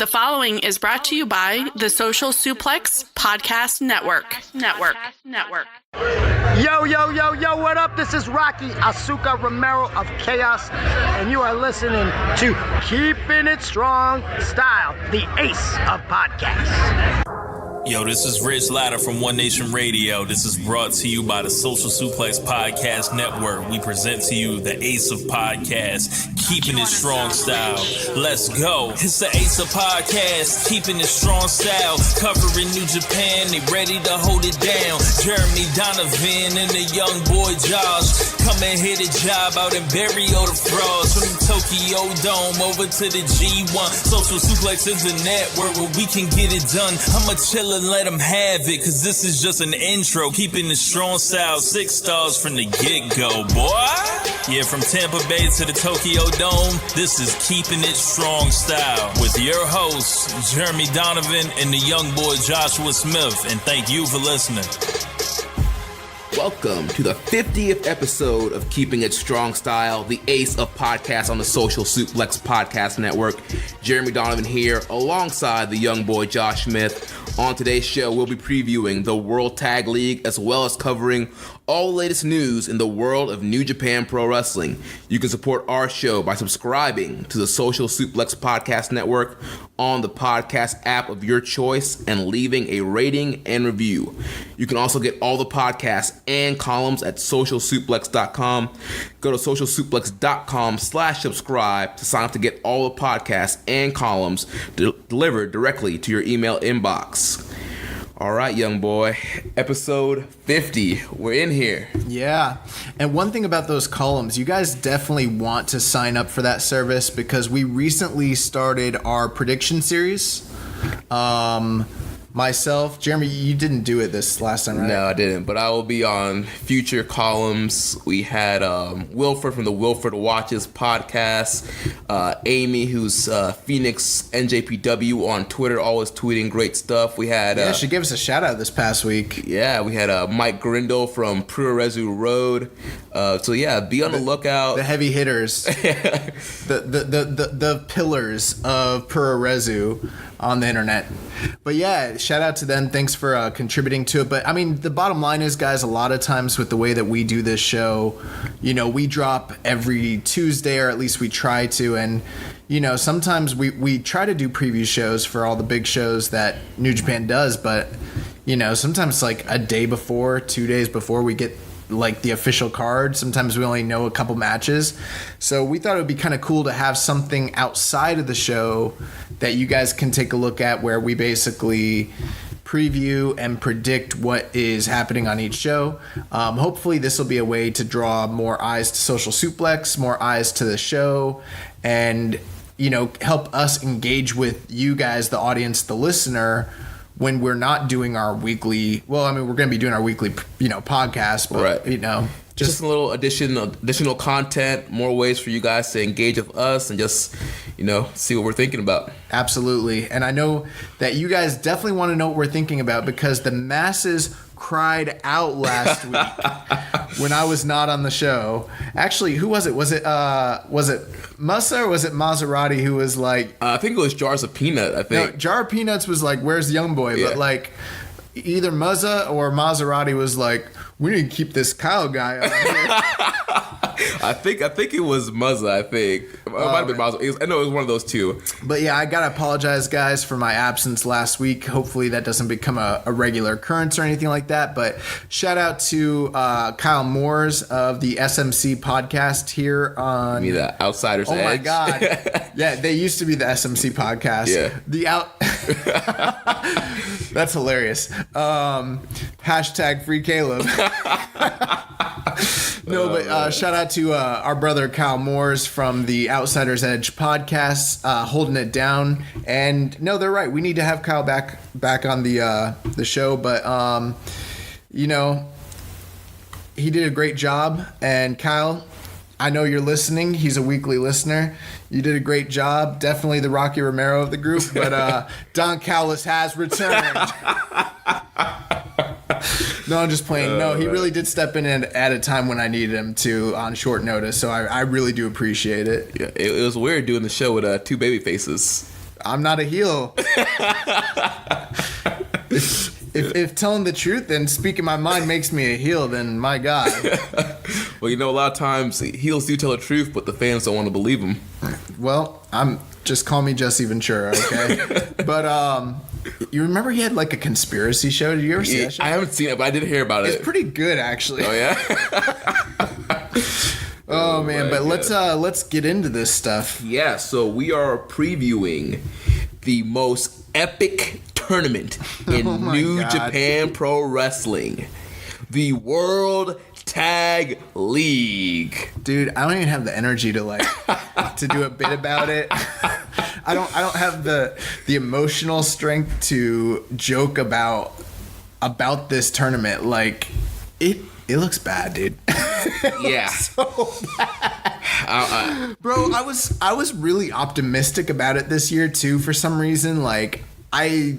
The following is brought to you by the Social Suplex Podcast Network. Yo, what up? This is Rocky Asuka Romero of Chaos, and you are listening to Keepin It Strong Style, the ace of podcasts. Yo, this is Rich Latta from One Nation Radio. This is brought to you by the Social Suplex Podcast Network. We present to you the ace of podcasts, Keepin It Strong Style. Let's go. It's the ace of podcasts, Keepin It Strong Style. Covering New Japan, they ready to hold it down. Jeremy Donovan and the young boy Josh. Come and hit a job out and bury all the frauds. From the Tokyo Dome over to the G1. Social Suplex is the network where we can get it done. I'ma chill and let them have it, cause this is just an intro. Keeping the strong style, 6 stars from the get-go, boy. Yeah, from Tampa Bay to the Tokyo Dome, this is Keeping It Strong Style with your hosts, Jeremy Donovan and the young boy Joshua Smith. And thank you for listening. Welcome to the 50th episode of Keeping It Strong Style, the ace of podcasts on the Social Suplex Podcast Network. Jeremy Donovan here alongside the young boy Josh Smith. On today's show, we'll be previewing the World Tag League as well as covering all the latest news in the world of New Japan Pro Wrestling. You can support our show by subscribing to the Social Suplex Podcast Network on the podcast app of your choice and leaving a rating and review. You can also get all the podcasts and columns at socialsuplex.com. Go to socialsuplex.com/subscribe to sign up to get all the podcasts and columns delivered directly to your email inbox. All right, young boy, episode 50. We're in here. Yeah. And one thing about those columns, you guys definitely want to sign up for that service because we recently started our prediction series. Myself, Jeremy, you didn't do it this last time, right? No, I didn't, but I will be on future columns. We had Wilford from the Wilford Watches podcast, Amy, who's Phoenix NJPW on Twitter, always tweeting great stuff. We had she gave us a shout out this past week. Yeah, we had Mike Grindle from Puroresu Road. So yeah, be on the lookout. The heavy hitters, the pillars of Puroresu on the internet. But yeah, shout out to them. Thanks for contributing to it. But I mean, the bottom line is, guys, a lot of times with the way that we do this show, you know, we drop every Tuesday, or at least we try to. And, you know, sometimes we try to do preview shows for all the big shows that New Japan does. But, you know, sometimes like a day before, 2 days before we get like the official card. Sometimes we only know a couple matches. So we thought it would be kind of cool to have something outside of the show that you guys can take a look at, where we basically preview and predict what is happening on each show. Hopefully this will be a way to draw more eyes to Social Suplex, more eyes to the show, and, you know, help us engage with you guys, the audience, the listener, when we're not doing our weekly, well, I mean, we're going to be doing our weekly, you know, podcast, but, right, you know, just a little additional content, more ways for you guys to engage with us and just, you know, see what we're thinking about. Absolutely. And I know that you guys definitely want to know what we're thinking about, because the masses cried out last week when I was not on the show. Actually, who was it? Was it Musa or was it Maserati who was like... I think it was Jars of Peanut, I think. No, Jar of Peanuts was like, where's Young Boy? Yeah. But like, either Musa or Maserati was like, we need to keep this Kyle guy on here. I think it was Muzza, I think. It might have been Mazza. I know it was one of those two. But yeah, I got to apologize, guys, for my absence last week. Hopefully that doesn't become a regular occurrence or anything like that. But shout out to Kyle Moores of the SMC podcast here on... You mean the Outsider's Edge? Oh my God. Yeah, they used to be the SMC podcast. Yeah. That's hilarious. Hashtag free Caleb. No, but shout out to our brother Kyle Moores from the Outsider's Edge podcast, holding it down. And no, they're right. We need to have Kyle back on the show. But you know, he did a great job. And Kyle, I know you're listening. He's a weekly listener. You did a great job. Definitely the Rocky Romero of the group. But Don Callis has returned. No, I'm just playing. No, he really did step in at a time when I needed him to on short notice. So I really do appreciate it. Yeah, it was weird doing the show with two baby faces. I'm not a heel. If telling the truth and speaking my mind makes me a heel, then my God. Well, you know, a lot of times heels do tell the truth, but the fans don't want to believe them. Well, just call me Jesse Ventura, okay? But you remember he had like a conspiracy show? Did you ever see that show? I haven't seen it, but I did hear about it. It's pretty good, actually. Oh yeah. Oh man, but let's get into this stuff. Yeah, so we are previewing the most epic tournament in New Japan Pro Wrestling, the World Tag League. Dude, I don't even have the energy to to do a bit about it. I don't have the emotional strength to joke about this tournament. Like it looks bad, dude. Yeah. So bad. Bro, I was really optimistic about it this year too for some reason. Like we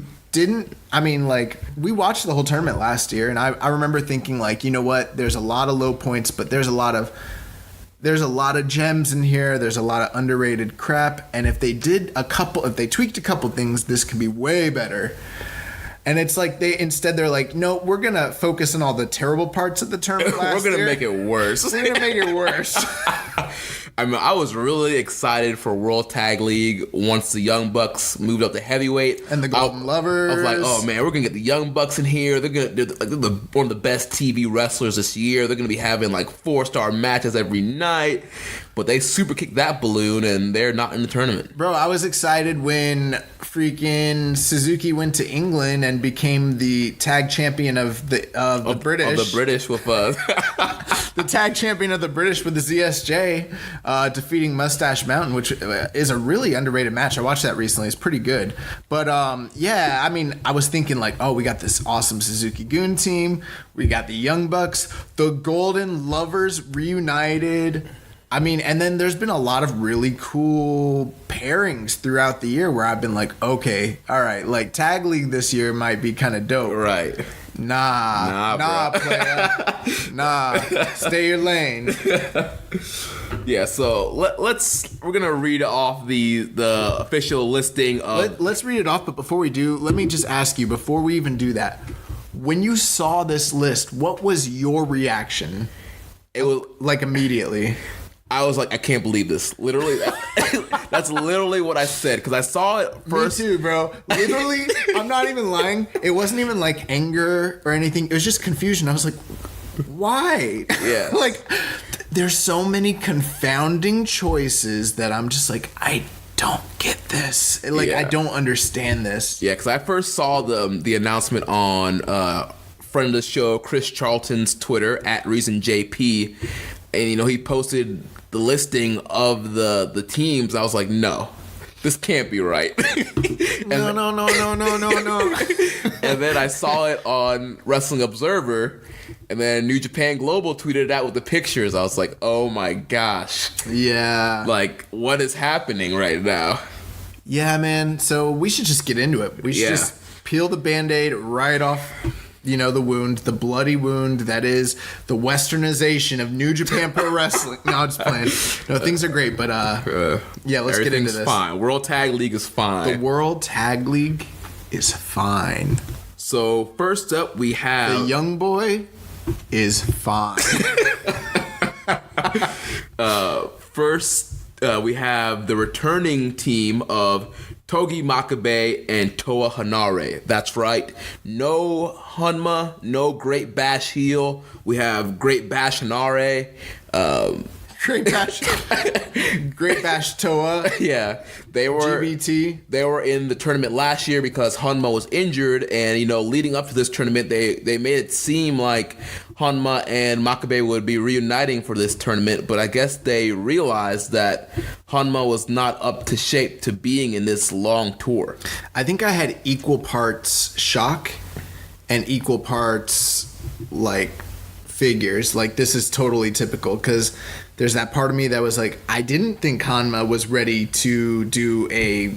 watched the whole tournament last year, and I remember thinking, like, you know what, there's a lot of low points, but there's a lot of gems in here. There's a lot of underrated crap, and if they tweaked a couple things, this could be way better. And it's like they're like, no, we're gonna focus on all the terrible parts of the tournament last year. We're gonna make it worse. We're gonna make it worse. I mean, I was really excited for World Tag League once the Young Bucks moved up to heavyweight. And the Golden Lovers. I was like, oh man, we're gonna get the Young Bucks in here. They're one of the best TV wrestlers this year. They're gonna be having like 4-star matches every night. But they super kicked that balloon, and they're not in the tournament. Bro, I was excited when freaking Suzuki went to England and became the tag champion of the British. Of the British with us. The tag champion of the British with the ZSJ, defeating Mustache Mountain, which is a really underrated match. I watched that recently. It's pretty good. But yeah, I mean, I was thinking like, oh, we got this awesome Suzuki Goon team. We got the Young Bucks. The Golden Lovers reunited. I mean, and then there's been a lot of really cool pairings throughout the year where I've been like, okay, all right, like Tag League this year might be kind of dope. Right. Nah, player. Nah, stay your lane. Yeah, so we're gonna read off the official listing of. Let's read it off, but before we do, let me just ask you, before we even do that, when you saw this list, what was your reaction? It was like immediately. I was like, I can't believe this. Literally, that's literally what I said, because I saw it first. Me too, bro. Literally, I'm not even lying. It wasn't even like anger or anything. It was just confusion. I was like, why? Yeah. Like, there's so many confounding choices that I'm just like, I don't get this. Like, I don't understand this. Yeah, because I first saw the announcement on friend of the show, Chris Charlton's Twitter, @ReasonJP. And, you know, he posted the listing of the teams. I was like, no, this can't be right. No. And then I saw it on Wrestling Observer. And then New Japan Global tweeted it out with the pictures. I was like, oh my gosh. Yeah. Like, what is happening right now? Yeah, man. So we should just get into it. We should just peel the Band-Aid right off. You know, the wound, the bloody wound that is the westernization of New Japan Pro Wrestling. No, I'm just playing. No, things are great, but yeah, let's get into this. Fine. World Tag League is fine. The World Tag League is fine. So first up, we have the Young Boy is fine. First, we have the returning team of Togi Makabe and Toa Hanare. That's right. No Hanma, no Great Bash heel. We have Great Bash Hanare. Great Bash Toa. Yeah. They were GBT. They were in the tournament last year because Hanma was injured, and, you know, leading up to this tournament, they made it seem like Hanma and Makabe would be reuniting for this tournament, but I guess they realized that Hanma was not up to shape to being in this long tour. I think I had equal parts shock and equal parts, like, figures. Like, this is totally typical, because there's that part of me that was like, I didn't think Hanma was ready to do a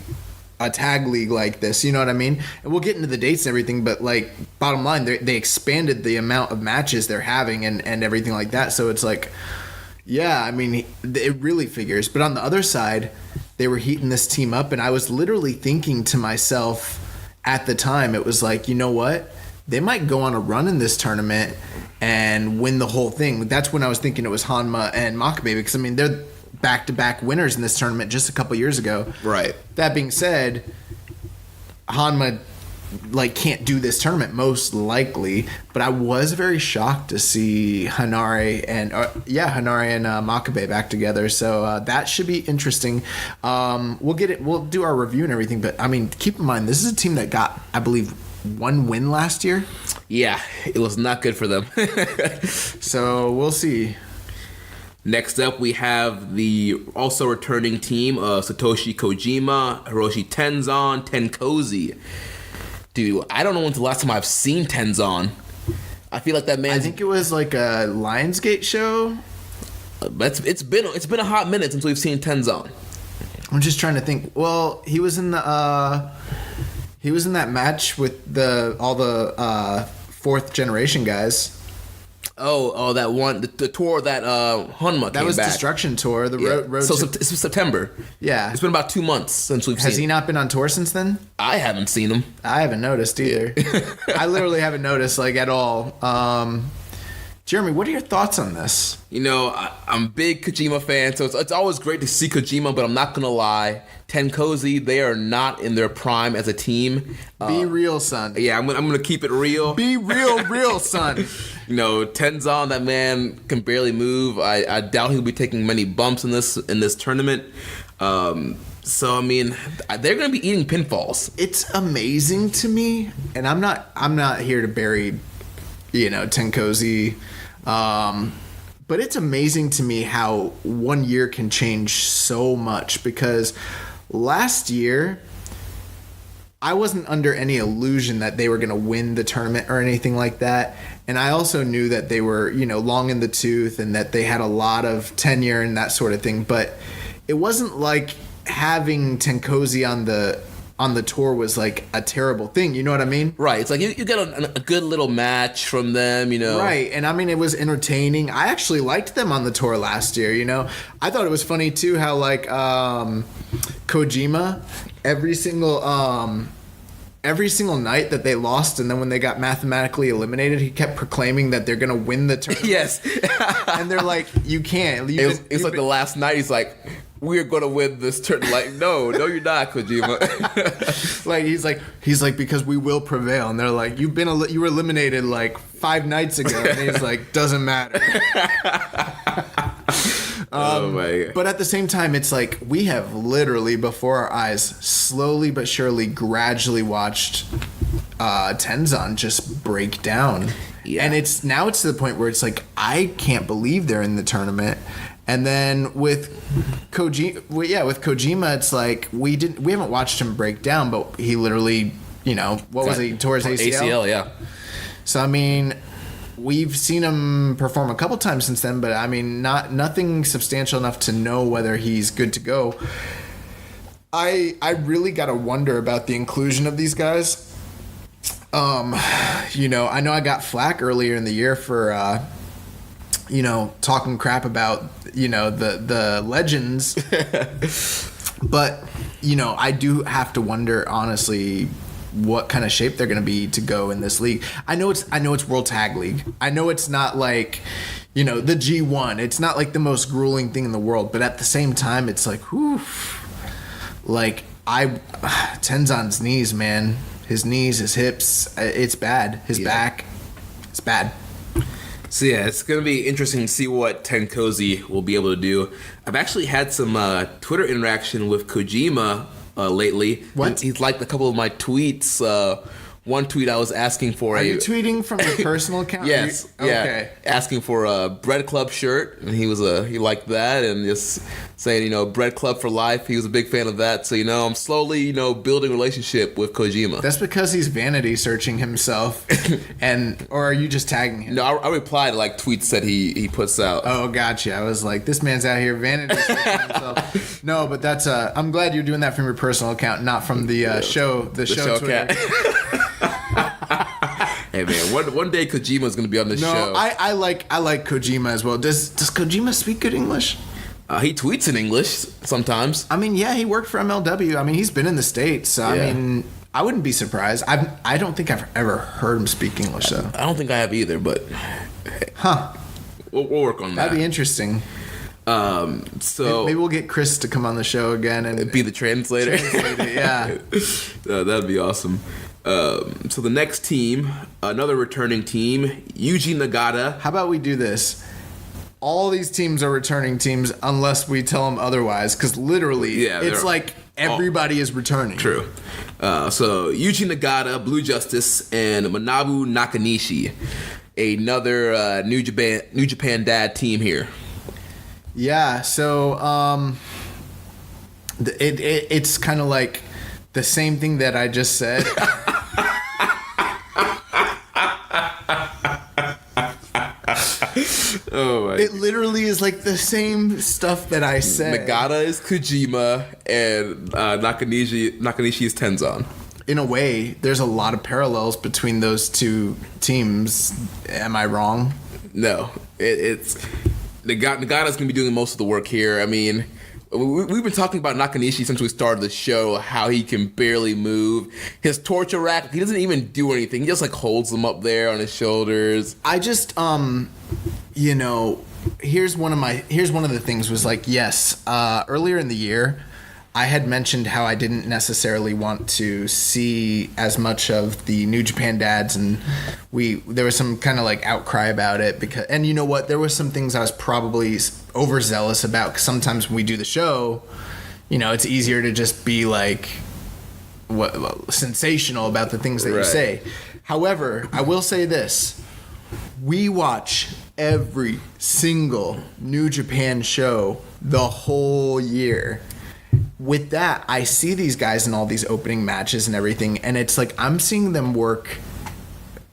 tag league like this, you know what I mean? And we'll get into the dates and everything, but, like, bottom line, they expanded the amount of matches they're having and everything like that. So it's like, yeah, I mean, it really figures. But on the other side, they were heating this team up, and I was literally thinking to myself at the time, it was like, you know what? They might go on a run in this tournament and win the whole thing. That's when I was thinking it was Hanma and Makabe, because, I mean, they're back-to-back winners in this tournament just a couple years ago. Right. That being said, Hanma can't do this tournament most likely, but I was very shocked to see Hanare and Makabe back together. So that should be interesting. We'll do our review and everything, but I mean, keep in mind this is a team that got, I believe, one win last year. Yeah, it was not good for them. So we'll see. Next up, we have the also returning team of Satoshi Kojima, Hiroshi Tenzan, Tenkozy. Dude, I don't know when's the last time I've seen Tenzan. I feel like that man. I think it was like a Lionsgate show. It's been a hot minute since we've seen Tenzan. I'm just trying to think. Well, he was in that match with all the fourth generation guys. Oh, that one, the tour that Hanma came back. That was Destruction Tour. It's September. Yeah. It's been about 2 months since we've seen him. Has he not been on tour since then? I haven't seen him. I haven't noticed either. I literally haven't noticed, at all. Jeremy, what are your thoughts on this? You know, I'm a big Kojima fan, so it's always great to see Kojima, but I'm not going to lie. Tenkozy, they are not in their prime as a team. Be real, son. Yeah, I'm going to keep it real. Be real, son. You know, Tenzan, that man can barely move. I doubt he'll be taking many bumps in this tournament. So I mean, they're going to be eating pinfalls. It's amazing to me, and I'm not here to bury, Tenkozy, but it's amazing to me how 1 year can change so much, because last year I wasn't under any illusion that they were going to win the tournament or anything like that. And I also knew that they were, long in the tooth and that they had a lot of tenure and that sort of thing. But it wasn't like having Tenkozy on the tour was like a terrible thing. You know what I mean? Right. It's like you get a good little match from them, Right. And I mean, it was entertaining. I actually liked them on the tour last year, I thought it was funny too how Kojima, every single night that they lost, and then when they got mathematically eliminated, he kept proclaiming that they're going to win the tournament. Yes. And they're like, you can't. It's like the last night, he's like, we're going to win this tournament. Like, no, you're not, Kojima. he's like, because we will prevail. And they're like, you were eliminated 5 nights ago. And he's like, doesn't matter. Oh my God. But at the same time, it's like we have literally before our eyes, slowly but surely, gradually watched Tenzan just break down. Yeah. And it's to the point where it's like, I can't believe they're in the tournament. And then with Kojima, it's like we haven't watched him break down, but he literally, what was he, tore his ACL? ACL, yeah. So I mean, we've seen him perform a couple times since then, but I mean, nothing substantial enough to know whether he's good to go. I really gotta wonder about the inclusion of these guys. I know I got flack earlier in the year for talking crap about the legends, but I do have to wonder honestly what kind of shape they're going to be to go in this league. I know it's World Tag League. I know it's not like, the G1. It's not like the most grueling thing in the world, but at the same time, it's like, whew. Tenzan's knees, man. His knees, his hips, it's bad. His back, it's bad. So yeah, it's going to be interesting to see what Tenkozy will be able to do. I've actually had some Twitter interaction with Kojima lately. What? He's liked a couple of my tweets. One tweet I was asking for Are you tweeting from your personal account? Yes. Okay. Asking for a Bread Club shirt, and he liked that, and just saying, Bread Club for life. He was a big fan of that. So, I'm slowly, building a relationship with Kojima. That's because he's vanity searching himself, or are you just tagging him? No, I replied to tweets that he puts out. Oh, gotcha. I was like, this man's out here vanity searching himself. No, but that's I'm glad you're doing that from your personal account, not from the show. The show Twitter. Hey man, one day Kojima's gonna be on the show. I like Kojima as well. Does Kojima speak good English? He tweets in English sometimes. I mean, yeah, he worked for MLW. I mean, he's been in the States. So, Yeah. I mean, I wouldn't be surprised. I don't think I've ever heard him speak English, though. I don't think I have either, but we'll work on that. That'd be interesting. So Maybe we'll get Chris to come on the show again and be the translator. yeah. That'd be awesome. So the next team, another returning team, Yuji Nagata. How about we do this? All these teams are returning teams unless we tell them otherwise, because literally, it's like everybody is returning. True. So Yuji Nagata, Blue Justice, and Manabu Nakanishi, another New Japan Dad team here. Yeah. So it's kind of like the same thing that I just said. Oh my! It literally is like the same stuff that I said. Nagata is Kojima, and Nakanishi is Tenzan. In a way, there's a lot of parallels between those two teams. Am I wrong? No, it's Nagata's gonna be doing most of the work here. I mean, we've been talking about Nakanishi since we started the show, how he can barely move. His torture rack, he doesn't even do anything. He just like holds them up there on his shoulders. I just here's one of the things was like, yes, earlier in the year I had mentioned how I didn't necessarily want to see as much of the New Japan dads, and there was some kind of like outcry about it because, and you know what, there was some things I was probably overzealous about, because sometimes when we do the show, it's easier to just be like sensational about the things that you say. However, I will say this: we watch every single New Japan show the whole year. With that, I see these guys in all these opening matches and everything, and it's like I'm seeing them work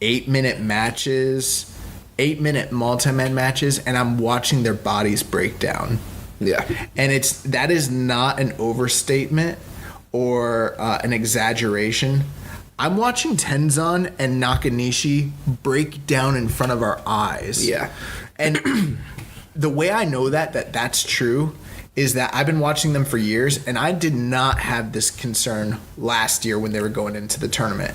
8-minute matches, 8-minute multi-man matches, and I'm watching their bodies break down. Yeah. And that is not an overstatement or an exaggeration. I'm watching Tenzan and Nakanishi break down in front of our eyes. Yeah. And the way I know that's true is that I've been watching them for years, and I did not have this concern last year when they were going into the tournament.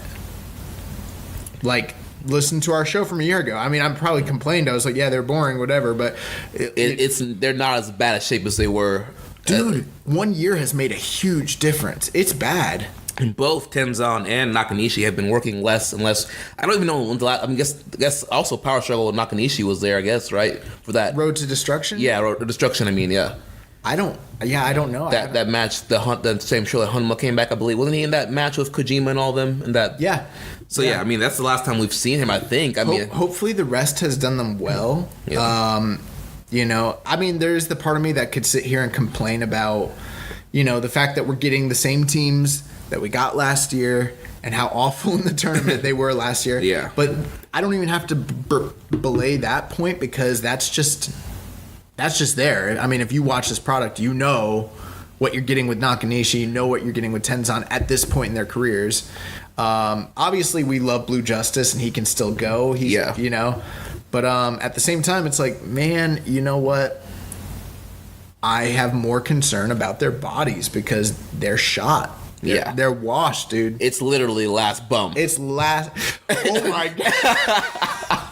Like, listen to our show from a year ago. I mean, I probably complained. I was like, yeah, they're boring, whatever, but they're not as bad a shape as they were. Dude, 1 year has made a huge difference. It's bad. And both Tenzan and Nakanishi have been working less and less. I don't even know when the last. I mean, guess also Power Struggle with Nakanishi was there, I guess, right? For that Road to Destruction? Yeah, Road to Destruction. I mean, yeah. I don't know. That match, the same show that Hanma came back, I believe. Wasn't he in that match with Kojima and all them? And that. Yeah. So yeah, I mean, that's the last time we've seen him, I think. I mean, hopefully the rest has done them well. Yeah. I mean, there's the part of me that could sit here and complain about, the fact that we're getting the same teams that we got last year and how awful in the tournament they were last year. Yeah. But I don't even have to belay that point, because that's just there. I mean, if you watch this product, you know what you're getting with Nakanishi, you know what you're getting with Tenzan at this point in their careers. Obviously, we love Blue Justice, and he can still go. But at the same time, it's like, man, you know what? I have more concern about their bodies because they're shot. They're washed, dude. It's literally last bump. It's last. Oh my god.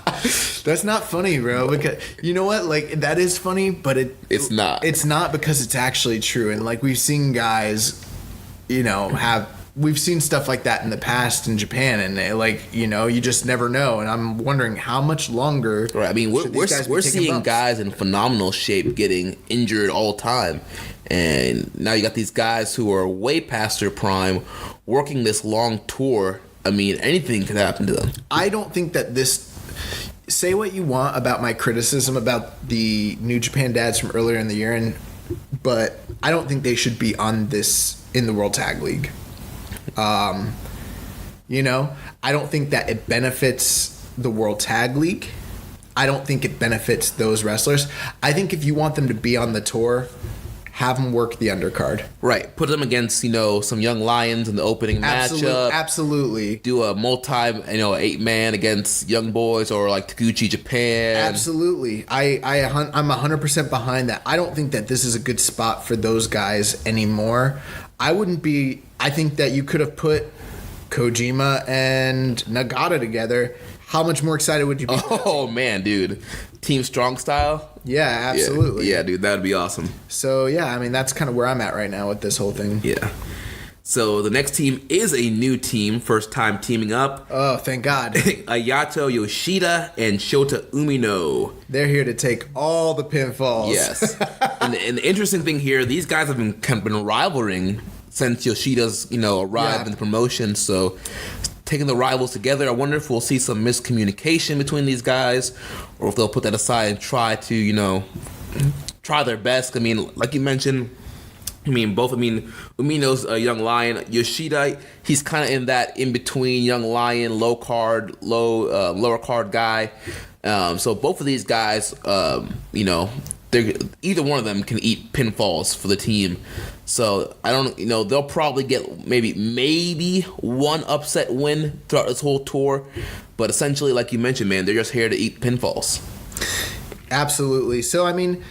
That's not funny, bro. Because you know what? Like, that is funny, but it's not. It's not, because it's actually true. And like, we've seen guys, we've seen stuff like that in the past in Japan, and you just never know. And I'm wondering how much longer. Right. I mean, we're seeing guys in phenomenal shape getting injured all the time. And now you got these guys who are way past their prime working this long tour. I mean, anything could happen to them. I don't think that this... Say what you want about my criticism about the New Japan dads from earlier in the year, but I don't think they should be on this in the World Tag League. I don't think that it benefits the World Tag League. I don't think it benefits those wrestlers. I think if you want them to be on the tour, have them work the undercard. Right. Put them against, some young lions in the opening matchup. Absolutely. Do a 8-man against young boys or like Taguchi Japan. Absolutely. I'm 100% behind that. I don't think that this is a good spot for those guys anymore. I think that you could have put Kojima and Nagata together. How much more excited would you be? Oh, man, dude. Team Strong Style? Yeah, absolutely. Yeah, dude, that would be awesome. So, yeah, I mean, that's kind of where I'm at right now with this whole thing. Yeah. So, the next team is a new team, first time teaming up. Oh, thank God. Ayato Yoshida and Shota Umino. They're here to take all the pinfalls. Yes. and the interesting thing here, these guys have been rivaling since Yoshida's, arrived in the promotion. So, taking the rivals together, I wonder if we'll see some miscommunication between these guys, or if they'll put that aside and try to, try their best. I mean, like you mentioned, Umino's a young lion. Yoshida, he's kind of in that in-between young lion, lower card guy. So both of these guys, either one of them can eat pinfalls for the team. So I don't, they'll probably get maybe one upset win throughout this whole tour. But essentially, like you mentioned, man, they're just here to eat pinfalls. Absolutely. So, I mean,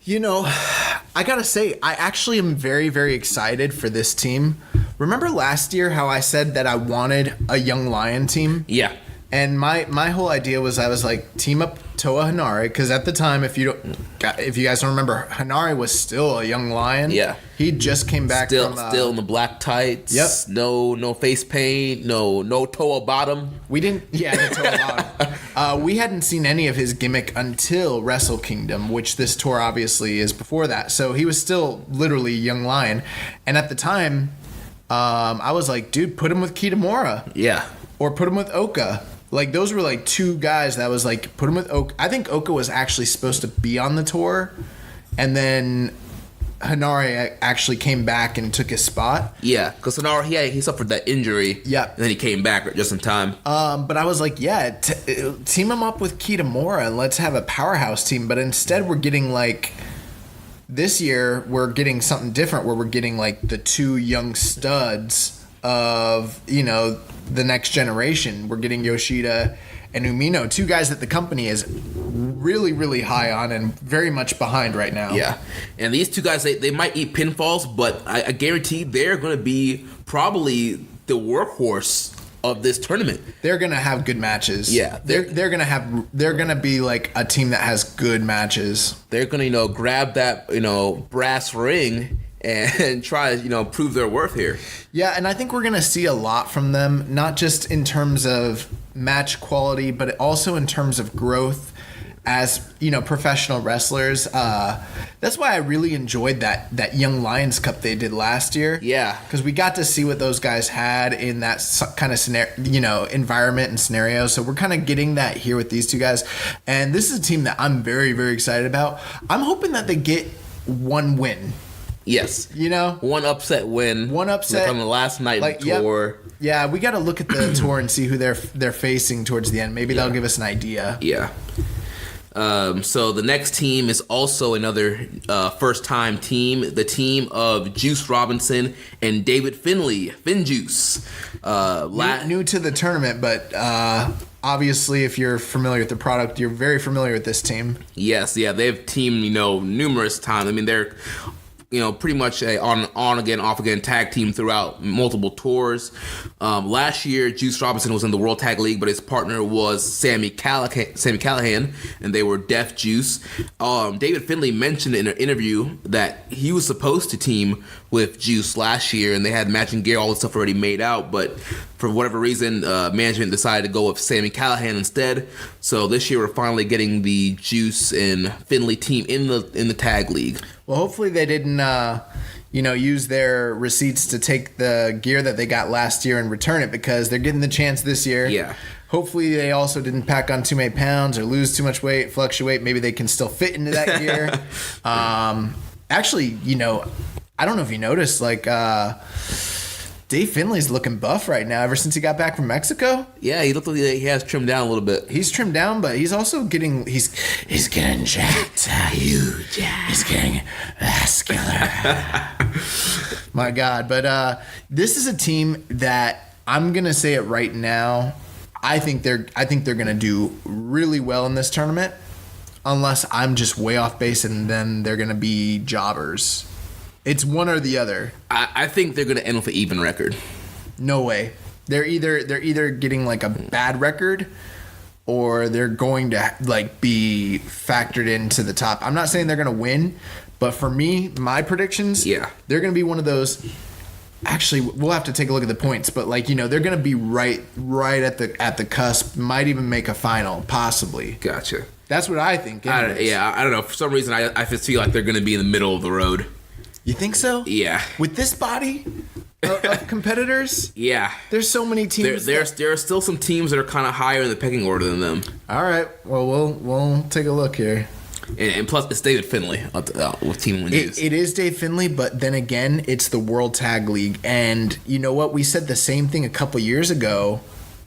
I gotta say, I actually am very, very excited for this team. Remember last year how I said that I wanted a young lion team? Yeah. And my whole idea was I was like, team up Toa Hanare, because at the time, if you guys don't remember, Hanare was still a young lion. Yeah. He just came back still in the black tights. Yep. No face paint. No Toa bottom. We didn't. Yeah, the Toa bottom. We hadn't seen any of his gimmick until Wrestle Kingdom, which this tour obviously is before that. So he was still literally a young lion, and at the time, I was like, dude, put him with Kitamura. Yeah. Or put him with Oka. Like, those were, like, two guys that was, like, put him with Oka. I think Oka was actually supposed to be on the tour, and then Hanare actually came back and took his spot. Yeah, because Hanare, he suffered that injury. Yeah. And then he came back just in time. But I was like, yeah, team him up with Kitamura, and let's have a powerhouse team. But instead, we're getting, like... This year, we're getting something different, where we're getting, like, the two young studs of, the next generation. We're getting Yoshida and Umino, two guys that the company is really, really high on and very much behind right now. Yeah. And these two guys, they might eat pinfalls, but I guarantee they're going to be probably the workhorse of this tournament. They're going to have good matches. Yeah. They're going to be like a team that has good matches. They're going to, grab that, brass ring and try to, prove their worth here. Yeah, and I think we're going to see a lot from them, not just in terms of match quality, but also in terms of growth as, professional wrestlers. That's why I really enjoyed that Young Lions Cup they did last year. Yeah. Because we got to see what those guys had in that kind of scenario, environment and scenario. So we're kind of getting that here with these two guys. And this is a team that I'm very, very excited about. I'm hoping that they get one win. Yes. One upset win. One upset. Like on the last night of the tour. Yep. Yeah, we got to look at the tour and see who they're facing towards the end. Maybe they'll give us an idea. Yeah. So the next team is also another first-time team, the team of Juice Robinson and David Finlay, FinJuice. New to the tournament, but obviously if you're familiar with the product, you're very familiar with this team. Yes, yeah, they've teamed, numerous times. I mean, they're... pretty much a on again, off again tag team throughout multiple tours. Last year, Juice Robinson was in the World Tag League, but his partner was Sammy Callahan, and they were Def Juice. David Finlay mentioned in an interview that he was supposed to team with Juice last year, and they had matching gear, all the stuff already made out, but for whatever reason, management decided to go with Sammy Callahan instead. So this year, we're finally getting the Juice and Finlay team in the tag league. Well, hopefully they didn't, use their receipts to take the gear that they got last year and return it, because they're getting the chance this year. Yeah. Hopefully they also didn't pack on too many pounds or lose too much weight, fluctuate. Maybe they can still fit into that gear. Actually, I don't know if you noticed, like, Dave Finlay's looking buff right now ever since he got back from Mexico. Yeah, he looked like he has trimmed down a little bit. He's trimmed down, but he's also getting he's getting jacked. Huge. He's getting vascular. My God. But this is a team that I'm gonna say it right now. I think they're gonna do really well in this tournament, unless I'm just way off base and then they're gonna be jobbers. It's one or the other. I think they're gonna end with an even record. No way. They're either getting like a bad record or they're going to like be factored into the top. I'm not saying they're gonna win, but for me, my predictions, they're gonna be one of those. Actually, we'll have to take a look at the points, but like, you know, they're gonna be right at the cusp. Might even make a final, possibly. Gotcha. That's what I think. I don't know. For some reason, I just feel like they're gonna be in the middle of the road. You think so? Yeah. With this body of competitors? Yeah. There's so many teams. There are still some teams that are kind of higher in the pecking order than them. All right. Well, we'll take a look here. And plus, it's David Finlay with Team Wins. It is Dave Finlay, but then again, it's the World Tag League. And you know what? We said the same thing a couple years ago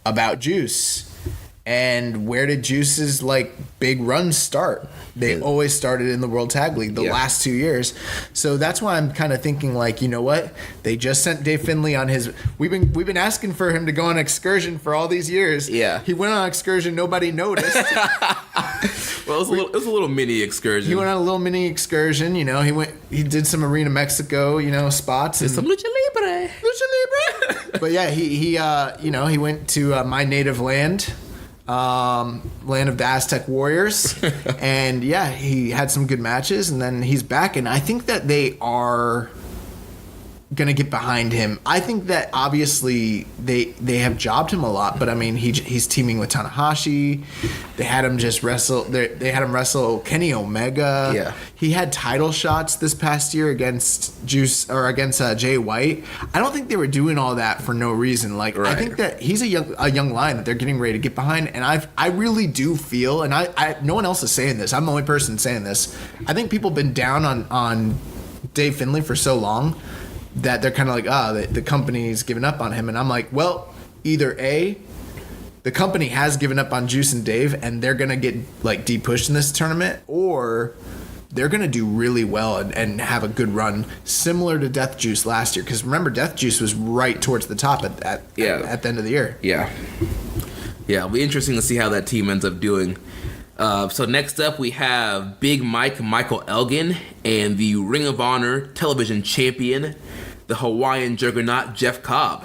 about Juice. And where did Juice's like big runs start? They always started in the World Tag League the last 2 years. So that's why I'm kind of thinking like, you know what? They just sent Dave Finlay on his. We've been asking for him to go on an excursion for all these years. Yeah. He went on an excursion. Nobody noticed. Well, it was a little mini excursion. He went on a little mini excursion. You know, he did some Arena Mexico, you know, spots and some lucha libre. But yeah, he went to my native land. Land of the Aztec Warriors. And yeah, he had some good matches and then he's back, and I think that they are gonna get behind him. I think that obviously they have jobbed him a lot, but I mean he's teaming with Tanahashi. They had him just wrestle. They had him wrestle Kenny Omega. Yeah, he had title shots this past year against Jay White. I don't think they were doing all that for no reason. Like I think that he's a young lion that they're getting ready to get behind, and I really do feel, and I no one else is saying this. I'm the only person saying this. I think people have been down on Dave Finlay for so long that they're kind of like, the company's given up on him. And I'm like, well, either A, the company has given up on Juice and Dave and they're going to get like de-pushed in this tournament, or they're going to do really well and have a good run, similar to Death Juice last year. Because remember, Death Juice was right towards the top at the end of the year. Yeah. Yeah, it'll be interesting to see how that team ends up doing. So next up, we have Big Mike Michael Elgin and the Ring of Honor television champion, the Hawaiian juggernaut Jeff Cobb.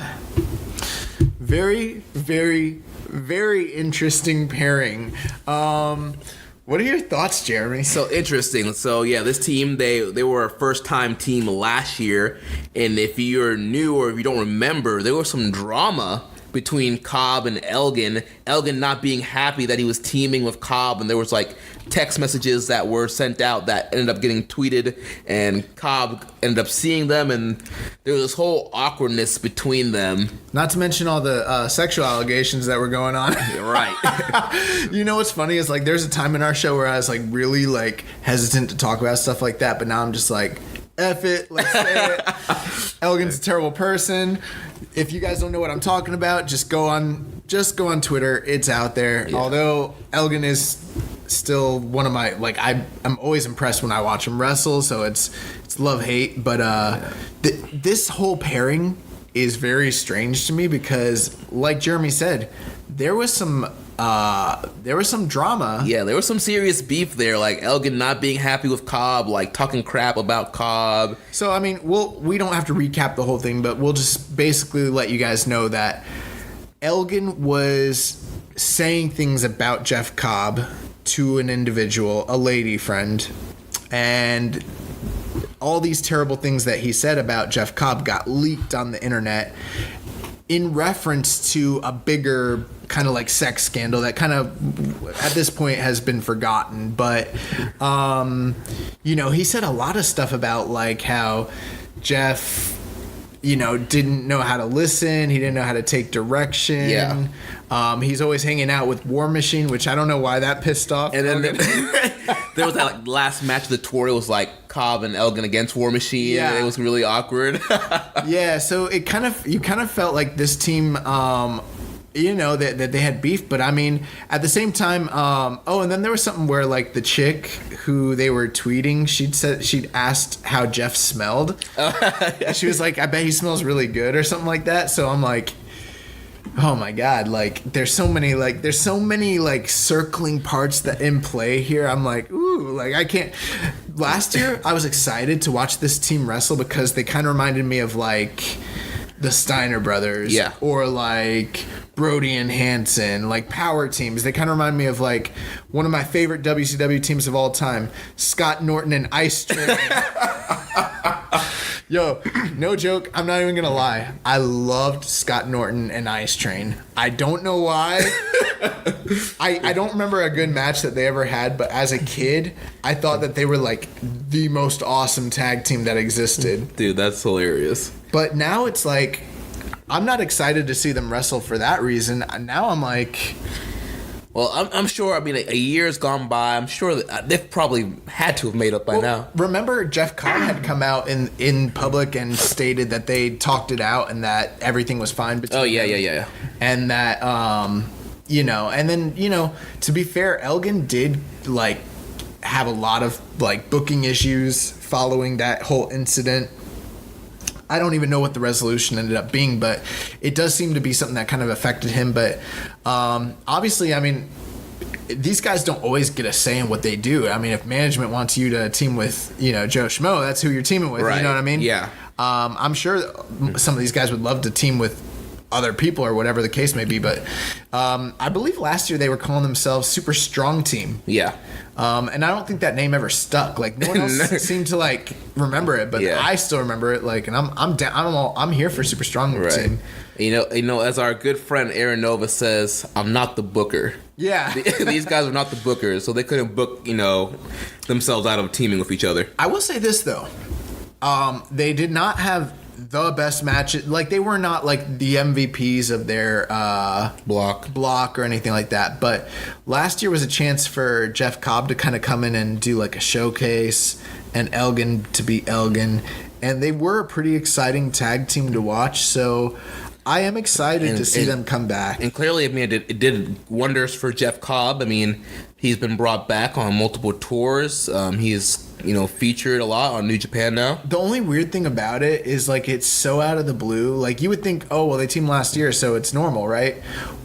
Very, very, very interesting pairing. What are your thoughts, Jeremy? So interesting. So yeah, this team, they were a first-time team last year, and if you're new or if you don't remember, there was some drama between Cobb and Elgin. Elgin not being happy that he was teaming with Cobb, and there was like text messages that were sent out that ended up getting tweeted, and Cobb ended up seeing them, and there was this whole awkwardness between them. Not to mention all the sexual allegations that were going on. Right. You know what's funny is like there's a time in our show where I was like really like hesitant to talk about stuff like that, but now I'm just like, F it, let's say it. Elgin's a terrible person. If you guys don't know what I'm talking about, just go on Twitter. It's out there. Yeah. Although Elgin is still one of my I'm always impressed when I watch him wrestle. So it's love-hate. But this whole pairing is very strange to me because, like Jeremy said, there was some drama. Yeah, there was some serious beef there, like Elgin not being happy with Cobb, like talking crap about Cobb. So, I mean, we don't have to recap the whole thing, but we'll just basically let you guys know that Elgin was saying things about Jeff Cobb to an individual, a lady friend, and all these terrible things that he said about Jeff Cobb got leaked on the internet in reference to a bigger kind of like sex scandal that kind of at this point has been forgotten. But he said a lot of stuff about like how Jeff didn't know how to listen, he didn't know how to take direction. He's always hanging out with War Machine, which I don't know why that pissed off. And then there was that last match of the tour. It was like Cobb and Elgin against War Machine. Yeah. It was really awkward. Yeah, so you kind of felt like this team, that they had beef, but I mean, at the same time, and then there was something where like the chick who they were tweeting, she'd asked how Jeff smelled. She was like, I bet he smells really good or something like that. So I'm like, oh my God, like there's so many circling parts that in play here. I'm like, ooh, like I can't. Last year I was excited to watch this team wrestle because they kind of reminded me of like the Steiner brothers, yeah, or like Brody and Hanson, like power teams. They kind of remind me of like one of my favorite WCW teams of all time, Scott Norton and Ice Train. Yo, no joke, I'm not even gonna lie. I loved Scott Norton and Ice Train. I don't know why. I don't remember a good match that they ever had, but as a kid, I thought that they were like the most awesome tag team that existed. Dude, that's hilarious. But now it's like, I'm not excited to see them wrestle for that reason. Now I'm like... Well, I'm sure, I mean, a year's gone by. I'm sure that they've probably had to have made up by now. Remember, Jeff Cobb had come out in public and stated that they talked it out and that everything was fine between them. Yeah. And that, and then, to be fair, Elgin did, like, have a lot of, like, booking issues following that whole incident. I don't even know what the resolution ended up being, but it does seem to be something that kind of affected him. But obviously, I mean, these guys don't always get a say in what they do. I mean, if management wants you to team with, Joe Schmo, that's who you're teaming with. Right. You know what I mean? Yeah. I'm sure some of these guys would love to team with other people or whatever the case may be. But I believe last year they were calling themselves Super Strong Team. Yeah. And I don't think that name ever stuck. Like no one else seemed to like remember it, but yeah. I still remember it. Like, and I'm here for Super Strong right. Team. As our good friend Aaron Nova says, I'm not the booker. Yeah. These guys are not the bookers, so they couldn't book, themselves out of teaming with each other. I will say this though, they did not have the best match. Like they were not like the MVPs of their block or anything like that. But last year was a chance for Jeff Cobb to kind of come in and do like a showcase and Elgin to beat Elgin. And they were a pretty exciting tag team to watch. So I am excited to see them come back. And clearly, I mean, it did wonders for Jeff Cobb. I mean, he's been brought back on multiple tours. He is, featured a lot on New Japan now. The only weird thing about it is, like, it's so out of the blue. Like, you would think, oh, well, they teamed last year, so it's normal, right?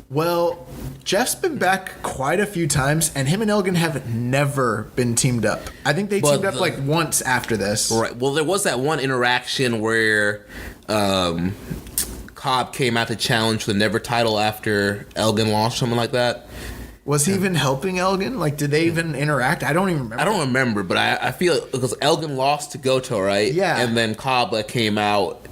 Well, Jeff's been back quite a few times, and him and Elgin have never been teamed up. I think they teamed up, like, once after this. Right. Well, there was that one interaction where Cobb came out to challenge the Never title after Elgin lost, something like that. Was he even helping Elgin? Like, did they even interact? I don't even remember. I don't remember, but I feel because Elgin lost to Goto, right? Yeah. And then Cobb came out.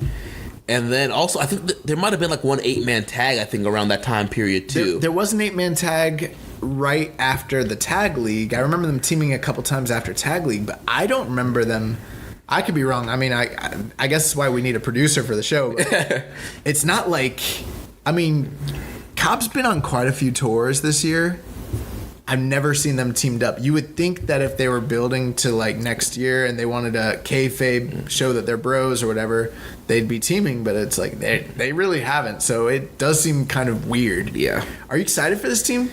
And then also, I think there might have been like one 8-man tag, I think, around that time period, too. There was an 8-man tag right after the Tag League. I remember them teaming a couple times after Tag League, but I don't remember them. I could be wrong. I mean, I guess that's why we need a producer for the show. But it's not like... I mean, Cobb's been on quite a few tours this year. I've never seen them teamed up. You would think that if they were building to like next year and they wanted to kayfabe show that they're bros or whatever, they'd be teaming, but it's like they really haven't. So it does seem kind of weird. Yeah. Are you excited for this team?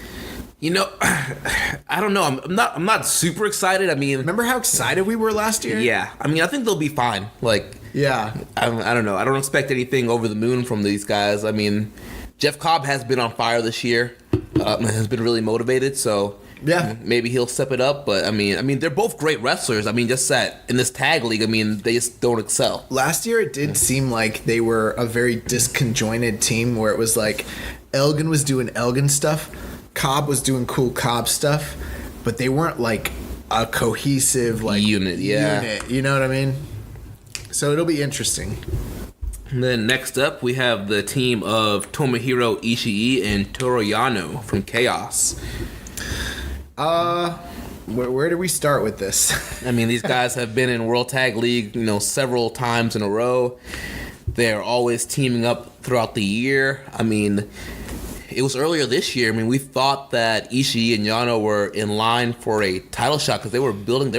I don't know. I'm not super excited. I mean, remember how excited we were last year? Yeah. I mean, I think they'll be fine. Like, yeah. I don't know. I don't expect anything over the moon from these guys. I mean, Jeff Cobb has been on fire this year. Has been really motivated, so yeah, maybe he'll step it up. But I mean, they're both great wrestlers. I mean, just that in this tag league, I mean, they just don't excel. Last year, it did seem like they were a very disconjointed team, where it was like Elgin was doing Elgin stuff, Cobb was doing cool Cobb stuff, but they weren't like a cohesive unit. Yeah, you know what I mean? So it'll be interesting. And then next up, we have the team of Tomohiro Ishii and Toru Yano from Chaos. Where do we start with this? I mean, these guys have been in World Tag League, several times in a row. They're always teaming up throughout the year. I mean, it was earlier this year. I mean, we thought that Ishii and Yano were in line for a title shot because they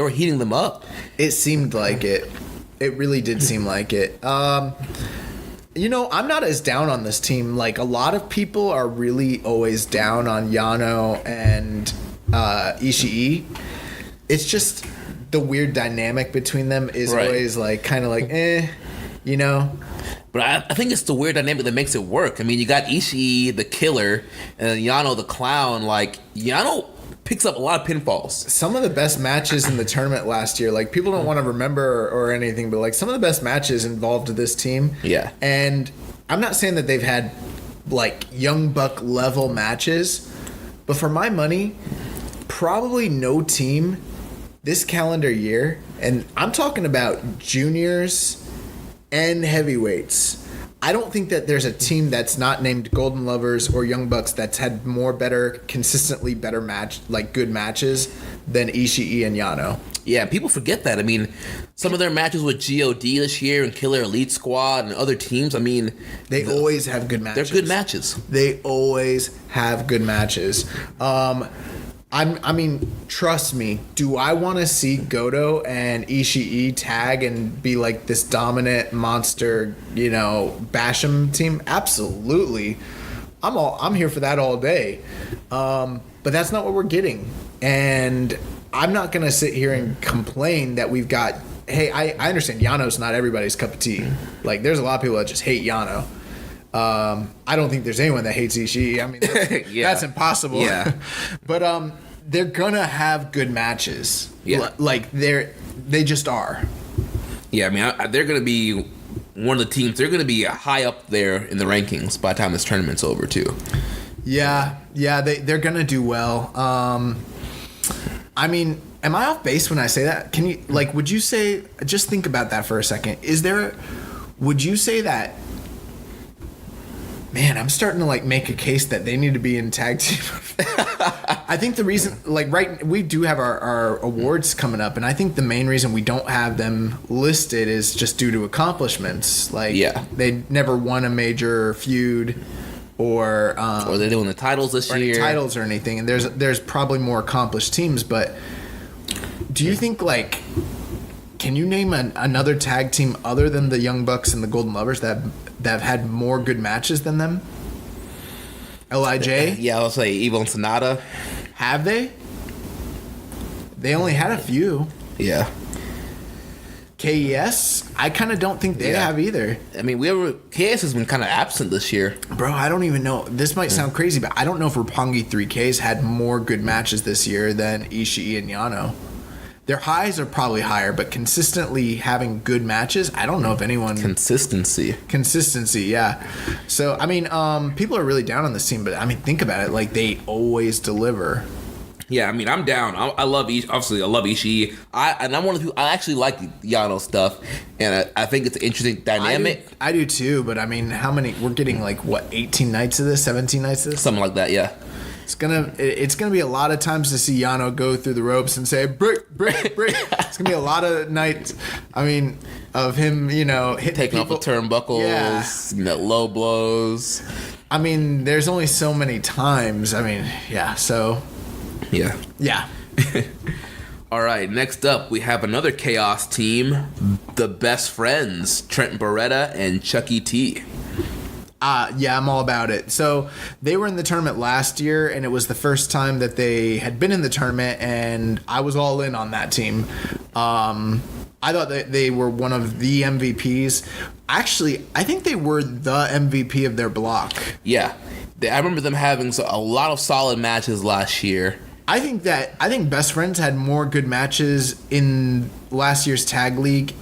were heating them up. It seemed like it. It really did seem like it. You know, I'm not as down on this team. Like, a lot of people are really always down on Yano and Ishii. It's just the weird dynamic between them is always like kind of like, you know. But I think it's the weird dynamic that makes it work. I mean, you got Ishii, the killer, and Yano, the clown. Like, Yano picks up a lot of pinfalls. Some of the best matches in the tournament last year, like, people don't want to remember or anything, but like some of the best matches involved this team. Yeah. And I'm not saying that they've had like Young Buck level matches, but for my money, probably no team this calendar year, and I'm talking about juniors and heavyweights, I don't think that there's a team that's not named Golden Lovers or Young Bucks that's had consistently better good matches than Ishii and Yano. Yeah, people forget that. I mean, some of their matches with GOD this year and Killer Elite Squad and other teams, I mean... They always have good matches. They're good matches. They always have good matches. I mean, trust me, do I want to see Goto and Ishii tag and be like this dominant monster, you know, Basham team? Absolutely. I'm here for that all day. But that's not what we're getting. And I'm not going to sit here and complain that we've got, hey, I understand Yano's not everybody's cup of tea. Like, there's a lot of people that just hate Yano. I don't think there's anyone that hates Ishii. I mean, that's impossible. Yeah. But they're gonna have good matches. Yeah. Like they just are. Yeah, I mean, they're gonna be one of the teams. They're gonna be high up there in the rankings by the time this tournament's over too. Yeah, they're gonna do well. I mean, am I off base when I say that? Can you would you say? Just think about that for a second. Would you say that? Man, I'm starting to make a case that they need to be in tag team. I think the reason, we do have our awards coming up, and I think the main reason we don't have them listed is just due to accomplishments. They never won a major feud, or they're doing the titles this year, titles or anything. And there's probably more accomplished teams, but do you think can you name another tag team other than the Young Bucks and the Golden Lovers that have had more good matches than them? LIJ? Yeah, I'll say Evil and Sonata. Have they? They only had a few. Yeah. KES? I kind of don't think they have either. I mean, KES has been kind of absent this year. Bro, I don't even know. This might sound crazy, but I don't know if Roppongi 3Ks had more good matches this year than Ishii and Yano. Their highs are probably higher, but consistently having good matches, I don't know if anyone... Consistency, yeah. So, I mean, people are really down on this team, but, I mean, think about it. They always deliver. Yeah, I mean, I'm down. I love obviously I love Ishii. I'm one of the people, I actually like Yano stuff, and I think it's an interesting dynamic. I do too, but, I mean, how many... We're getting, 18 nights of this? 17 nights of this? Something like that, yeah. It's gonna be a lot of times to see Yano go through the ropes and say break. It's gonna be a lot of nights. I mean, of him, hitting taking people off the turnbuckles, low blows. I mean, there's only so many times. I mean, yeah. So, yeah. All right. Next up, we have another Chaos team, the Best Friends, Trent Beretta and Chucky T. Yeah, I'm all about it. So they were in the tournament last year, and it was the first time that they had been in the tournament, and I was all in on that team. I thought that they were one of the MVPs. Actually, I think they were the MVP of their block. Yeah. I remember them having a lot of solid matches last year. I think Best Friends had more good matches in last year's tag league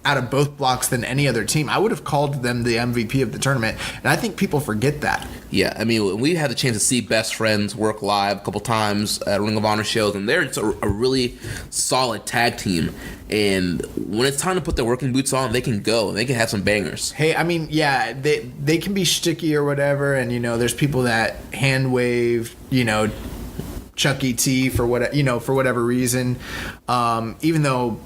out of both blocks than any other team. I would have called them the MVP of the tournament, and I think people forget that. Yeah, I mean, we had the chance to see Best Friends work live a couple times at Ring of Honor shows, and they're just a really solid tag team. And when it's time to put their working boots on, they can go, and they can have some bangers. Hey, I mean, yeah, they can be shticky or whatever, and, there's people that hand wave, Chucky T for whatever reason. Even though,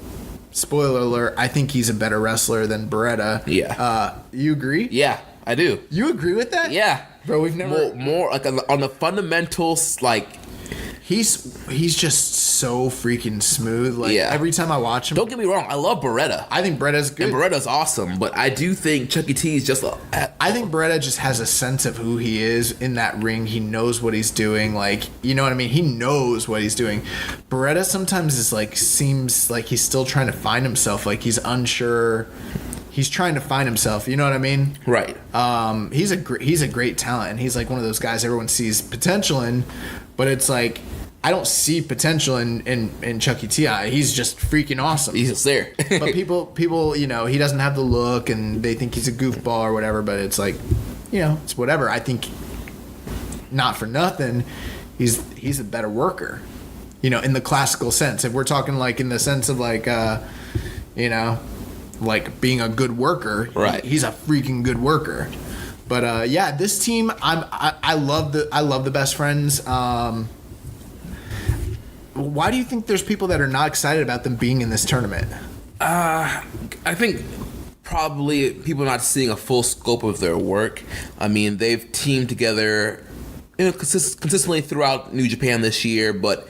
spoiler alert, I think he's a better wrestler than Beretta. Yeah. You agree? Yeah. I do. You agree with that? Yeah. Bro, we've never... More like on the fundamentals, like... He's just so freaking smooth. Like, every time I watch him... Don't get me wrong, I love Beretta. I think Beretta's good. And Beretta's awesome, but I do think Chucky T is just... I think Beretta just has a sense of who he is in that ring. He knows what he's doing. Like, you know what I mean? He knows what he's doing. Beretta sometimes is like, seems like he's still trying to find himself. Like, he's unsure... He's trying to find himself. You know what I mean? Right. He's a great talent. And he's like one of those guys everyone sees potential in, but it's like I don't see potential in Chucky T. He's just freaking awesome. He's just there. But people, you know, he doesn't have the look, and they think he's a goofball or whatever. But it's like, you know, it's whatever. I think not for nothing, he's a better worker. You know, in the classical sense. If we're talking like in the sense of like, you know, like being a good worker, right? He's a freaking good worker. But yeah, this team, I love the best friends. Why do you think there's people that are not excited about them being in this tournament? I think probably people not seeing a full scope of their work. I mean, they've teamed together, you know, consistently throughout New Japan this year, but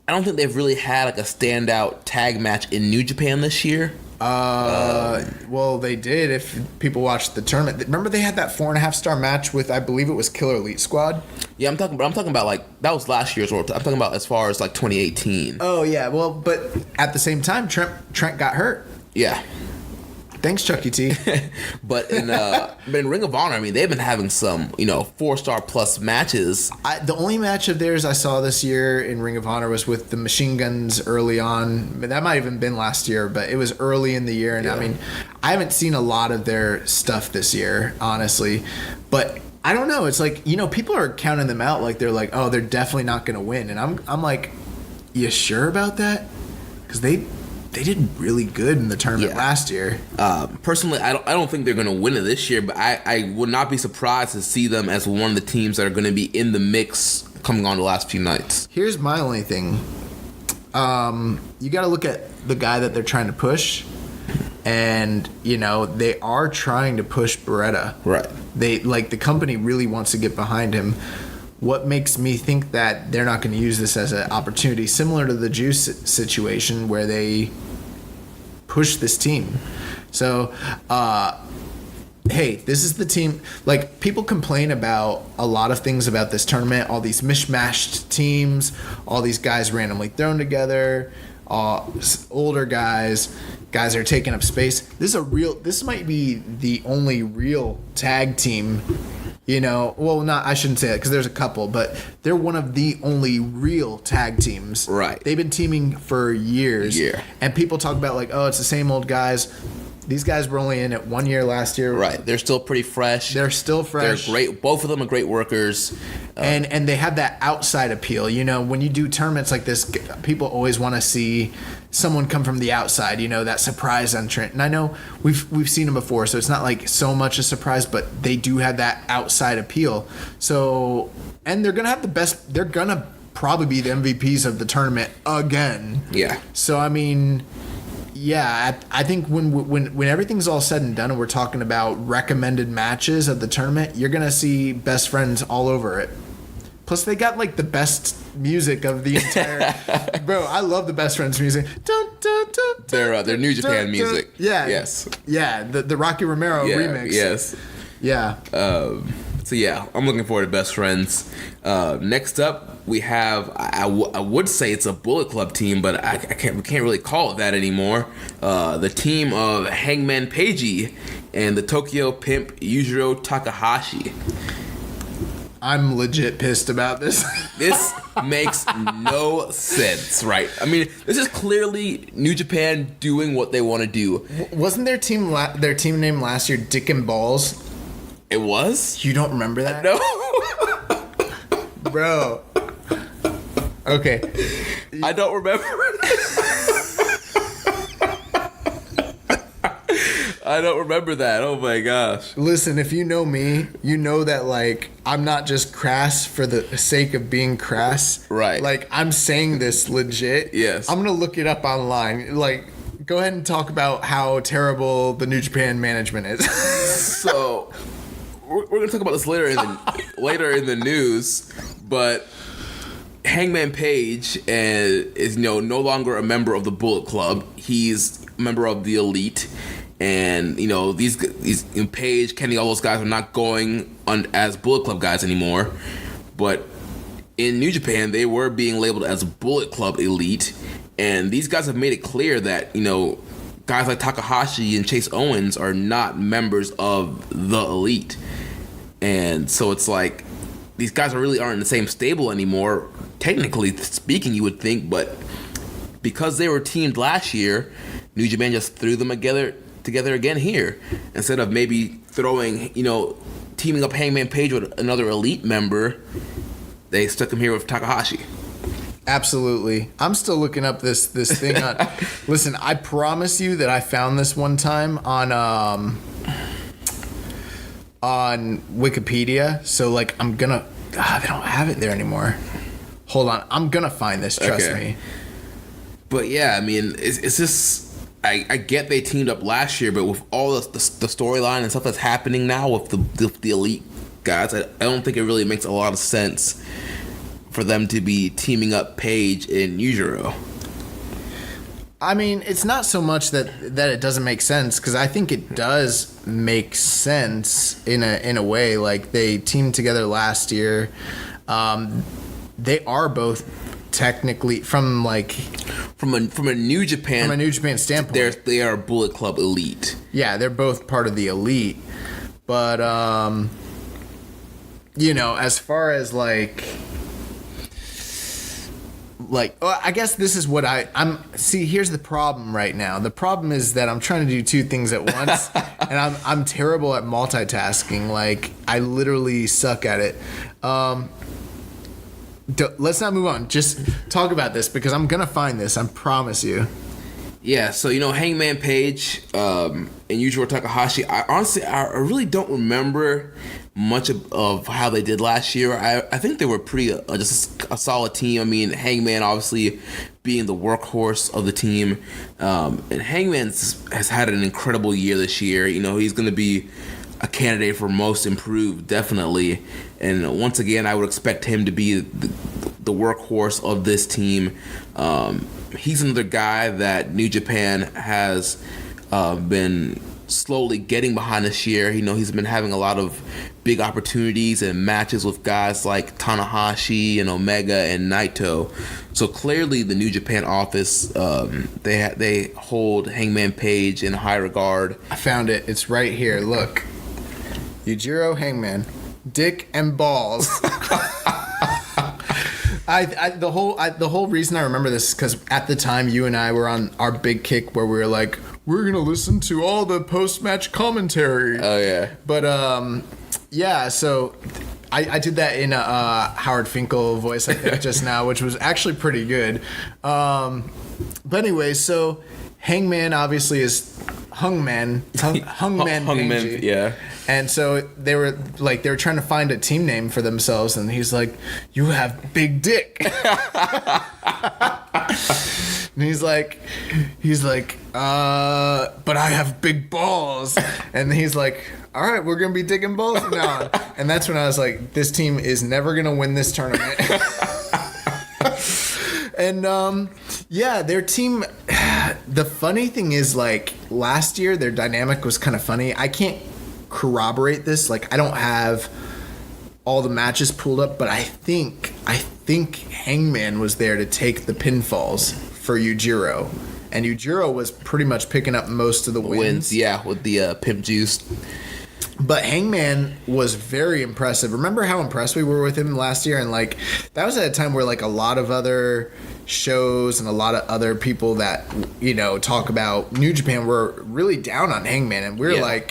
I don't think they've really had like a standout tag match in New Japan this year. Well, they did. If people watched the tournament, remember they had that 4.5-star match with, I believe it was Killer Elite Squad. Yeah, I'm talking about like that was last year's World. I'm talking about as far as like 2018. Oh yeah, well, but at the same time, Trent got hurt. Yeah. Thanks, Chucky T. But in Ring of Honor, I mean, they've been having some, you know, 4-star plus matches. The only match of theirs I saw this year in Ring of Honor was with the Machine Guns early on. That might have even been last year, but it was early in the year. And I mean, I haven't seen a lot of their stuff this year, honestly. But I don't know. It's like, you know, people are counting them out like they're like, oh, they're definitely not going to win. And I'm like, you sure about that? Because they did really good in the tournament last year. Personally, I don't think they're going to win it this year, but I would not be surprised to see them as one of the teams that are going to be in the mix coming on the last few nights. Here's my only thing. You got to look at the guy that they're trying to push, and you know they are trying to push Beretta. Right. They like the company really wants to get behind him. What makes me think that they're not going to use this as an opportunity, similar to the Juice situation where they push this team. So, hey, this is the team. Like, people complain about a lot of things about this tournament, all these mishmashed teams, all these guys randomly thrown together, older guys are taking up space. This might be the only real tag team. You know, well, I shouldn't say that because there's a couple, but they're one of the only real tag teams. Right. They've been teaming for years. Yeah. And people talk about like, oh, it's the same old guys. These guys were only in it 1 year last year. Right. They're still pretty fresh. They're still fresh. They're great. Both of them are great workers. And they have that outside appeal. You know, when you do tournaments like this, people always want to see someone come from the outside, you know, that surprise entrant. And I know we've seen them before, so it's not like so much a surprise, but they do have that outside appeal. So, and they're going to have the best, they're going to probably be the MVPs of the tournament again. Yeah. So, I mean, yeah, I think when everything's all said and done and we're talking about recommended matches of the tournament, you're going to see best friends all over it. Plus, they got like the best music of the entire. Bro, I love the best friends music. Their New Japan music. Yeah. Yes. Yeah. The Rocky Romero remix. Yes. Yeah. So yeah, I'm looking forward to Best Friends. Next up, we have I would say it's a Bullet Club team, but we can't really call it that anymore. The team of Hangman Page and the Tokyo Pimp Yujiro Takahashi. I'm legit pissed about this. This makes no sense, right? I mean, this is clearly New Japan doing what they want to do. Wasn't their team name last year Dick and Balls? It was? You don't remember that? No. Bro. Okay. I don't remember. I don't remember that. Oh my gosh. Listen, if you know me, you know that like I'm not just crass for the sake of being crass. Right. Like I'm saying this legit. Yes. I'm gonna look it up online. Like, go ahead and talk about how terrible the New Japan management is. So, we're gonna talk about this later in the news, but Hangman Page is no longer a member of the Bullet Club. He's a member of the Elite, and these Page, Kenny, all those guys are not going on as Bullet Club guys anymore. But in New Japan, they were being labeled as Bullet Club Elite, and these guys have made it clear that guys like Takahashi and Chase Owens are not members of the Elite, and so it's like these guys really aren't in the same stable anymore. Technically speaking, you would think, but because they were teamed last year, New Japan just threw them together again here instead of maybe teaming up Hangman Page with another Elite member. They stuck him here with Takahashi. Absolutely. I'm still looking up this thing on. Listen, I promise you that I found this one time on Wikipedia. So like they don't have it there anymore. Hold on, I'm gonna find this. Trust me. But yeah, I mean, it's just I get they teamed up last year, but with all the storyline and stuff that's happening now with the Elite guys, I don't think it really makes a lot of sense for them to be teaming up Page and Yujiro. I mean, it's not so much that it doesn't make sense, because I think it does make sense in a way. Like, they teamed together last year. They are both technically from a New Japan standpoint. They are Bullet Club Elite. Yeah, they're both part of the Elite. But as far as I guess this is what I'm. See, here's the problem right now. The problem is that I'm trying to do two things at once, and I'm terrible at multitasking. Like, I literally suck at it. Let's not move on. Just talk about this, because I'm gonna find this. I promise you. Yeah. So Hangman Page and Yujiro Takahashi. I really don't remember much of how they did last year. I think they were pretty just a solid team. I mean, Hangman obviously being the workhorse of the team, and Hangman has had an incredible year this year. He's going to be a candidate for most improved, definitely. And once again, I would expect him to be the workhorse of this team. He's another guy that New Japan has been slowly getting behind this year. He's been having a lot of big opportunities and matches with guys like Tanahashi and Omega and Naito. So clearly the New Japan office, they hold Hangman Page in high regard. I found it. It's right here. Look. Yujiro Hangman. Dick and balls. The whole reason I remember this is because at the time you and I were on our big kick where we were like, we're gonna listen to all the post-match commentary. Oh yeah. But yeah. So I did that in a Howard Finkel voice, I think, just now, which was actually pretty good. But anyway, so Hangman obviously is Hungman Page. Yeah. And so they were trying to find a team name for themselves, and he's like, "You have big dick." And he's like, "But I have big balls." And he's like, "All right, we're gonna be dick and balls from now on." And that's when I was like, "This team is never gonna win this tournament." And yeah, their team. The funny thing is, last year their dynamic was kind of funny. I can't corroborate this. I don't have all the matches pulled up, but I think Hangman was there to take the pinfalls for Yujiro, and Yujiro was pretty much picking up most of the wins. Yeah, with the pimp juice. But Hangman was very impressive. Remember how impressed we were with him last year? And that was at a time where a lot of other shows and a lot of other people that talk about New Japan were really down on Hangman, and we're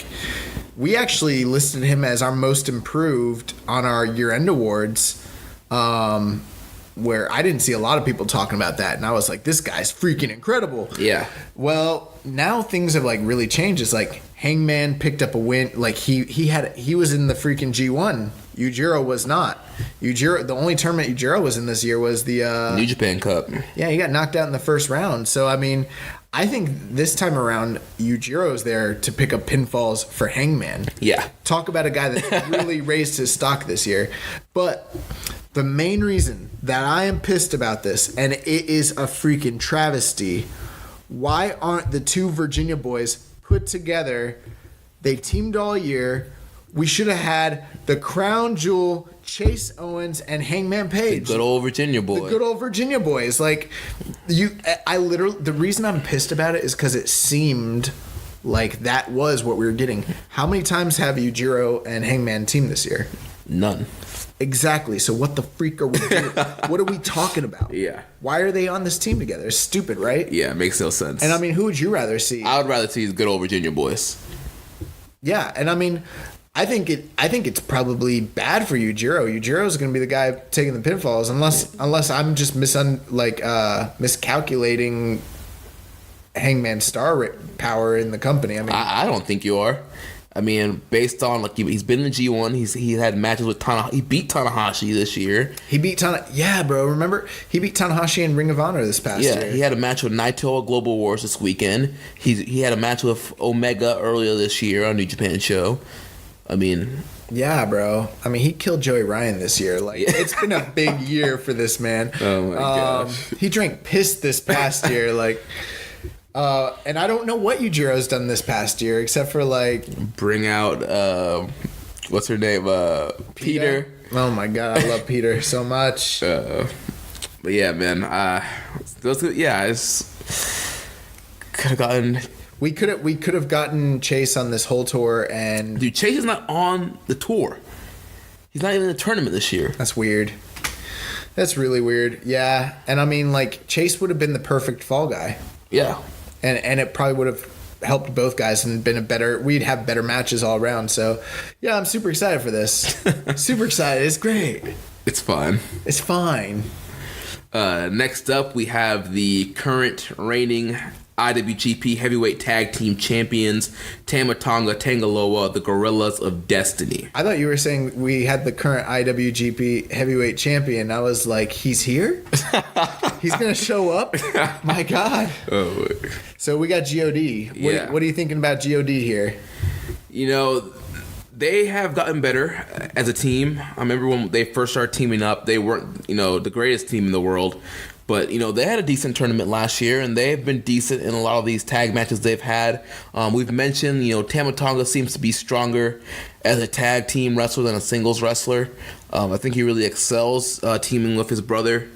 we actually listed him as our most improved on our year-end awards, where I didn't see a lot of people talking about that, and I was like, this guy's freaking incredible. Yeah. Well, now things have really changed. It's Hangman picked up a win. He was in the freaking G1. Yujiro was not. The only tournament Yujiro was in this year was the New Japan Cup. Yeah, he got knocked out in the first round. So I mean, I think this time around, Yujiro's there to pick up pinfalls for Hangman. Yeah. Talk about a guy that really raised his stock this year. But the main reason that I am pissed about this, and it is a freaking travesty, why aren't the two Virginia boys put together? They teamed all year. We should have had the crown jewel Chase Owens and Hangman Page. The good old Virginia boys. The good old Virginia boys. Like, the reason I'm pissed about it is because it seemed like that was what we were getting. How many times have Yujiro and Hangman teamed this year? None. Exactly. So what the freak are we doing? What are we talking about? Yeah. Why are they on this team together? It's stupid, right? Yeah, it makes no sense. And I mean, who would you rather see? I would rather see the good old Virginia boys. Yeah, and I mean, I think it's probably bad for Yujiro. Yujiro's going to be the guy taking the pinfalls, unless I'm just miscalculating Hangman's star power in the company. I mean, I don't think you are. I mean, based on like he's been in the G1, he had matches with Tanahashi. He beat Tanahashi this year. He beat Yeah, bro. Remember he beat Tanahashi in Ring of Honor this past year. Yeah, he had a match with Naito at Global Wars this weekend. He had a match with Omega earlier this year on New Japan Show. I mean, yeah, bro. I mean, he killed Joey Ryan this year. Like, it's been a big year for this man. Oh my gosh. He drank piss this past year. Like, and I don't know what Yujiro's done this past year except for like bring out what's her name? Peter. Oh my god, I love Peter so much. But yeah, man. It's could have gotten. We could have gotten Chase on this whole tour, and Dude, Chase is not on the tour. He's not even in the tournament this year. That's weird. That's really weird. Yeah, and I mean, like, Chase would have been the perfect fall guy. Yeah, and it probably would have helped both guys and been we'd have better matches all around. So yeah, I'm super excited for this. Super excited. It's great. It's fun. It's fine. Next up, we have the current reigning IWGP Heavyweight Tag Team Champions, Tama Tonga Tangaloa, the Gorillas of Destiny. I thought you were saying we had the current IWGP Heavyweight Champion. I was like, he's here? He's going to show up? My God. Oh. So we got GOD. What are you thinking about GOD here? You know, they have gotten better as a team. I remember when they first started teaming up, they weren't, the greatest team in the world. But, they had a decent tournament last year, and they've been decent in a lot of these tag matches they've had. We've mentioned, Tama Tonga seems to be stronger as a tag team wrestler than a singles wrestler. I think he really excels teaming with his brother.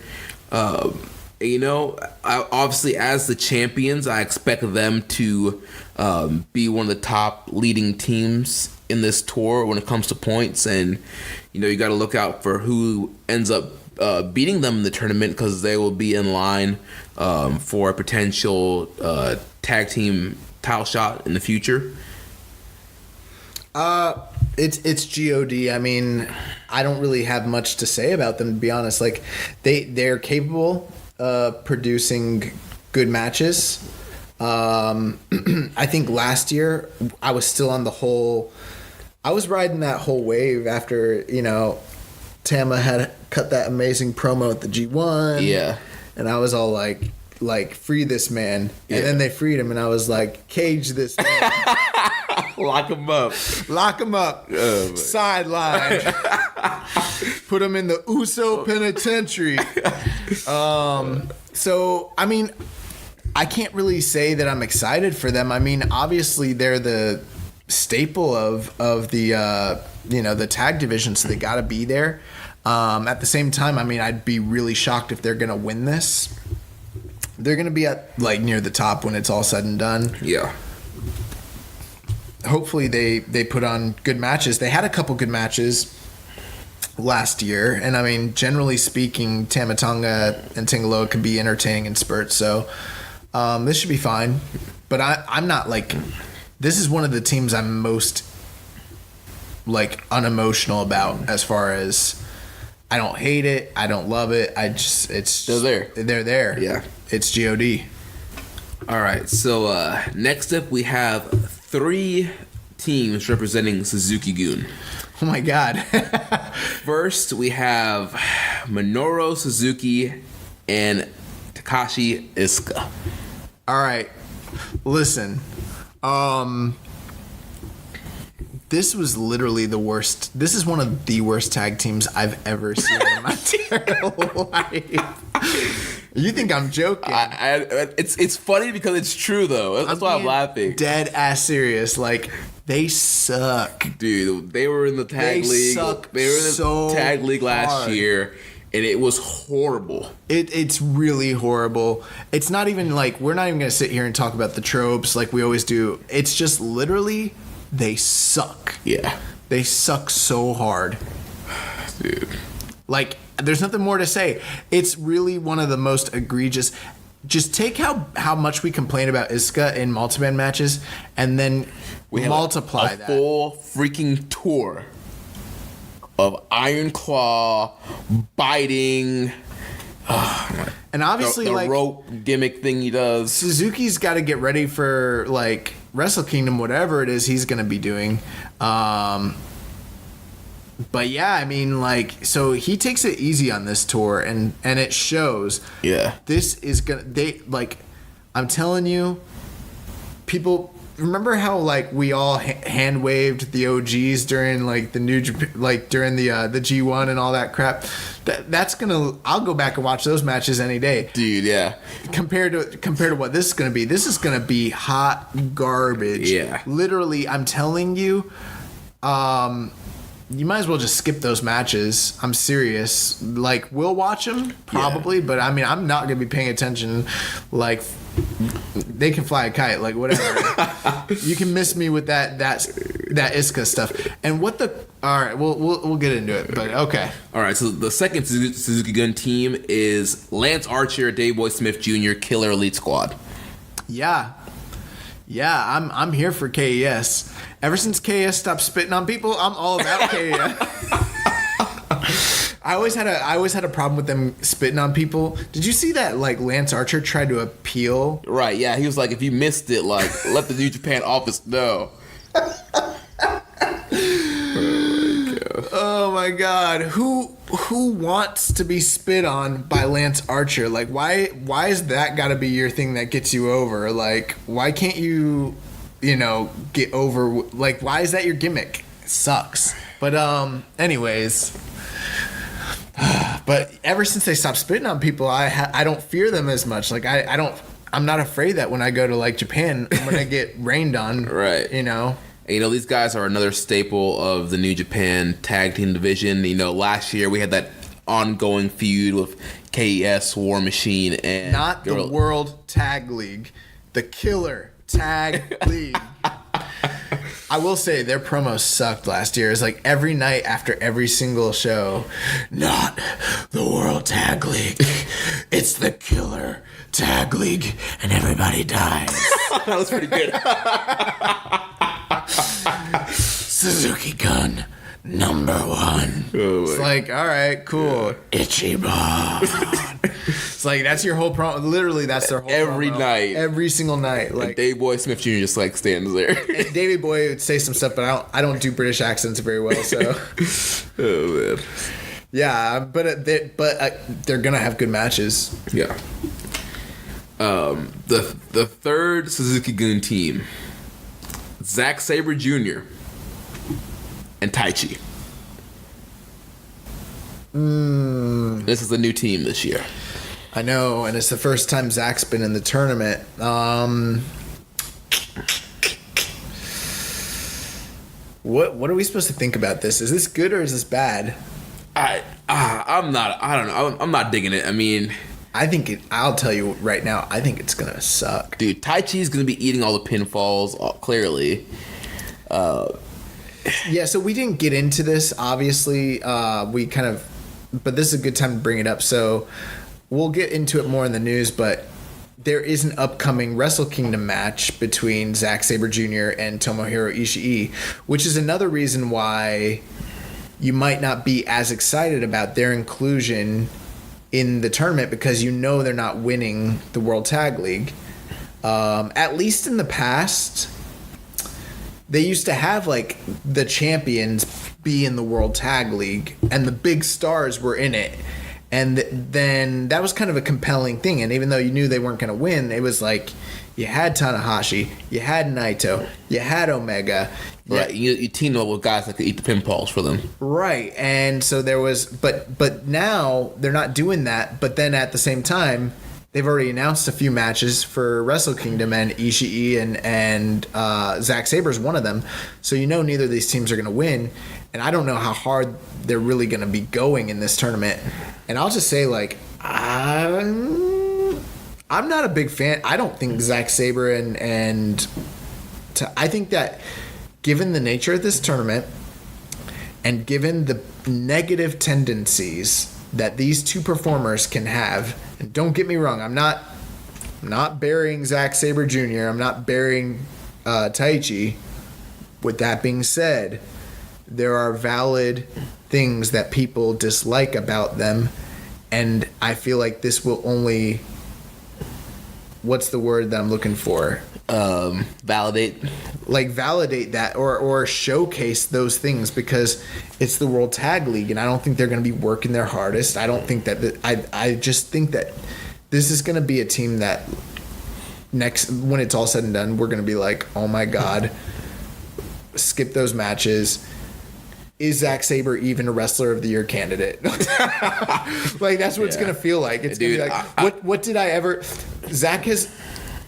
Obviously, as the champions, I expect them to be one of the top leading teams in this tour when it comes to points. And, you got to look out for who ends up beating them in the tournament, because they will be in line for a potential tag team title shot in the future. It's GOD. I mean, I don't really have much to say about them, to be honest. Like, they're capable of producing good matches. I think last year I was still on I was riding that whole wave after, Tama had cut that amazing promo at the G1. Yeah. And I was all like free this man. Yeah. And then they freed him, and I was like, cage this man. Lock him up. Lock him up. Oh, sideline. Put him in the Uso penitentiary. So, I mean, I can't really say that I'm excited for them. I mean, obviously they're the staple of the the tag division, so they got to be there. At the same time, I mean, I'd be really shocked if they're gonna win this. They're gonna be at near the top when it's all said and done. Yeah. Hopefully they put on good matches. They had a couple good matches last year, and I mean, generally speaking, Tama Tonga and Tangaloa could be entertaining in spurts. So this should be fine. But I'm not this is one of the teams I'm most unemotional about, as far as I don't hate it, I don't love it. They're there. They're there. Yeah. It's GOD. All right. So next up we have 3 teams representing Suzuki-gun. Oh my God. First we have Minoru Suzuki and Takashi Iizuka. All right. Listen, this was literally the worst. This is one of the worst tag teams I've ever seen in my entire life. You think I'm joking? It's funny because it's true though. That's why I'm laughing. Dead ass serious. Like, they suck, dude. They were in the tag league. They were in the tag league last year, and it was horrible. It's really horrible. It's not even like, we're not even gonna sit here and talk about the tropes like we always do. It's just literally, they suck. Yeah, they suck so hard, dude. Like, there's nothing more to say. It's really one of the most egregious. Just take how much we complain about Iska in multi-man matches, and then we multiply that. Full freaking tour of Iron Claw biting. And obviously, the like, rope gimmick thing he does. Suzuki's got to get ready for, like, Wrestle Kingdom, whatever it is he's going to be doing. But yeah, I mean, like, so he takes it easy on this tour, and it shows. Yeah. This is gonna, I'm telling you, people, remember how, like, we all hand waved the OGs during, like, the New Japan, like, during the G1 and all that crap? That's gonna, I'll go back and watch those matches any day, dude. Yeah. Compared to what this is gonna be hot garbage. Yeah. Literally, I'm telling you, you might as well just skip those matches. I'm serious. Like, we'll watch them probably, but I mean, I'm not gonna be paying attention. Like, they can fly a kite, like, whatever. You can miss me with that Iska stuff. And what the? All right, we'll get into it. But okay. All right. So the second Suzuki Gun team is Lance Archer, Dave Boy Smith Jr., Killer Elite Squad. Yeah, I'm here for KES. Ever since KES stopped spitting on people, I'm all about KES. I always had a problem with them spitting on people. Did you see that, like, Lance Archer tried to appeal? Right, yeah. He was like, if you missed it, like, let the New Japan office know. Oh my god. Who wants to be spit on by Lance Archer? Like, why is that gotta be your thing that gets you over? Like, why can't you get over, like, why is that your gimmick? It sucks. But anyways, but ever since they stopped spitting on people, I don't fear them as much. Like, I'm not afraid that when I go to, like, Japan, I'm gonna get rained on. Right. And, these guys are another staple of the New Japan tag team division. Last year we had that ongoing feud with KES, War Machine, and not the World Tag League, the Killer Tag League. I will say their promos sucked last year. It's like every night after every single show, not the World Tag League, it's the Killer Tag League, and everybody dies. That was pretty good. Suzuki Gun #1. It's like, all right, cool. Ichiban. It's like, that's your whole promo. Literally, that's their whole every promo. night, every single night. Like, Dave Boy Smith Jr. just, like, stands there. Davey Boy would say some stuff, but I don't do British accents very well. So, oh man, yeah, but they're gonna have good matches. Yeah. The third Suzuki Gun team, Zack Sabre Jr. and Taichi. This is a new team this year. I know, and it's the first time Zach's been in the tournament. What are we supposed to think about this? Is this good or is this bad? I'm not digging it. I mean, I'll tell you right now, I think it's gonna suck. Dude, Taichi's gonna be eating all the pinfalls, clearly. Yeah, so we didn't get into this, obviously. But this is a good time to bring it up. So we'll get into it more in the news, but there is an upcoming Wrestle Kingdom match between Zack Sabre Jr. and Tomohiro Ishii, which is another reason why you might not be as excited about their inclusion in the tournament, because they're not winning the World Tag League. At least in the past, they used to have, like, the champions be in the World Tag League, and the big stars were in it. And then that was kind of a compelling thing. And even though you knew they weren't going to win, it was like you had Tanahashi, you had Naito, you had Omega. Right, you teamed up with guys that could eat the pinfalls for them. Right, and so there was, but now they're not doing that. But then at the same time, they've already announced a few matches for Wrestle Kingdom, and Ishii and Zack Sabre is one of them. So you know neither of these teams are going to win, and I don't know how hard they're really going to be going in this tournament. And I'll just say, like, I'm not a big fan. I don't think Zack Sabre I think that given the nature of this tournament and given the negative tendencies that these two performers can have, and don't get me wrong, I'm not burying Zack Sabre Jr., I'm not burying Taichi. With that being said, there are valid things that people dislike about them, and I feel like this will only, what's the word that I'm looking for? Validate that or showcase those things, because it's the World Tag League, and I don't think they're going to be working their hardest. I don't think that I just think that this is going to be a team that when it's all said and done, we're going to be like, oh my God, skip those matches. Is Zack Sabre even a Wrestler of the Year candidate? Like, that's what it's going to feel like. It's going to be like, what did I ever... Zack has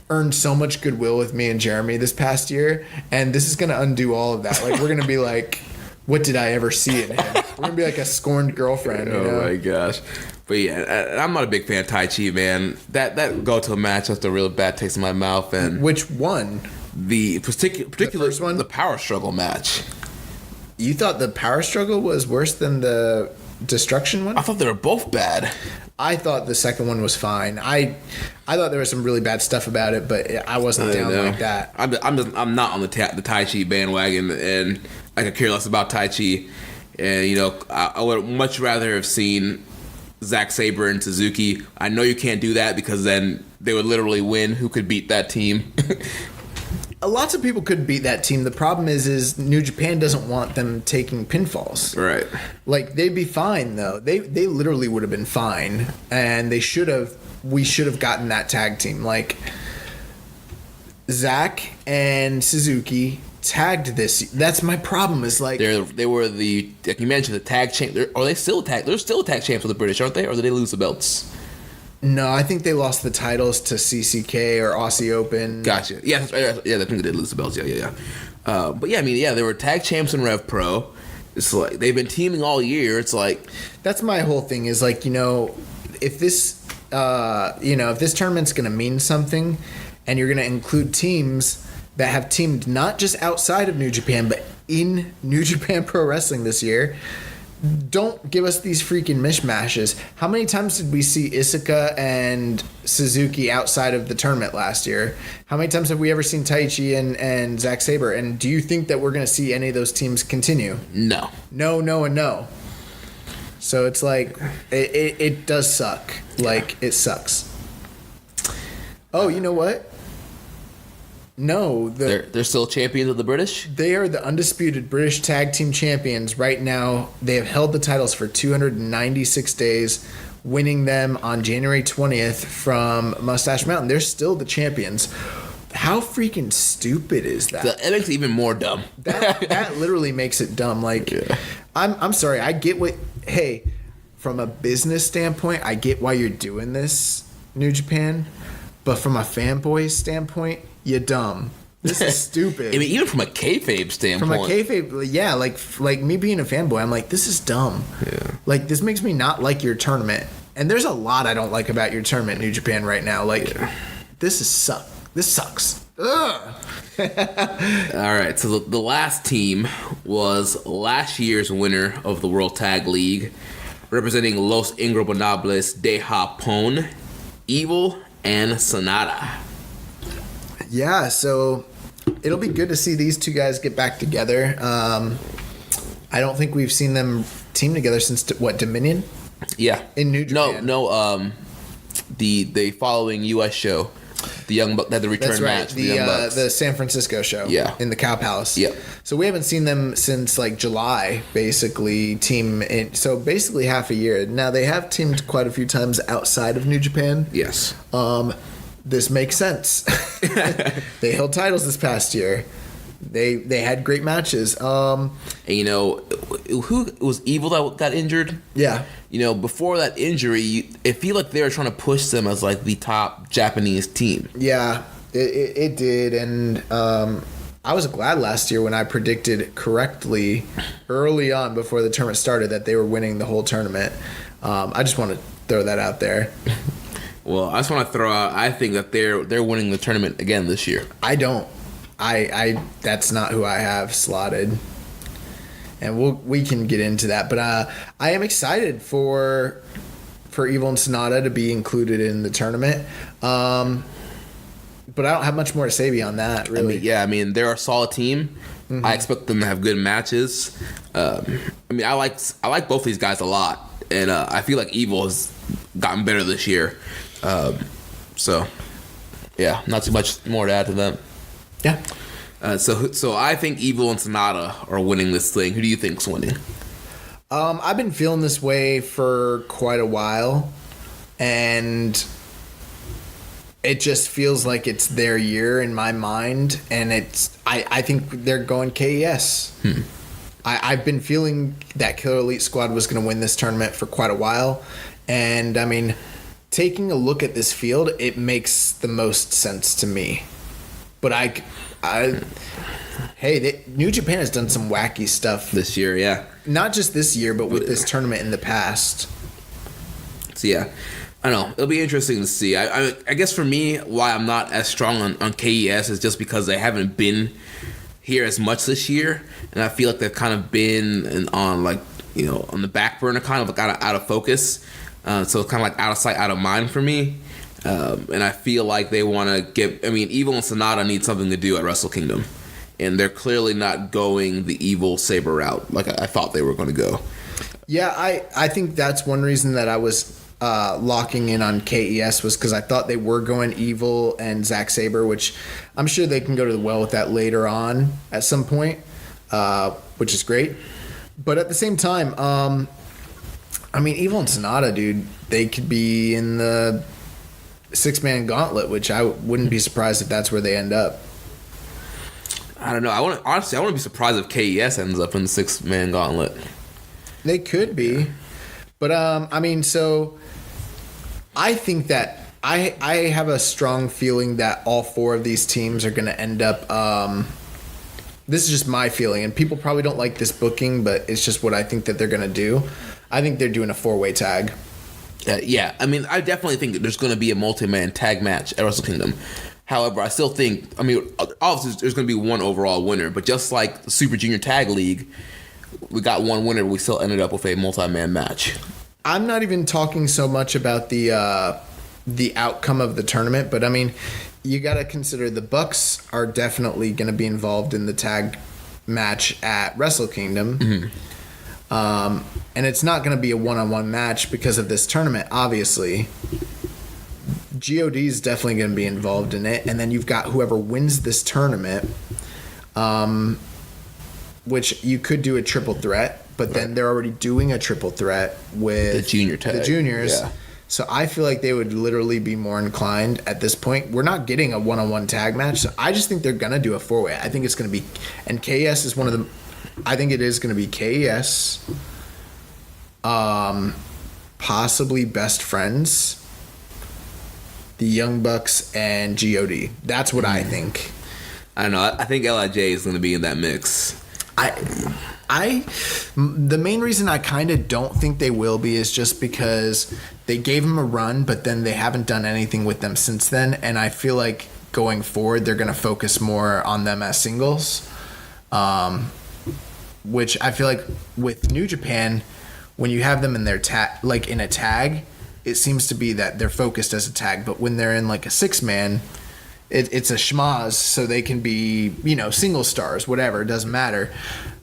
earned so much goodwill with me and Jeremy this past year, and this is going to undo all of that. Like, we're going to be like, what did I ever see in him? We're going to be like a scorned girlfriend, you know? Oh, my gosh. But, yeah, I'm not a big fan of Taichi, man. That go-to match left a real bad taste in my mouth. And which one? The particular first one? The power struggle match. You thought the power struggle was worse than the destruction one? I thought they were both bad. I thought the second one was fine. I thought there was some really bad stuff about it, but I wasn't down like that. I'm not on the Taichi bandwagon, and I could care less about Taichi. And, you know, I would much rather have seen Zack Sabre and Suzuki. I know you can't do that because then they would literally win. Who could beat that team? Lots of people could beat that team. The problem is New Japan doesn't want them taking pinfalls. Right. Like, they'd be fine, though. They literally would have been fine. And we should have gotten that tag team. Like, Zack and Suzuki tagged this. That's my problem, is like... They were like you mentioned, the tag champ. Are they still tag? They're still tag champs for the British, aren't they? Or did they lose the belts? No, I think they lost the titles to CCK or Aussie Open. Gotcha. Yeah, I think they did lose the belts. Yeah. But yeah, I mean, they were tag champs in Rev Pro. It's like they've been teaming all year. It's like, that's my whole thing. Is like, you know, if this tournament's going to mean something, and you're going to include teams that have teamed not just outside of New Japan but in New Japan Pro Wrestling this year. Don't give us these freaking mishmashes. How many times did we see Isuka and Suzuki outside of the tournament last year? How many times have we ever seen Taichi and Zack Sabre? And do you think that we're going to see any of those teams continue? No. No, and no. So it's like, it does suck. Like, it sucks. Oh, you know what? No, they're still champions of the British? They are the undisputed British Tag Team Champions right now. They have held the titles for 296 days, winning them on January 20th from Mustache Mountain. They're still the champions. How freaking stupid is that? It makes it even more dumb. That literally makes it dumb. Like, yeah. I'm sorry. I get from a business standpoint, I get why you're doing this, New Japan. But from a fanboy standpoint, you're dumb. This is stupid. I mean, even from a kayfabe standpoint. From a kayfabe, yeah, like me being a fanboy, I'm like, this is dumb. Yeah. Like, this makes me not like your tournament. And there's a lot I don't like about your tournament, New Japan, right now. Like, This sucks. Ugh. All right, so the last team was last year's winner of the World Tag League, representing Los Ingobernables de Japón, Evil and Sonata. Yeah, so it'll be good to see these two guys get back together. I don't think we've seen them team together since Dominion? Yeah. In New Japan. No, the following US show. The Young Bucks had the return That's right. match. The Young Bucks. The San Francisco show. Yeah. In the Cow Palace. Yep. So we haven't seen them since like July, basically. So basically half a year. Now they have teamed quite a few times outside of New Japan. Yes. This makes sense. They held titles this past year. They had great matches. And who was Evil that got injured? Yeah. Before that injury, it feel like they were trying to push them as like the top Japanese team. Yeah, it did, and I was glad last year when I predicted correctly early on before the tournament started that they were winning the whole tournament. I just want to throw that out there. Well, I just want to throw out, I think that they're winning the tournament again this year. I don't. I that's not who I have slotted. And we can get into that, but I am excited for Evil and Sonata to be included in the tournament. But I don't have much more to say beyond that, really. They're a solid team. Mm-hmm. I expect them to have good matches. I like both these guys a lot, and I feel like Evil has gotten better this year. So not too much more to add to them. Yeah. So I think Evil and Sonata are winning this thing. Who do you think's winning? I've been feeling this way for quite a while, and it just feels like it's their year in my mind, and I think they're going KES. I've been feeling that Killer Elite Squad was going to win this tournament for quite a while, and taking a look at this field, it makes the most sense to me. But New Japan has done some wacky stuff this year, yeah. Not just this year, but with this tournament in the past. So yeah, I don't know. It'll be interesting to see. I guess for me, why I'm not as strong on KES is just because they haven't been here as much this year, and I feel like they've kind of been on on the back burner, kind of like out of focus. So it's kind of like out of sight, out of mind for me. And I feel like they want to Evil and Sonata need something to do at Wrestle Kingdom. And they're clearly not going the Evil Saber route like I thought they were going to go. Yeah, I think that's one reason that I was locking in on KES was because I thought they were going Evil and Zack Sabre, which I'm sure they can go to the well with that later on at some point, which is great. But at the same time, Evil and Sonata, dude, they could be in the 6-man gauntlet, which I wouldn't be surprised if that's where they end up. I don't know. I wouldn't be surprised if KES ends up in the 6-man gauntlet. They could be, but so I think that I have a strong feeling that all 4 of these teams are going to end up. This is just my feeling, and people probably don't like this booking, but it's just what I think that they're going to do. I think they're doing a 4-way tag. Yeah, I definitely think that there's going to be a multi-man tag match at Wrestle Kingdom. However, I still think, obviously there's going to be one overall winner, but just like the Super Junior Tag League, we got one winner, but we still ended up with a multi-man match. I'm not even talking so much about the outcome of the tournament, but you got to consider the Bucks are definitely going to be involved in the tag match at Wrestle Kingdom. Mm-hmm. And it's not going to be a one-on-one match because of this tournament, obviously. GOD is definitely going to be involved in it. And then you've got whoever wins this tournament, which you could do a triple threat, but then they're already doing a triple threat with the junior tag. The juniors. Yeah. So I feel like they would literally be more inclined at this point. We're not getting a one-on-one tag match, so I just think they're going to do a 4-way. I think it's going to be... And KES is one of the... I think it is going to be KES, possibly Best Friends, the Young Bucks, and GOD. That's what I think. I don't know. I think LIJ is going to be in that mix. The main reason I kind of don't think they will be is just because they gave them a run, but then they haven't done anything with them since then. And I feel like going forward, they're going to focus more on them as singles. Which I feel like with New Japan, when you have them in their in a tag, it seems to be that they're focused as a tag. But when they're in like a 6-man, it's a schmaz, so they can be, single stars, whatever, it doesn't matter.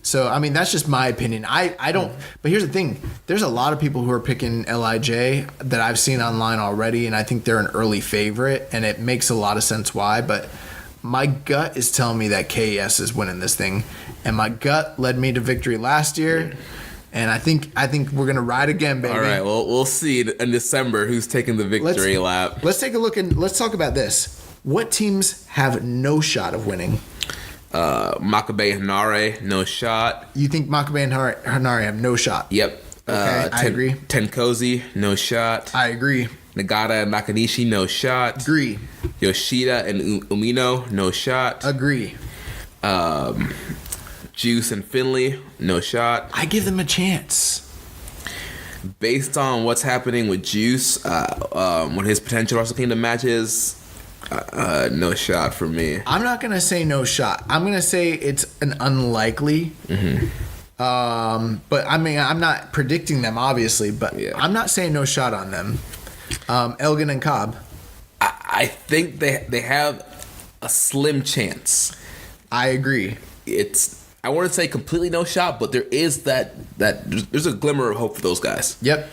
So, I mean, that's just my opinion. I don't, but here's the thing. There's a lot of people who are picking LIJ that I've seen online already, and I think they're an early favorite, and it makes a lot of sense why, but my gut is telling me that KES is winning this thing, and my gut led me to victory last year, and I think we're going to ride again, baby. All right, well, we'll see in December who's taking the victory lap. Let's take a look and let's talk about this. What teams have no shot of winning? Makabe Hanare, no shot. You think Makabe and Hanare have no shot? Yep. Okay, I agree. Tenkozi, no shot. I agree. Nagata and Nakanishi, no shot. Agree. Yoshida and Umino, no shot. Agree. Juice and Finley, no shot. I give them a chance. Based on what's happening with Juice, with his potential Wrestle Kingdom matches, no shot for me. I'm not going to say no shot. I'm going to say it's an unlikely. But I mean, I'm not predicting them, obviously, but I'm not saying no shot on them. Elgin and Cobb. I think they have a slim chance. I agree. I wouldn't say completely no shot, but there is that there's a glimmer of hope for those guys. Yep.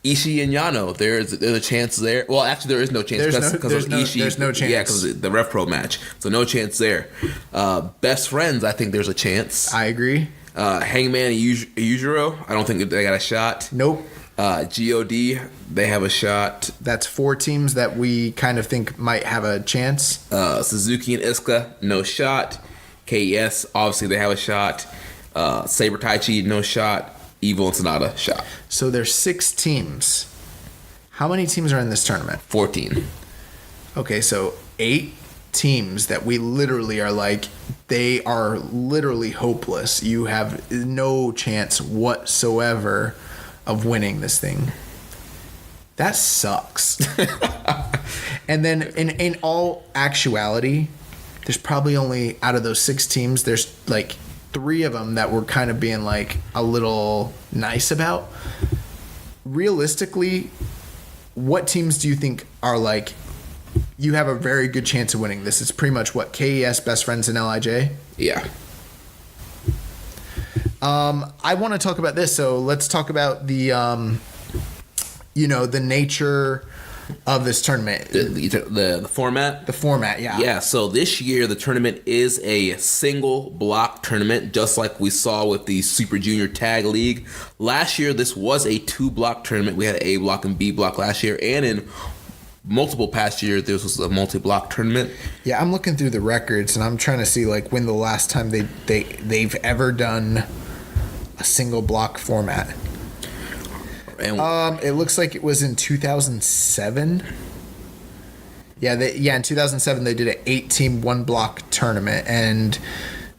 Ishii and Yano, there's a chance there. Well, actually, there is no chance because of Ishii. There's no chance. Yeah, because of the Rev Pro match, so no chance there. Best Friends, I think there's a chance. I agree. Hangman and Yujiro, I don't think they got a shot. Nope. God, they have a shot. That's 4 teams that we kind of think might have a chance. Suzuki and Iizuka, no shot. KES, obviously they have a shot. Saber Taichi, no shot. Evil and Sonata, shot. So there's 6 teams. How many teams are in this tournament? 14. Okay, so 8 teams that we literally are like, they are literally hopeless. You have no chance whatsoever of winning this thing. That sucks. And then in all actuality, there's probably only, out of those 6 teams, there's like 3 of them that we're kind of being like a little nice about. Realistically, what teams do you think are like, you have a very good chance of winning this? It's pretty much what, KES, Best Friends, and LIJ? Yeah. I want to talk about this, so let's talk about the, the nature of this tournament. The format? The format, yeah. Yeah, so this year the tournament is a single block tournament, just like we saw with the Super Junior Tag League. Last year, this was a 2-block tournament. We had an A block and B block last year, and in multiple past years, this was a multi-block tournament. Yeah, I'm looking through the records, and I'm trying to see like when the last time they've ever done a single block format. And it looks like it was in 2007. Yeah, in 2007 they did an 8-team 1-block tournament, and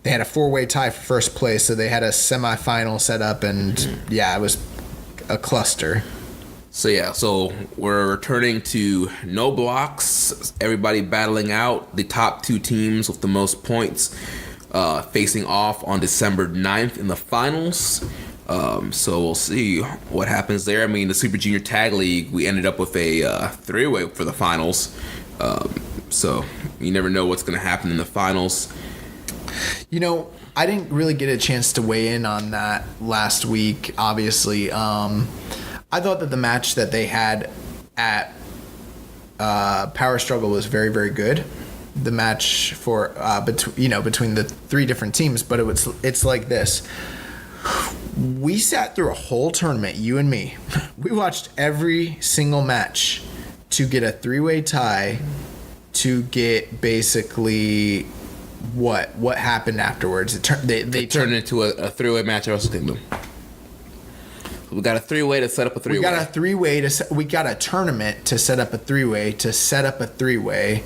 they had a 4-way tie for first place. So they had a semifinal set up, and it was a cluster. So we're returning to no blocks. Everybody battling out. The top 2 teams with the most points facing off on December 9th in the finals. So we'll see what happens there. I mean, the Super Junior Tag League, we ended up with a 3-way for the finals. So you never know what's going to happen in the finals. I didn't really get a chance to weigh in on that last week, obviously. I thought that the match that they had at Power Struggle was very, very good. The match for between the 3 different teams, but it's like this. We sat through a whole tournament, you and me. We watched every single match to get a 3-way tie, to get basically what happened afterwards. They turned into a 3-way match at Wrestle Kingdom. We got a 3-way to set up a 3-way. We got a tournament to set up a 3-way to set up a 3-way,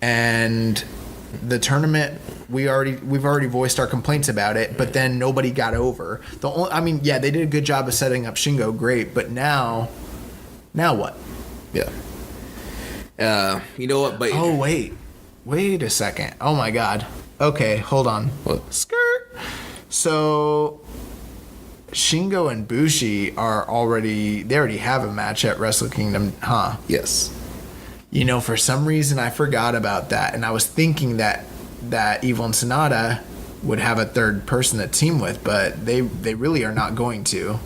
and the tournament, we've already voiced our complaints about it, but then nobody got over. They did a good job of setting up Shingo, great, but now what? Yeah. You know what? But wait a second. Oh my God. Okay, hold on. What? Skirt. So Shingo and Bushi they already have a match at Wrestle Kingdom, huh? Yes. For some reason I forgot about that, and I was thinking that Evil and Sonata would have a third person to team with, but they really are not going to.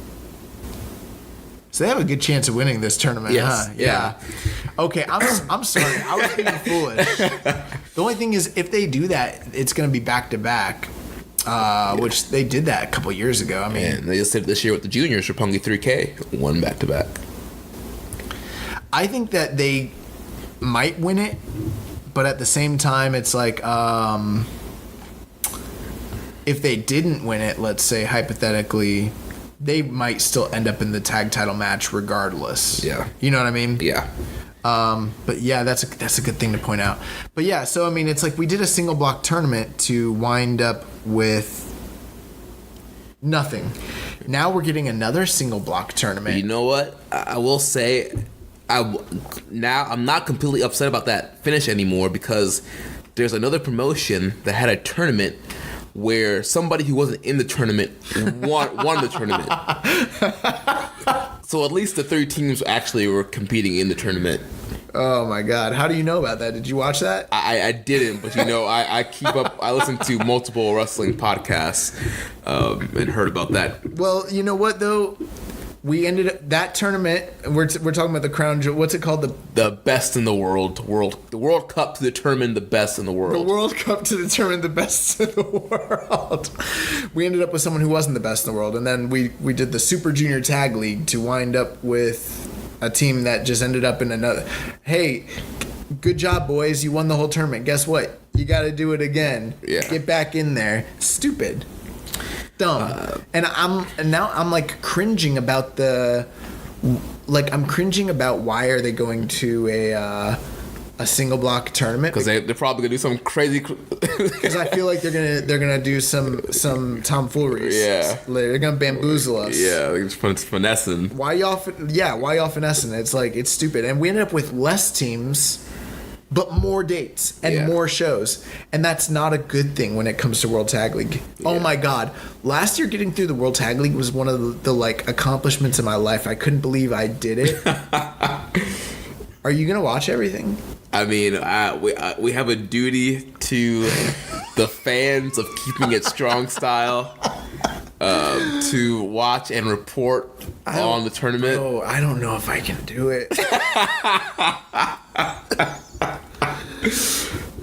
So they have a good chance of winning this tournament, Yes. huh? Yeah. Okay, I'm sorry. I was being foolish. The only thing is, if they do that, it's going to be back-to-back, which they did that a couple years ago. I mean, And they just did it this year with the juniors for Pungy 3K, one back-to-back. I think that they might win it, but at the same time, it's like, if they didn't win it, let's say hypothetically, they might still end up in the tag title match regardless. Yeah. You know what I mean? Yeah. But yeah, that's a good thing to point out. But yeah, so I mean, it's like we did a single block tournament to wind up with nothing. Now we're getting another single block tournament. You know what? I will say, now I'm not completely upset about that finish anymore because there's another promotion that had a tournament where somebody who wasn't in the tournament won the tournament. So at least the 3 teams actually were competing in the tournament. Oh my God! How do you know about that? Did you watch that? I didn't, but I keep up. I listen to multiple wrestling podcasts and heard about that. Well, you know what though? We ended up that tournament. We're talking about the crown jewel. What's it called? The best in the world. The World Cup to determine the best in the world. The World Cup to determine the best in the world. We ended up with someone who wasn't the best in the world, and then we did the Super Junior Tag League to wind up with a team that just ended up in another. Hey, good job, boys! You won the whole tournament. Guess what? You got to do it again. Yeah. Get back in there. Stupid. Dumb. And now I'm like cringing about I'm cringing about why are they going to a single block tournament? Because they're probably gonna do some crazy. Because I feel like they're gonna do some tomfooleries. Yeah. They're gonna bamboozle us. Yeah, like it's finessing. Why y'all finessing? It's like it's stupid. And we ended up with less teams, but more dates and more shows. And that's not a good thing when it comes to World Tag League. Yeah. Oh my God. Last year getting through the World Tag League was one of the like accomplishments of my life. I couldn't believe I did it. Are you going to watch everything? I mean, we have a duty to the fans of Keeping It Strong Style to watch and report on the tournament. Oh, I don't know if I can do it.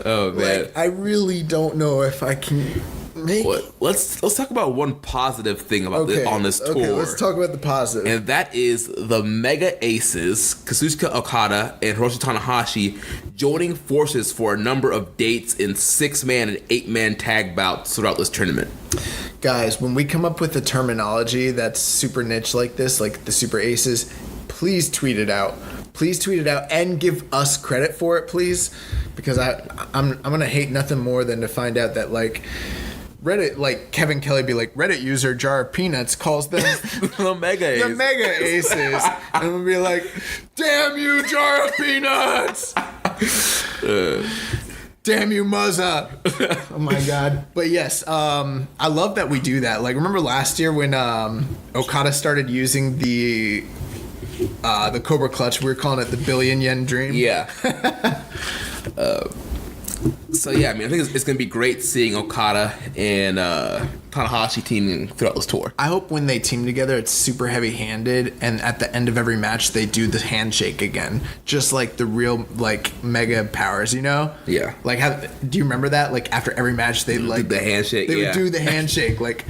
Oh man, like, I really don't know if I can make. Let's talk about one positive thing about this on this tour. Okay, let's talk about the positive. And that is the Mega Aces, Kazuchika Okada and Hiroshi Tanahashi, joining forces for a number of dates in 6-man and 8-man tag bouts throughout this tournament. Guys, when we come up with a terminology that's super niche like this, like the Super Aces, please tweet it out. Please tweet it out and give us credit for it, please, because I'm gonna hate nothing more than to find out that like Reddit, like Kevin Kelly be like, Reddit user Jar of Peanuts calls them the Mega Aces. The Mega Aces. And I'm gonna be like, damn you, Jar of Peanuts! Damn you, Muzza! Oh my God. But yes, I love that we do that. Like, remember last year when Okada started using the Cobra Clutch, we were calling it the Billion Yen Dream. Yeah. So yeah, I mean, I think it's going to be great seeing Okada and Tanahashi teaming throughout this tour. I hope when they team together, it's super heavy-handed, and at the end of every match, they do the handshake again, just like the real like mega powers, you know? Yeah. Like, do you remember that? Like after every match, they like do the handshake. They would do the handshake. Like,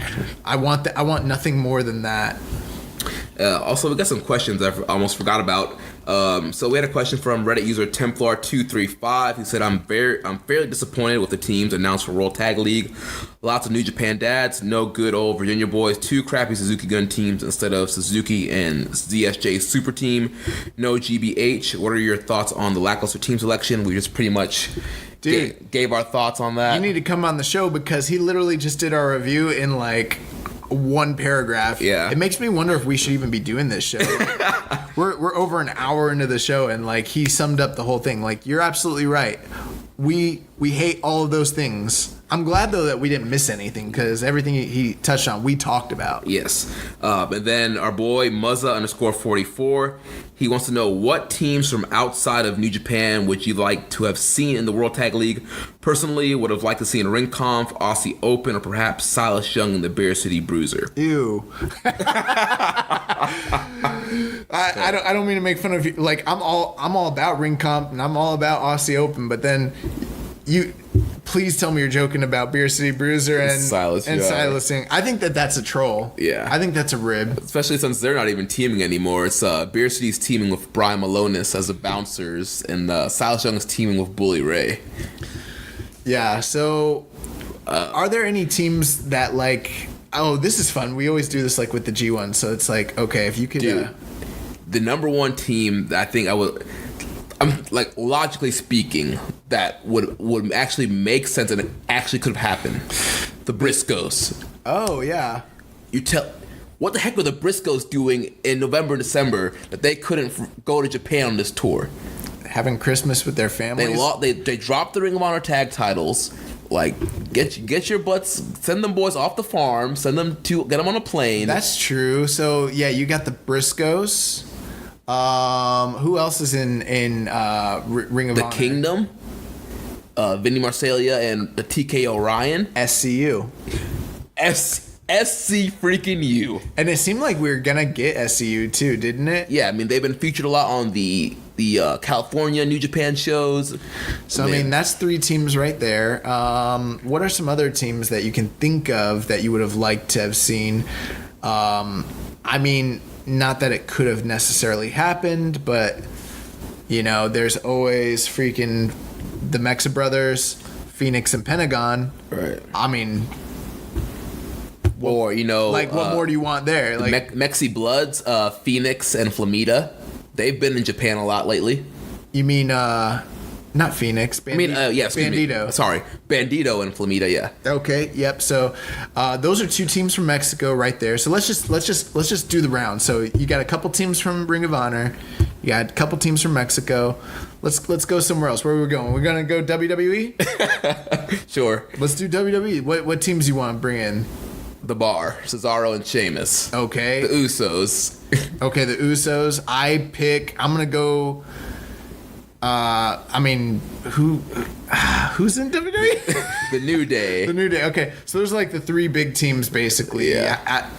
I want nothing more than that. Also, we got some questions I almost forgot about. So we had a question from Reddit user Templar235 who said, I'm fairly disappointed with the teams announced for World Tag League. Lots of New Japan dads, no good old Virginia boys, 2 crappy Suzuki Gun teams instead of Suzuki and ZSJ Super Team, no GBH. What are your thoughts on the lackluster team selection? We just pretty much gave our thoughts on that. You need to come on the show because he literally just did our review in like one paragraph. Yeah. It makes me wonder if we should even be doing this show. We're over an hour into the show and like he summed up the whole thing. Like, you're absolutely right. we hate all of those things. I'm glad though that we didn't miss anything because everything he touched on we talked about. Yes. And then our boy Muzza_44, he wants to know what teams from outside of New Japan would you like to have seen in the World Tag League. Personally, would have liked to see in Ring Conf, Aussie Open, or perhaps Silas Young in the Bear City Bruiser. Ew. I don't mean to make fun of you. Like I'm all about Ring Comp and I'm all about Aussie Open, but then you please tell me you're joking about Beer City Bruiser and Silas Young. I think that's a troll. Yeah. I think that's a rib. Especially since they're not even teaming anymore. It's Beer City's teaming with Brian Malonis as the bouncers, and Silas Young is teaming with Bully Ray. Yeah, so are there any teams that like, oh, this is fun. We always do this like with the G1, so it's like, okay, if you could... Dude, the number one team that I think I'm like logically speaking, that would actually make sense and it actually could have happened. The Briscoes. Oh yeah. What the heck were the Briscoes doing in November and December that they couldn't go to Japan on this tour? Having Christmas with their families. They dropped the Ring of Honor tag titles. Like get your butts, send them boys off the farm, get them on a plane. That's true. So yeah, you got the Briscoes. Who else is in Ring of Honor? The Kingdom, Vinny Marcellia and the TK Orion. SCU. SC freaking U. And it seemed like we were gonna get SCU too, didn't it? Yeah, I mean they've been featured a lot on the California New Japan shows. So I mean that's 3 teams right there. What are some other teams that you can think of that you would have liked to have seen? I mean, not that it could have necessarily happened, but you know, there's always freaking the Mexa Brothers, Phoenix and Pentagon. Right. I mean, or like what more do you want there? Like Mexi Bloods, Phoenix and Flamita. They've been in Japan a lot lately. You mean not Phoenix? Bandito. Me. Sorry, Bandito and Flamita. Yeah. Okay. Yep. So those are 2 teams from Mexico right there. So let's just do the round. So you got a couple teams from Ring of Honor. You got a couple teams from Mexico. Let's go somewhere else. Where are we going? We're gonna go WWE. Sure. Let's do WWE. What teams you want to bring in? The Bar, Cesaro and Sheamus. Okay. The Usos. Okay, the Usos. I'm gonna go. I mean, who's in WWE? The New Day. The New Day. Okay, so there's like the 3 big teams basically. Yeah.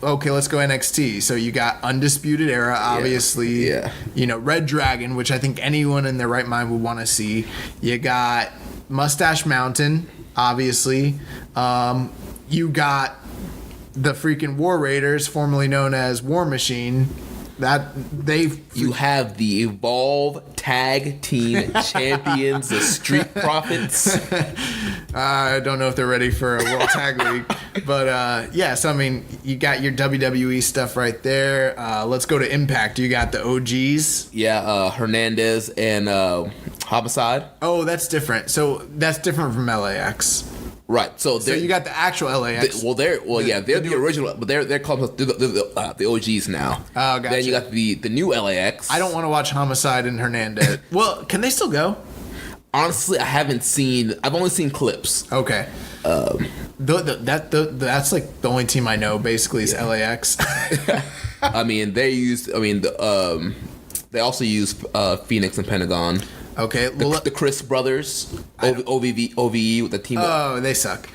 Okay, let's go NXT. So you got Undisputed Era, obviously. Yeah. You know, Red Dragon, which I think anyone in their right mind would want to see. You got Mustache Mountain, obviously. You got the freaking War Raiders, formerly known as War Machine. You have the Evolve Tag Team Champions, the Street Profits. I don't know if they're ready for a World Tag League, but so I mean, you got your WWE stuff right there. Let's go to Impact. You got the OGs. Yeah, Hernandez and Homicide. Oh, that's different. So that's different from LAX. Right, so you got the actual LAX. They're the original, but they're called the OGs now. Oh, gotcha. Then you got the new LAX. I don't want to watch Homicide and Hernandez. Well, can they still go? Honestly, I've only seen clips. Okay. That's like the only team I know. Basically, is LAX. I mean, they also use Phoenix and Pentagon. Okay, well, the Chris brothers, OVE with the team. Oh, they suck.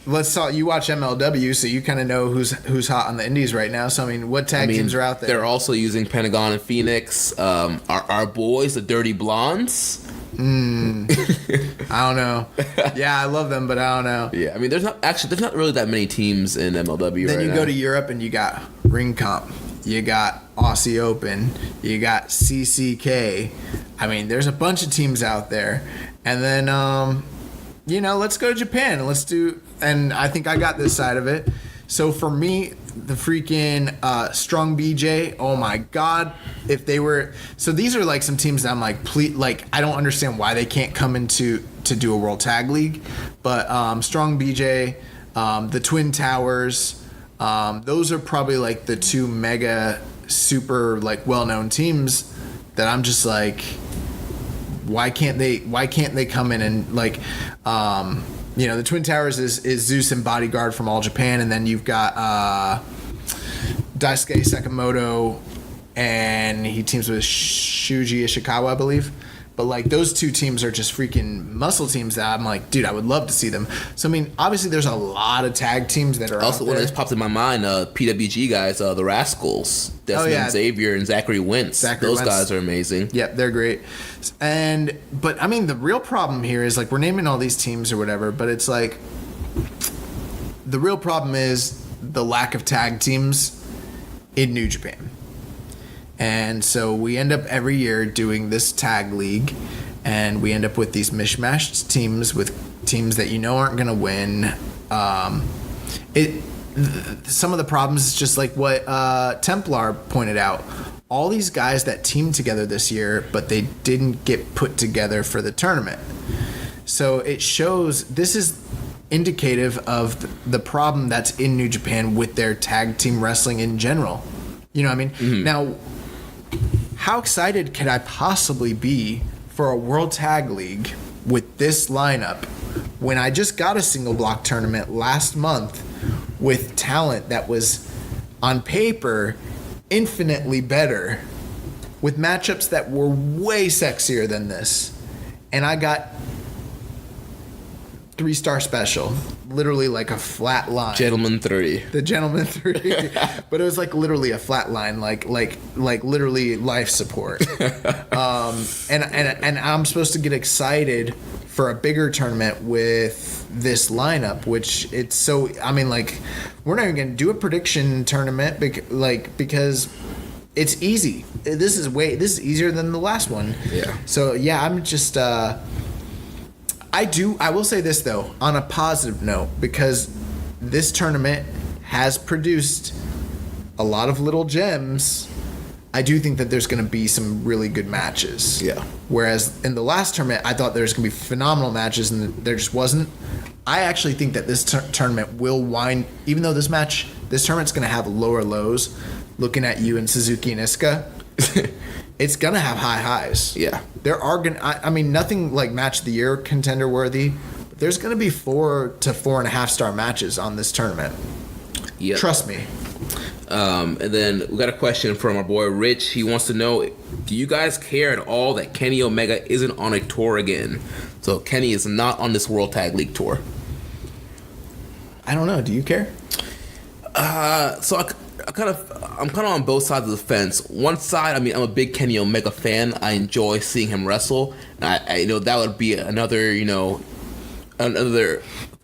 Let's talk. You watch MLW, so you kind of know who's hot on the indies right now. So I mean, what tag teams are out there? They're also using Pentagon and Phoenix. Our boys, the Dirty Blondes. I don't know. Yeah, I love them, but I don't know. Yeah, I mean, there's not really that many teams in MLW. Then right you now. go to Europe and you got Ring Comp. You got Aussie Open. You got CCK. I mean, there's a bunch of teams out there. And then, let's go to Japan. And I think I got this side of it. So for me, the freaking Strong BJ, oh my God. If they were... So these are like some teams that I'm like, I don't understand why they can't come into to do a World Tag League. But Strong BJ, the Twin Towers... those are probably like the 2 mega super like well-known teams that I'm just like, Why can't they come in and like, the Twin Towers is Zeus and Bodyguard from All Japan, and then you've got Daisuke Sakamoto, and he teams with Shuji Ishikawa, I believe. But like those two teams are just freaking muscle teams that I'm like, dude, I would love to see them. So I mean, obviously there's a lot of tag teams that are also out one there. that just popped in my mind. PWG guys, the Rascals, Desmond Xavier and Zachary Wentz. Those guys are amazing. Yep, they're great. But I mean, the real problem here is like we're naming all these teams or whatever, but it's like the real problem is the lack of tag teams in New Japan. And so we end up every year doing this tag league, and we end up with these mishmashed teams with teams that aren't going to win. Some of the problems is just like what Templar pointed out. All these guys that teamed together this year, but they didn't get put together for the tournament. So it shows this is indicative of the problem that's in New Japan with their tag team wrestling in general. You know what I mean? Mm-hmm. Now, how excited could I possibly be for a World Tag League with this lineup when I just got a single block tournament last month with talent that was on paper infinitely better, with matchups that were way sexier than this, and I got 3-star special, literally like a flat line. Gentleman 3. The Gentleman 3. But it was like literally a flat line, like literally life support. And I'm supposed to get excited for a bigger tournament with this lineup, which it's so, I mean, like, we're not even going to do a prediction tournament because it's easy. This is easier than the last one. Yeah. So yeah, I'm just I will say this though, on a positive note, because this tournament has produced a lot of little gems. I do think that there's going to be some really good matches. Yeah. Whereas in the last tournament, I thought there was going to be phenomenal matches, and there just wasn't. I actually think that this tournament will wind, even though this tournament's going to have lower lows. Looking at you and Suzuki and Iizuka, it's going to have high highs. Yeah. There are going to, I mean, nothing like match of the year contender worthy, but there's going to be 4 to 4.5 star matches on this tournament. Yep. Trust me. And then we got a question from our boy Rich. He wants to know, do you guys care at all that Kenny Omega isn't on a tour again? So Kenny is not on this World Tag League tour. I don't know. Do you care? So I'm kind of on both sides of the fence. One side, I mean, I'm a big Kenny Omega fan. I enjoy seeing him wrestle. And I that would be another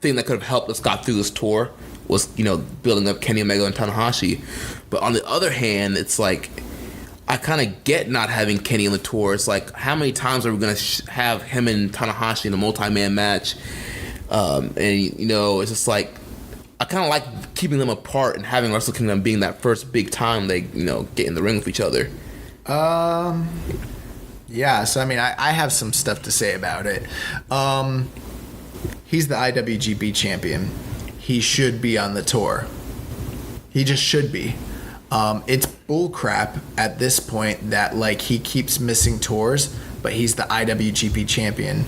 thing that could have helped us got through this tour was, building up Kenny Omega and Tanahashi. But on the other hand, it's like, I kind of get not having Kenny on the tour. It's like, how many times are we going to have him and Tanahashi in a multi-man match? It's just like, I kind of like keeping them apart and having Wrestle Kingdom being that first big time they, get in the ring with each other. Yeah, so I mean, I have some stuff to say about it. He's the IWGP champion. He should be on the tour. He just should be. It's bullcrap at this point that like he keeps missing tours, but he's the IWGP champion.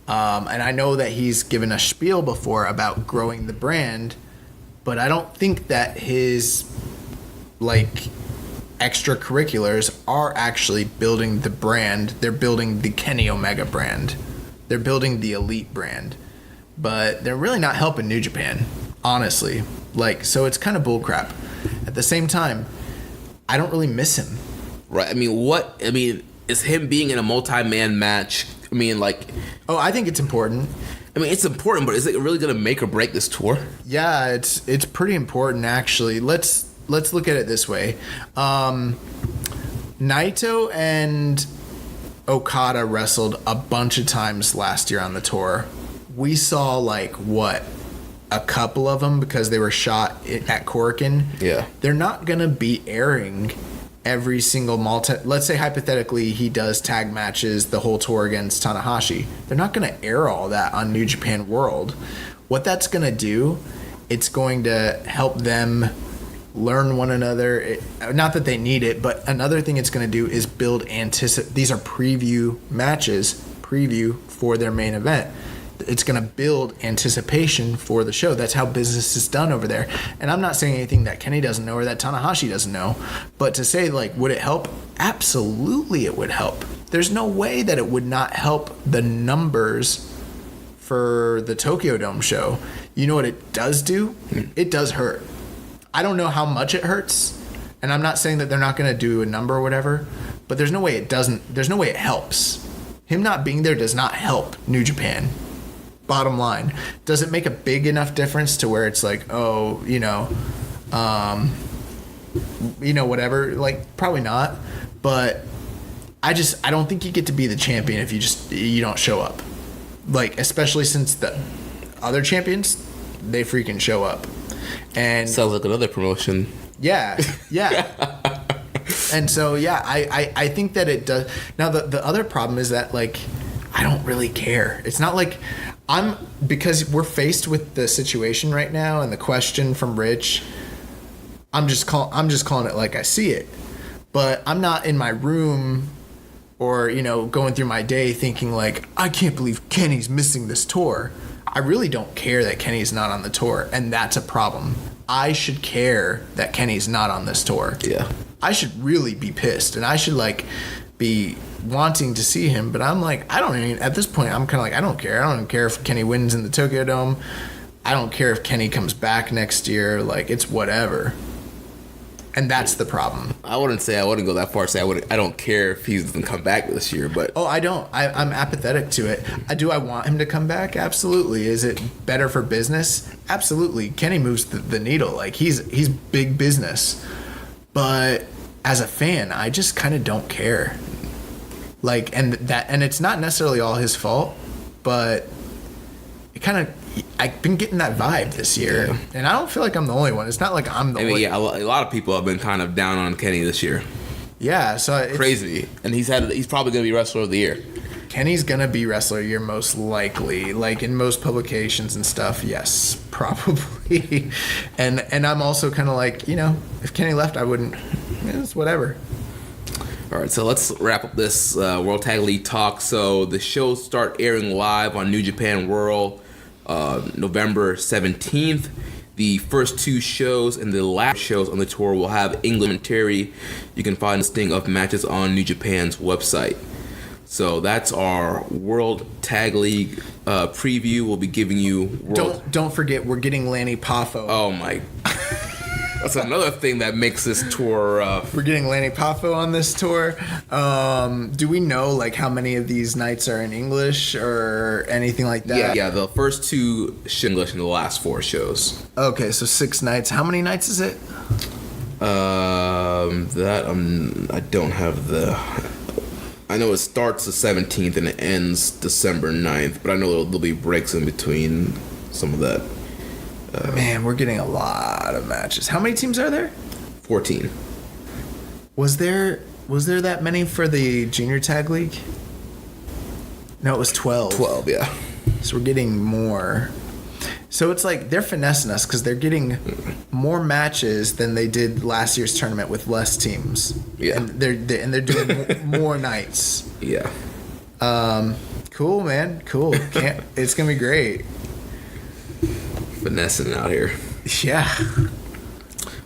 And I know that he's given a spiel before about growing the brand, but I don't think that his extracurriculars are actually building the brand. They're building the Kenny Omega brand. They're building the Elite brand. But they're really not helping New Japan, honestly. So it's kind of bullcrap. At the same time, I don't really miss him. Right. Is him being in a multi-man match, Oh, I think it's important. It's important, but is it really going to make or break this tour? Yeah, it's pretty important, actually. Let's look at it this way. Naito and Okada wrestled a bunch of times last year on the tour. We saw, a couple of them because they were shot at Korakuen. Yeah. They're not going to be airing every single let's say hypothetically he does tag matches the whole tour against Tanahashi. They're not going to air all that on New Japan World. What that's going to do, it's going to help them learn one another. Not that they need it, but another thing it's going to do is build these are preview matches, preview for their main event. It's going to build anticipation for the show. That's how business is done over there. And I'm not saying anything that Kenny doesn't know or that Tanahashi doesn't know, but to say, like, would it help? Absolutely it would help. There's no way that it would not help the numbers for the Tokyo Dome show. You know what it does do? It does hurt. I don't know how much it hurts, and I'm not saying that they're not going to do a number or whatever, but there's no way it doesn't. There's no way it helps. Him not being there does not help New Japan. Bottom line, does it make a big enough difference to where it's like, oh, whatever? Like, probably not. But I don't think you get to be the champion if you don't show up. Like, especially since the other champions, they freaking show up. And sounds like another promotion. Yeah. And so, yeah, I think that it does. Now, the other problem is that, like, I don't really care. It's not like because we're faced with the situation right now and the question from Rich. I'm just calling it like I see it. But I'm not in my room or, going through my day thinking like, I can't believe Kenny's missing this tour. I really don't care that Kenny's not on the tour, and that's a problem. I should care that Kenny's not on this tour. Yeah. I should really be pissed, and I should, like, be wanting to see him, but I'm like, at this point, I'm kind of like, I don't care. I don't care if Kenny wins in the Tokyo Dome. I don't care if Kenny comes back next year. Like, it's whatever. And that's the problem. I wouldn't go that far to say I don't care if he doesn't come back this year, but... Oh, I don't. I'm apathetic to it. Do I want him to come back? Absolutely. Is it better for business? Absolutely. Kenny moves the needle. Like, he's big business. But as a fan, I just kind of don't care. Like, and it's not necessarily all his fault, but it kind of... I've been getting that vibe this year, and I don't feel like I'm the only one. It's not like I'm the only. Yeah, a lot of people have been kind of down on Kenny this year. Yeah, so it's crazy, and he's probably going to be Wrestler of the Year. Kenny's going to be Wrestler of the Year most likely, like in most publications and stuff. Yes, probably. and I'm also kind of like, if Kenny left, I wouldn't. It's whatever. All right, so let's wrap up this World Tag League talk. So the shows start airing live on New Japan World. November 17th. The first two shows and the last shows on the tour will have English commentary. You can find a listing of matches on New Japan's website. So that's our World Tag League preview. We'll be giving you Don't forget, we're getting Lanny Poffo. Oh my. That's another thing that makes this tour rough. We're getting Lanny Poffo on this tour. Do we know, like, how many of these nights are in English or anything like that? Yeah, the first two English and the last four shows. Okay, so 6 nights. How many nights is it? I don't have I know it starts the 17th and it ends December 9th, but I know there'll be breaks in between some of that. Man, we're getting a lot of matches. How many teams are there? 14. Was there that many for the Junior Tag League? No, it was 12. 12, yeah. So we're getting more. So it's like they're finessing us because they're getting more matches than they did last year's tournament with less teams. Yeah. And they're doing more nights. Yeah. Cool, man. Cool. It's gonna be great. Finessing out here. Yeah.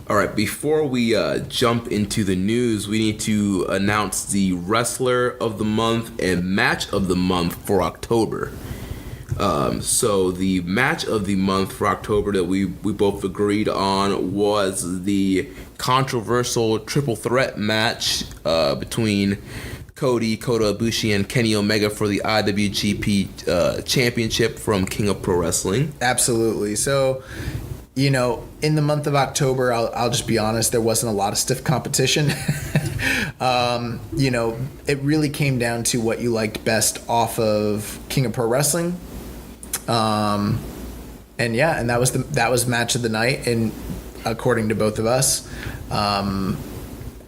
All right, before we jump into the news, we need to announce the Wrestler of the Month and Match of the Month for October. So the Match of the Month for October that we both agreed on was the controversial triple threat match between Cody, Kota Ibushi, and Kenny Omega for the IWGP Championship from King of Pro Wrestling. Absolutely. So, in the month of October, I'll just be honest, there wasn't a lot of stiff competition. It really came down to what you liked best off of King of Pro Wrestling. And that was match of the night, and according to both of us.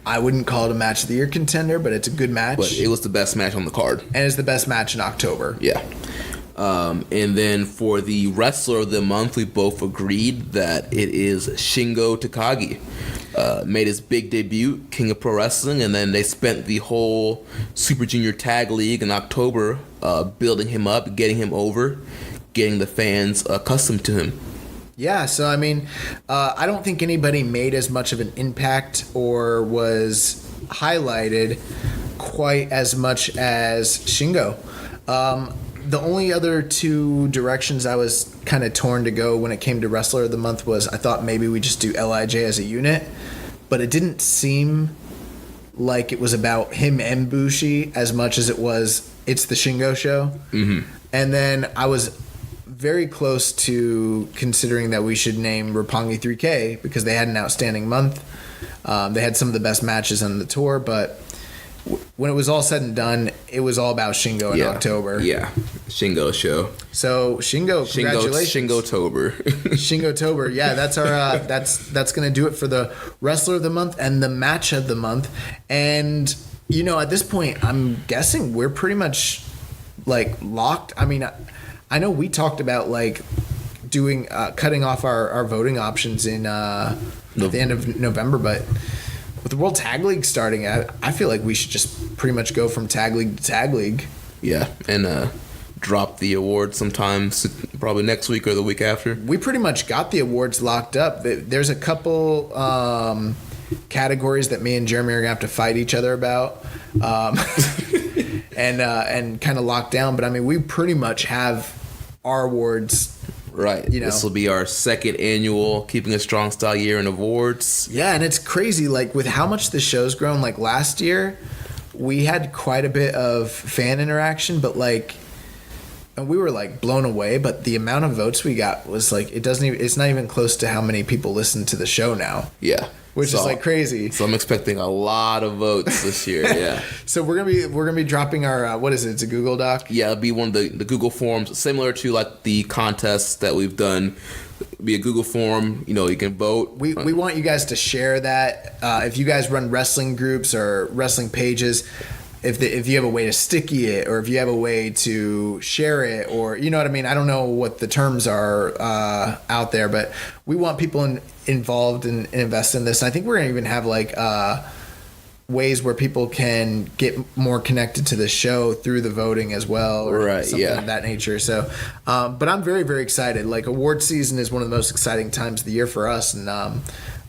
I wouldn't call it a match of the year contender, but it's a good match. But it was the best match on the card. And it's the best match in October. Yeah. And then for the Wrestler of the Month, we both agreed that it is Shingo Takagi. Made his big debut, King of Pro Wrestling, and then they spent the whole Super Junior Tag League in October building him up, getting him over, getting the fans accustomed to him. Yeah, so I mean, I don't think anybody made as much of an impact or was highlighted quite as much as Shingo. The only other two directions I was kind of torn to go when it came to Wrestler of the Month was I thought maybe we just do LIJ as a unit, but it didn't seem like it was about him and Bushi as much as it's the Shingo show. Mm-hmm. And then I was very close to considering that we should name Roppongi 3K because they had an outstanding month. They had some of the best matches on the tour, but when it was all said and done, it was all about Shingo in October. Yeah, Shingo show. So Shingo, congratulations, Shingo-tober. Shingo-tober. Yeah, that's our that's gonna do it for the Wrestler of the Month and the Match of the Month. And at this point, I'm guessing we're pretty much like locked. I mean, I know we talked about like doing cutting off our voting options in at the end of November, but with the World Tag League starting, I feel like we should just pretty much go from Tag League to Tag League. Yeah, and drop the awards sometime, probably next week or the week after. We pretty much got the awards locked up. There's a couple categories that me and Jeremy are going to have to fight each other about and kind of lock down. But, I mean, we pretty much have our awards. Right. This will be our second annual Keeping It Strong Style year in awards. Yeah, and it's crazy. Like, with how much the show's grown, like, last year, we had quite a bit of fan interaction, but, like, and we were, like, blown away. But the amount of votes we got was, like, it's not even close to how many people listen to the show now. Yeah. Which is like crazy. So I'm expecting a lot of votes this year. Yeah. So we're gonna be dropping our what is it? It's a Google Doc. Yeah, it'll be one of the Google forms, similar to like the contests that we've done. It'll be a Google form. You can vote. We want you guys to share that. If you guys run wrestling groups or wrestling pages. If you have a way to sticky it, or if you have a way to share it, or you know what I mean. I don't know what the terms are out there, but we want people involved and invest in this. And I think we're gonna even have like ways where people can get more connected to the show through the voting as well, or something of that nature. So, but I'm very, very excited. Like award season is one of the most exciting times of the year for us, and I'm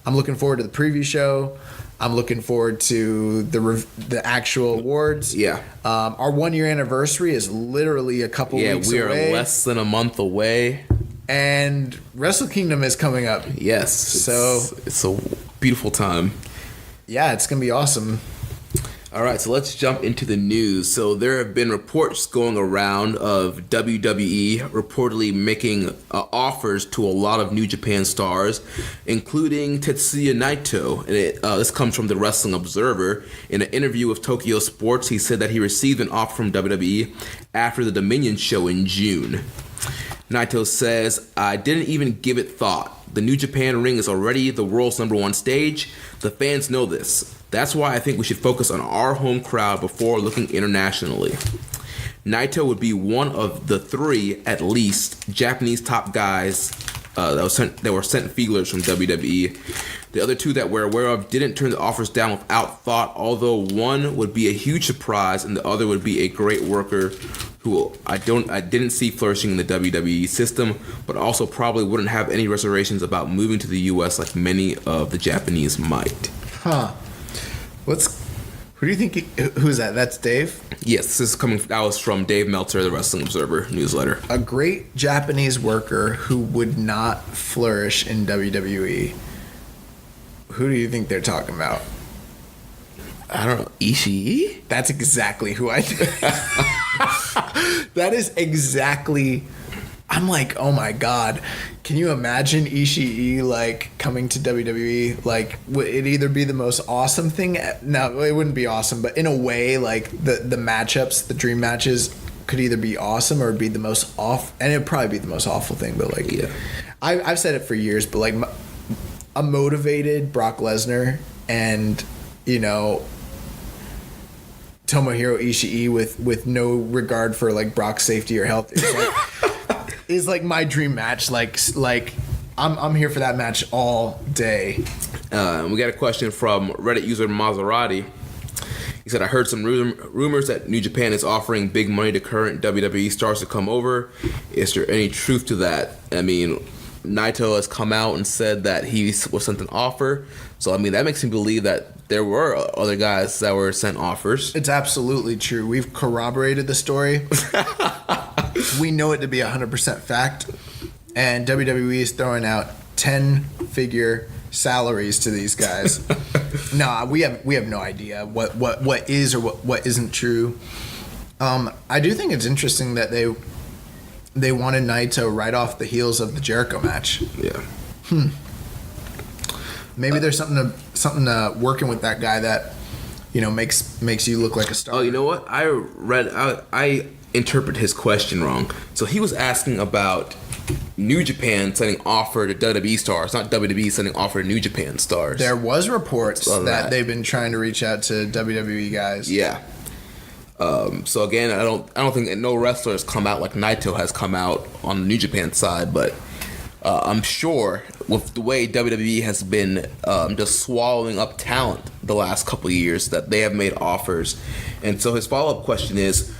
looking forward to the preview show. I'm looking forward to the actual awards. Yeah. Our 1 year anniversary is literally a couple weeks away. Yeah, we are less than a month away. And Wrestle Kingdom is coming up. Yes. So it's a beautiful time. Yeah, it's going to be awesome. All right, so let's jump into the news. So there have been reports going around of WWE reportedly making offers to a lot of New Japan stars, including Tetsuya Naito. And this comes from the Wrestling Observer. In an interview with Tokyo Sports, he said that he received an offer from WWE after the Dominion show in June. Naito says, "I didn't even give it thought. The New Japan ring is already the world's #1 stage. The fans know this. That's why I think we should focus on our home crowd before looking internationally." Naito would be one of the 3, at least, Japanese top guys that were sent feelers from WWE. The other 2 that we're aware of didn't turn the offers down without thought, although one would be a huge surprise and the other would be a great worker who I didn't see flourishing in the WWE system, but also probably wouldn't have any reservations about moving to the US like many of the Japanese might. Huh. Who do you think? Who's that? That's Dave? Yes, that was from Dave Meltzer, the Wrestling Observer newsletter. A great Japanese worker who would not flourish in WWE. Who do you think they're talking about? I don't know. Ishii? That's exactly who I think. That is exactly. I'm like, oh my god, can you imagine Ishii like coming to WWE? Like, would it either be the most awesome thing? No, it wouldn't be awesome, but in a way, like the matchups, the dream matches could either be awesome or be the most off, and it'd probably be the most awful thing. But like, yeah, I've said it for years, but like a motivated Brock Lesnar and Tomohiro Ishii with no regard for like Brock's safety or health is like my dream match. Like I'm here for that match all day. We got a question from Reddit user Maserati. He said, I heard some rumors that New Japan is offering big money to current WWE stars to come over. Is there any truth to that? I mean, Naito has come out and said that he was sent an offer. So, I mean, that makes me believe that there were other guys that were sent offers. It's absolutely true. We've corroborated the story. We know it to be 100% fact. And WWE is throwing out 10-figure salaries to these guys. No, we have no idea what is or what isn't true. I do think it's interesting that they wanted Naito right off the heels of the Jericho match. Yeah. Maybe there's something working with that guy that makes you look like a star. Oh, you know what? I interpret his question wrong. So he was asking about New Japan sending offer to WWE stars, not WWE sending offer to New Japan stars. There was reports that they've been trying to reach out to WWE guys. Yeah. So again, I don't think that no wrestler has come out like Naito has come out on the New Japan side, but I'm sure with the way WWE has been just swallowing up talent the last couple of years that they have made offers. And so his follow-up question is,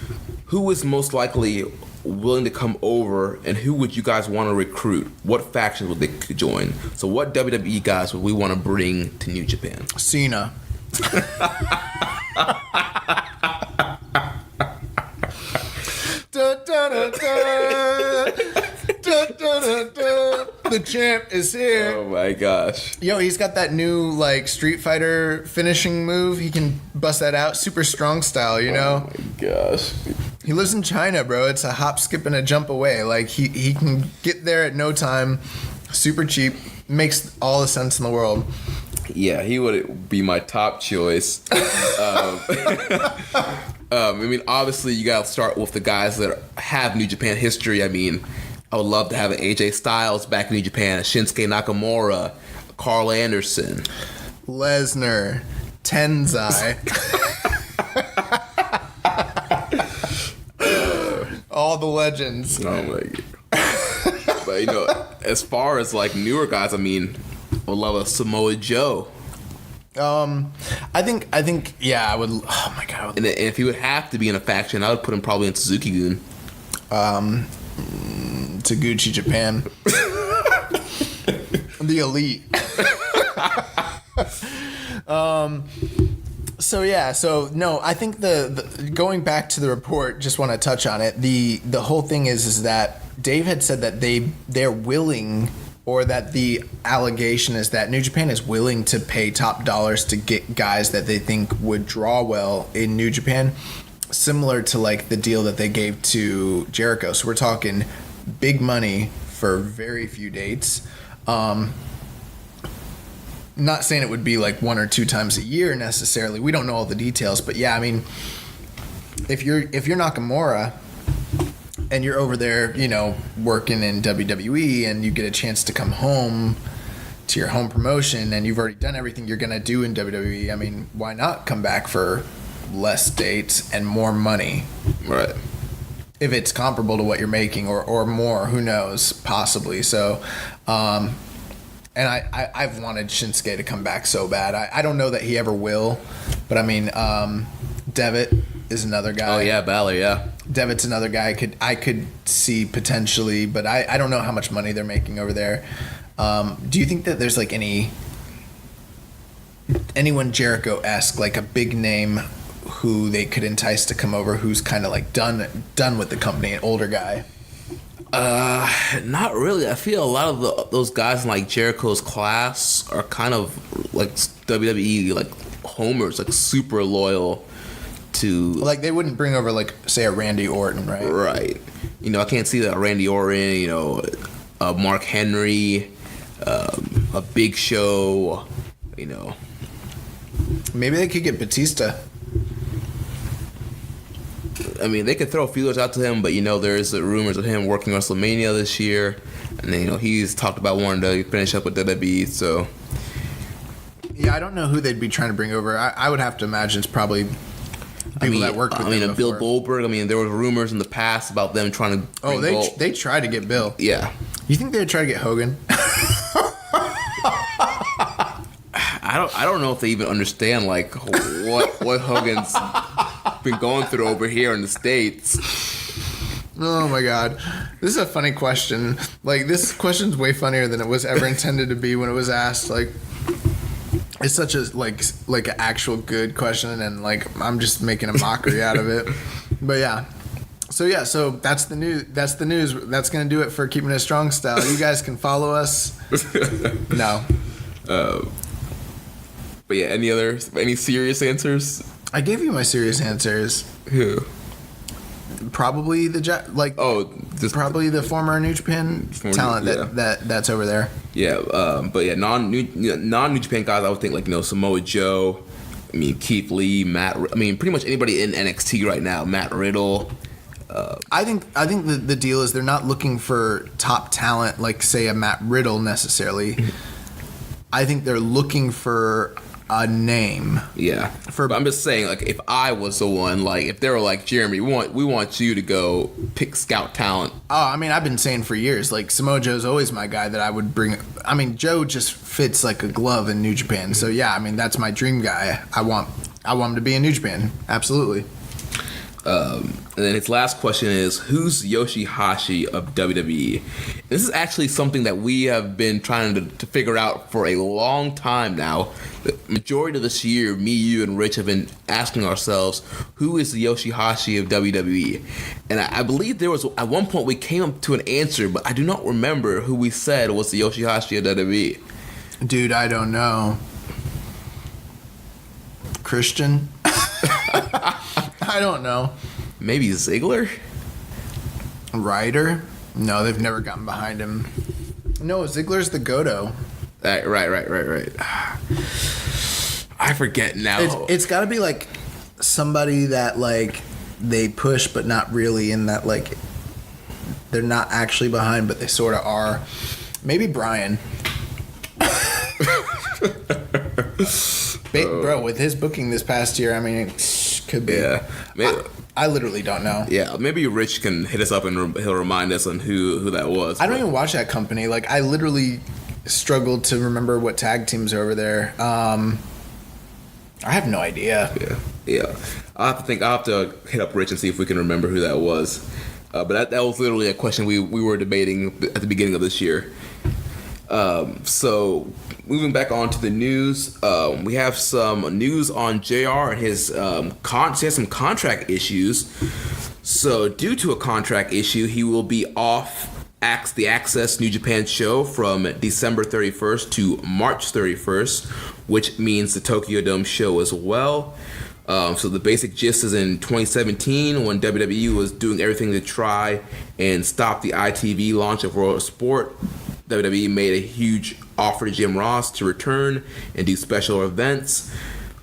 who is most likely willing to come over, and who would you guys want to recruit? What factions would they join? So what WWE guys would we want to bring to New Japan? Cena. The champ is here. Oh my gosh. Yo, he's got that new like Street Fighter finishing move. He can bust that out. Super strong style, you know? Oh my gosh. He lives in China, bro. It's a hop, skip, and a jump away. Like he can get there at no time. Super cheap. Makes all the sense in the world. Yeah, he would be my top choice. I mean, obviously, you got to start with the guys that have New Japan history. I mean, I would love to have an AJ Styles back in New Japan, Shinsuke Nakamura, Carl Anderson, Lesnar, Tenzai. All the legends. Oh my god. But as far as like newer guys, I mean, I would love a Samoa Joe. I think, yeah, I would. Oh my god! And if he would have to be in a faction, I would put him probably in Suzuki-gun. Taguchi Japan, the elite. So no, I think the going back to the report, just want to touch on it. The whole thing is that Dave had said that they're willing. Or that the allegation is that New Japan is willing to pay top dollars to get guys that they think would draw well in New Japan, similar to like the deal that they gave to Jericho. So we're talking big money for very few dates. Not saying it would be like 1 or 2 times a year necessarily. We don't know all the details, but yeah, I mean, if you're Nakamura and you're over there, working in WWE, and you get a chance to come home to your home promotion, and you've already done everything you're going to do in WWE, I mean, why not come back for less dates and more money? Right. If it's comparable to what you're making or more, who knows, possibly. So, and I've wanted Shinsuke to come back so bad. I don't know that he ever will, but I mean, Devitt is another guy. Oh yeah, Balor, yeah. Devitt's another guy I could see potentially, but I don't know how much money they're making over there. Do you think that there's like anyone Jericho-esque, like a big name who they could entice to come over, who's kind of like done with the company, an older guy? Not really. I feel a lot of those guys in like Jericho's class are kind of like WWE like homers, like super loyal to. Like they wouldn't bring over like say a Randy Orton, right? Right. I can't see that Randy Orton. Mark Henry, a Big Show. Maybe they could get Batista. I mean, they could throw feelers out to him, but there's rumors of him working WrestleMania this year, and then he's talked about wanting to finish up with WWE. So, yeah, I don't know who they'd be trying to bring over. I would have to imagine it's probably People that worked with him Bill before. Goldberg. I mean, there were rumors in the past about them trying to. Oh, they tried to get Bill. Yeah. You think they'd try to get Hogan? I don't know if they even understand like what Hogan's been going through over here in the States. Oh my God, this is a funny question. Like, this question's way funnier than it was ever intended to be when it was asked. Like, it's such a like an actual good question, and like I'm just making a mockery out of it. But yeah. So that's the news. That's the news. That's gonna do it for Keeping It Strong Style. You guys can follow us. No. But yeah, any serious answers? I gave you my serious answers. Who? Probably probably the former New Japan talent that's over there. Yeah, but yeah, non-New Japan guys, I would think like Samoa Joe. I mean Keith Lee, pretty much anybody in NXT right now. Matt Riddle. I think the deal is they're not looking for top talent like say a Matt Riddle necessarily. I think they're looking for a name. Yeah. But I'm just saying, like, if I was the one, like, if they were like, Jeremy, we want you to go pick scout talent. Oh, I mean, I've been saying for years, like, Samoa Joe's always my guy that I would bring. I mean, Joe just fits like a glove in New Japan. So yeah, I mean, that's my dream guy. I want him to be in New Japan. Absolutely. And then his last question is, who's Yoshihashi of WWE? This is actually something that we have been trying to figure out for a long time now. The majority of this year, me, you, and Rich have been asking ourselves, who is the Yoshihashi of WWE? And I believe there was, at one point, we came up to an answer, but I do not remember who we said was the Yoshihashi of WWE. Dude, I don't know. Christian? I don't know. Maybe Ziggler? Ryder? No, they've never gotten behind him. No, Ziggler's the Goto. Right. I forget now. It's got to be like somebody that like they push, but not really in that like they're not actually behind, but they sort of are. Maybe Brian. Bro, with his booking this past year, I mean, it could be. Yeah. Maybe. I literally don't know. Yeah, maybe Rich can hit us up and he'll remind us on who that was. I don't even watch that company. Like, I literally struggled to remember what tag teams are over there. I have no idea. Yeah. I'll have to hit up Rich and see if we can remember who that was. But that was literally a question we were debating at the beginning of this year. So moving back on to the news, we have some news on JR and his he has some contract issues. So due to a contract issue, he will be off the Access New Japan show from December 31st to March 31st, which means the Tokyo Dome show as well. So the basic gist is in 2017, when WWE was doing everything to try and stop the ITV launch of World of Sport, WWE made a huge offer to Jim Ross to return and do special events.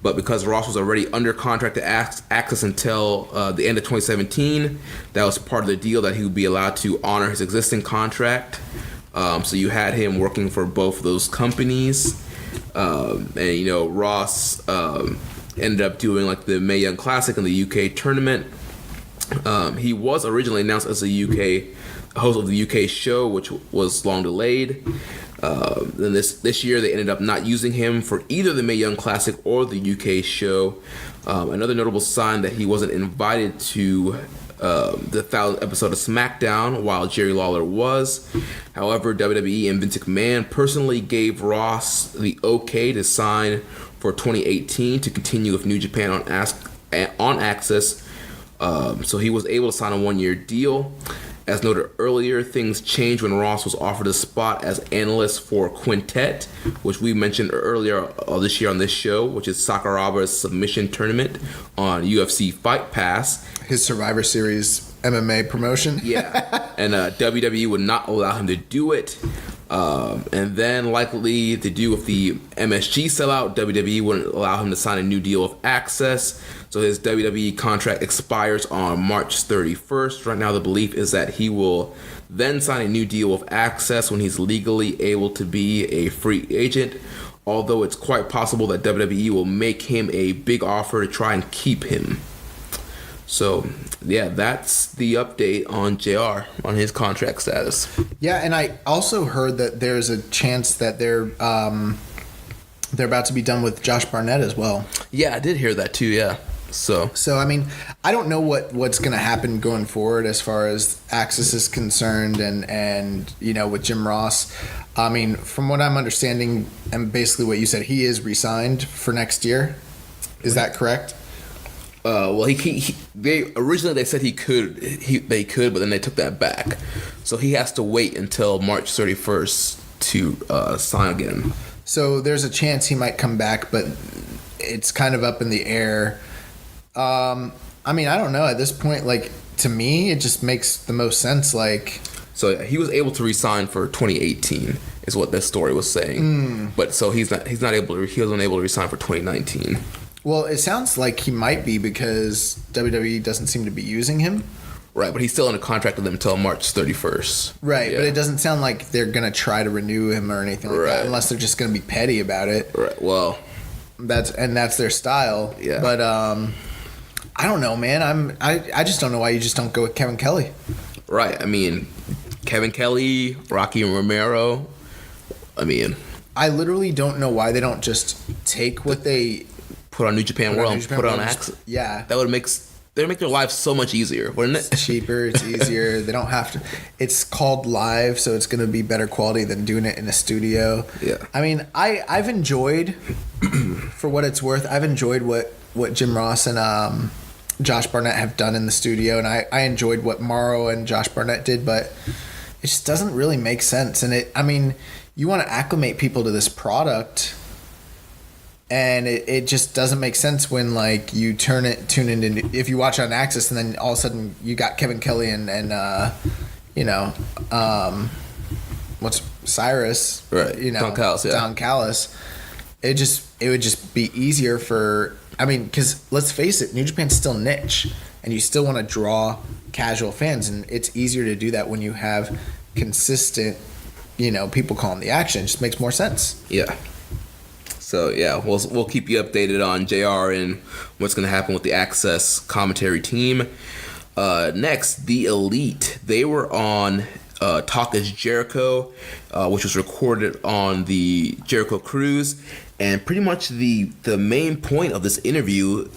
But because Ross was already under contract to Access until the end of 2017, that was part of the deal that he would be allowed to honor his existing contract. So you had him working for both of those companies. And, Ross ended up doing like the Mae Young Classic in the UK tournament. He was originally announced as a host of the UK show, which was long delayed. Then this year they ended up not using him for either the Mae Young Classic or the UK show. Another notable sign that he wasn't invited to the 1000th episode of SmackDown, while Jerry Lawler was. However, WWE and Vince McMahon personally gave Ross the okay to sign for 2018 to continue with New Japan on Access. So he was able to sign a 1-year deal. As noted earlier, things changed when Ross was offered a spot as analyst for Quintet, which we mentioned earlier this year on this show, which is Sakuraba's submission tournament on UFC Fight Pass. His Survivor Series MMA promotion. Yeah, and WWE would not allow him to do it. And then, likely to do with the MSG sellout, WWE wouldn't allow him to sign a new deal with Access. So his WWE contract expires on March 31st. Right now, the belief is that he will then sign a new deal with Access when he's legally able to be a free agent. Although it's quite possible that WWE will make him a big offer to try and keep him. So, yeah, that's the update on JR, on his contract status. Yeah, and I also heard that there's a chance that they're about to be done with Josh Barnett as well. Yeah, I did hear that too, yeah. So I mean, I don't know what's going to happen going forward as far as Axis is concerned and with Jim Ross. I mean, from what I'm understanding and basically what you said, he is re-signed for next year. Is that correct? Well, they originally said they could, but then they took that back. So he has to wait until March 31st to sign again. So there's a chance he might come back, but it's kind of up in the air. I mean, I don't know. At this point, like, to me, it just makes the most sense. Like, so he was able to resign for 2018, is what this story was saying. But so he wasn't able to resign for 2019. Well, it sounds like he might be because WWE doesn't seem to be using him. Right, but he's still in a contract with them until March 31st. Right, yeah. But it doesn't sound like they're going to try to renew him or anything like that, unless they're just going to be petty about it. Right, well. That's their style. Yeah. But I don't know, man. I just don't know why you just don't go with Kevin Kelly. Right, I mean, Kevin Kelly, Rocky Romero, I mean. I literally don't know why they don't just take what they... Put on New Japan World, put it on Access. Yeah. That would make their lives so much easier, wouldn't it? It's cheaper, it's easier. They don't have to. It's called live, so it's going to be better quality than doing it in a studio. Yeah. I mean, I've enjoyed, for what it's worth, I've enjoyed what Jim Ross and Josh Barnett have done in the studio, and I enjoyed what Morrow and Josh Barnett did, but it just doesn't really make sense. And you want to acclimate people to this product. And it just doesn't make sense when, like, you tune into, if you watch on Access and then all of a sudden you got Kevin Kelly and what's Cyrus, right? Don Callis, yeah. Don Callis. It would just be easier for, I mean, because let's face it, New Japan's still niche, and you still want to draw casual fans, and it's easier to do that when you have consistent, people calling the action. It just makes more sense. Yeah. So, yeah, we'll keep you updated on JR and what's going to happen with the Access commentary team. Next, The Elite. They were on Talk is Jericho, which was recorded on the Jericho Cruise. And pretty much the main point of this interview,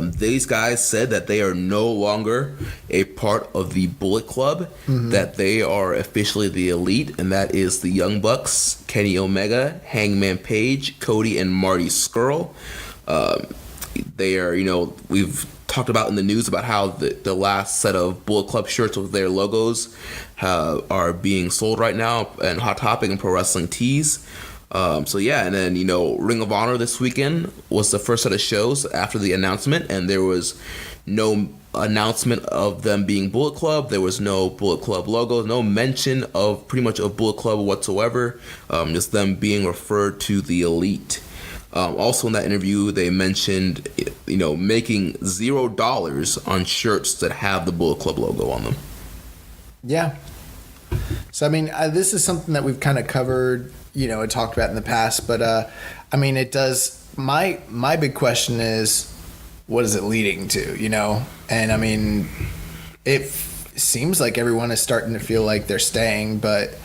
these guys said that they are no longer a part of the Bullet Club, that they are officially the Elite, and that is the Young Bucks, Kenny Omega, Hangman Page, Cody, and Marty Scurll. They are, we've talked about in the news about how the last set of Bullet Club shirts with their logos are being sold right now in Hot Topic and Pro Wrestling Tees. So yeah, and then Ring of Honor this weekend was the first set of shows after the announcement, and there was no announcement of them being Bullet Club. There was no Bullet Club logo, no mention of pretty much of Bullet Club whatsoever. Just them being referred to the Elite. Also in that interview, they mentioned making $0 on shirts that have the Bullet Club logo on them. Yeah. So I mean, this is something that we've kind of covered. And talked about in the past, but I mean, it does. My big question is, what is it leading to? And I mean, it seems like everyone is starting to feel like they're staying, but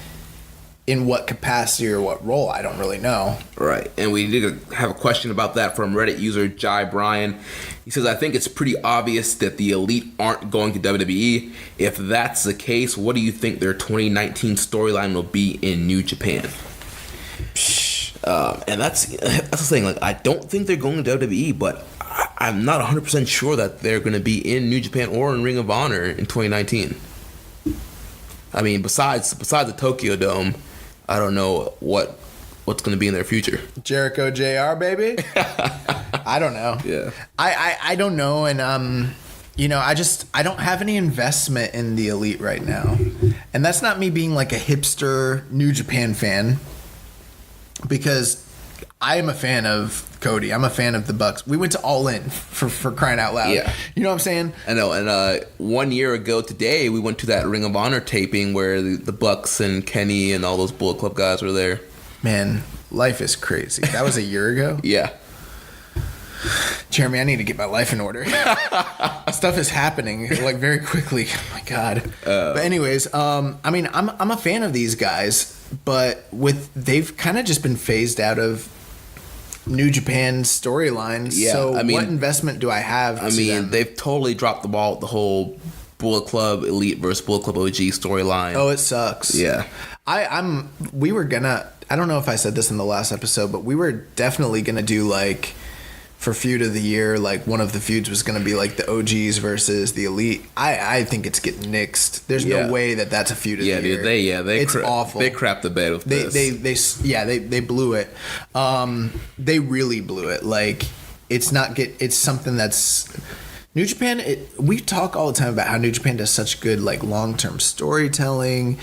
in what capacity or what role, I don't really know. Right, and we did have a question about that from Reddit user Jai Bryan. He says, I think it's pretty obvious that the Elite aren't going to WWE. If that's the case, what do you think their 2019 storyline will be in New Japan? And that's the thing. Like, I don't think they're going to WWE, but I'm not 100% sure that they're going to be in New Japan or in Ring of Honor in 2019. I mean, besides the Tokyo Dome, I don't know what's going to be in their future. Jericho JR, baby. I don't know. Yeah. I don't know, and I don't have any investment in the Elite right now, and that's not me being like a hipster New Japan fan. Because I am a fan of Cody. I'm a fan of the Bucks. We went to All In for crying out loud. Yeah. You know what I'm saying? I know. And 1 year ago today, we went to that Ring of Honor taping where the Bucks and Kenny and all those Bullet Club guys were there. Man, life is crazy. That was a year ago? Yeah. Jeremy, I need to get my life in order. Stuff is happening like very quickly. Oh my God. But anyways, I mean, I'm a fan of these guys, but they've kind of just been phased out of New Japan storylines. Yeah, so I mean, what investment do I have? I mean, they've totally dropped the ball with the whole Bullet Club Elite versus Bullet Club OG storyline. Oh, it sucks. Yeah. We were gonna, I don't know if I said this in the last episode, but we were definitely gonna do like, for feud of the year, like one of the feuds was gonna be like the OGs versus the Elite. I think it's getting nixed. There's no way that's a feud of the year. It's awful. They crapped the bed with this. They blew it. They really blew it. Like it's something that's New Japan. We talk all the time about how New Japan does such good like long-term storytelling,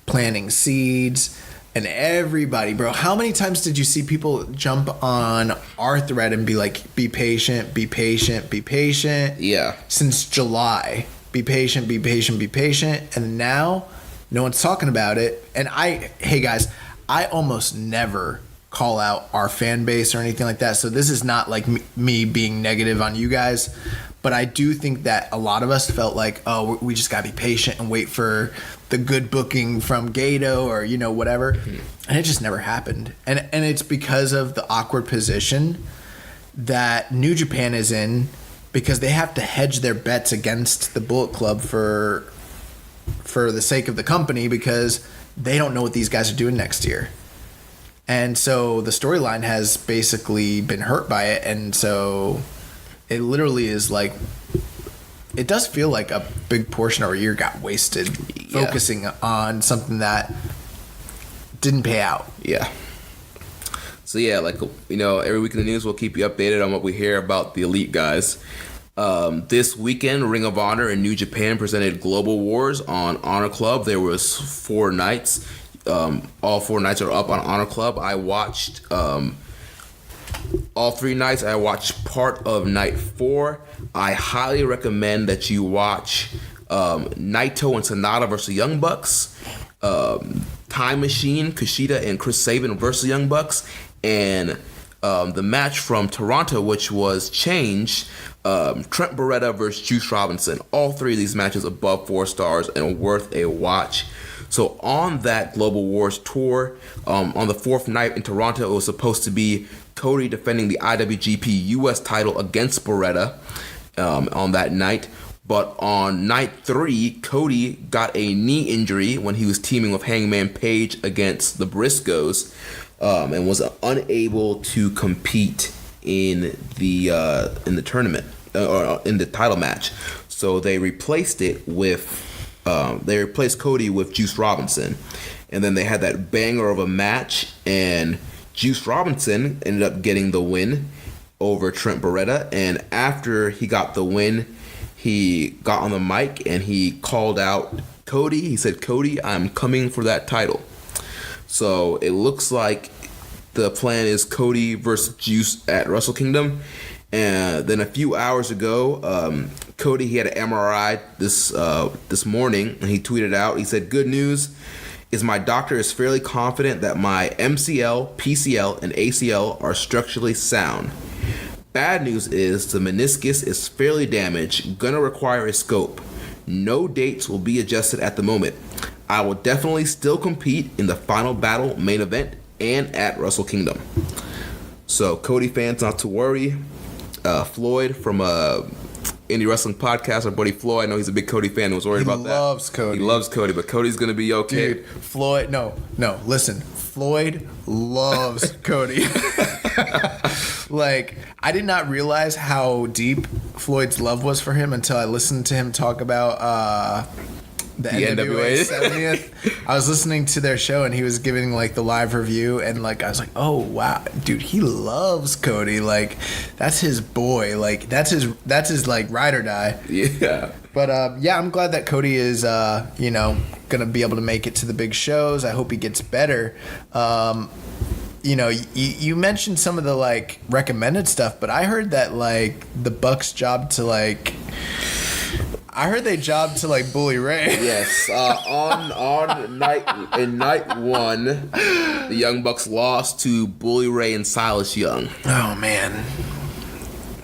planting seeds. And everybody, bro, how many times did you see people jump on our thread and be like, be patient, be patient, be patient? Yeah. Since July. Be patient, be patient, be patient. And now no one's talking about it. And hey guys, I almost never call out our fan base or anything like that. So this is not like me being negative on you guys. But I do think that a lot of us felt like, oh, we just got to be patient and wait for the good booking from Gato or, whatever. And it just never happened. And it's because of the awkward position that New Japan is in, because they have to hedge their bets against the Bullet Club for the sake of the company, because they don't know what these guys are doing next year. And so the storyline has basically been hurt by it. And so it literally is like, it does feel like a big portion of our year got wasted focusing on something that didn't pay out. Yeah. So yeah, like, every week in the news, we'll keep you updated on what we hear about the Elite guys. This weekend, Ring of Honor and New Japan presented Global Wars on Honor Club. There was 4 nights. All 4 nights are up on Honor Club. I watched all 3 nights. I watched part of night 4. I highly recommend that you watch Naito and Sonata versus Young Bucks, Time Machine, Kushida and Chris Sabin versus Young Bucks, and the match from Toronto, which was changed, Trent Beretta versus Juice Robinson. All 3 of these matches above 4 stars and worth a watch. So on that Global Wars tour, on the 4th night in Toronto, it was supposed to be Cody defending the IWGP US title against Beretta on that night. But on night 3, Cody got a knee injury when he was teaming with Hangman Page against the Briscoes, and was unable to compete in the tournament or in the title match. So they replaced it with they replaced Cody with Juice Robinson, and then they had that banger of a match, and Juice Robinson ended up getting the win over Trent Beretta. And after he got the win, he got on the mic and he called out Cody. He said, "Cody, I'm coming for that title." So it looks like the plan is Cody versus Juice at Wrestle Kingdom. And then a few hours ago, Cody, he had an MRI this morning, and he tweeted out, he said, "Good news is my doctor is fairly confident that my MCL, PCL, and ACL are structurally sound. Bad news is the meniscus is fairly damaged, gonna require a scope. No dates will be adjusted at the moment. I will definitely still compete in the Final Battle main event and at Wrestle Kingdom." So Cody fans, not to worry. Floyd from Indie Wrestling Podcast, our buddy Floyd, I know he's a big Cody fan and was worried about that. He loves Cody, but Cody's going to be okay. Dude, Floyd, no, listen. Floyd loves Cody. Like, I did not realize how deep Floyd's love was for him until I listened to him talk about the NWA 70th. I was listening to their show and he was giving like the live review, and like I was like, oh wow, dude, he loves Cody. Like, that's his boy. Like, that's his like ride or die. Yeah. But yeah, I'm glad that Cody is gonna be able to make it to the big shows. I hope he gets better. You mentioned some of the like recommended stuff, but I heard that like the Bucks job to like. I heard they jobbed to like Bully Ray. Yes, on night 1, the Young Bucks lost to Bully Ray and Silas Young. Oh man,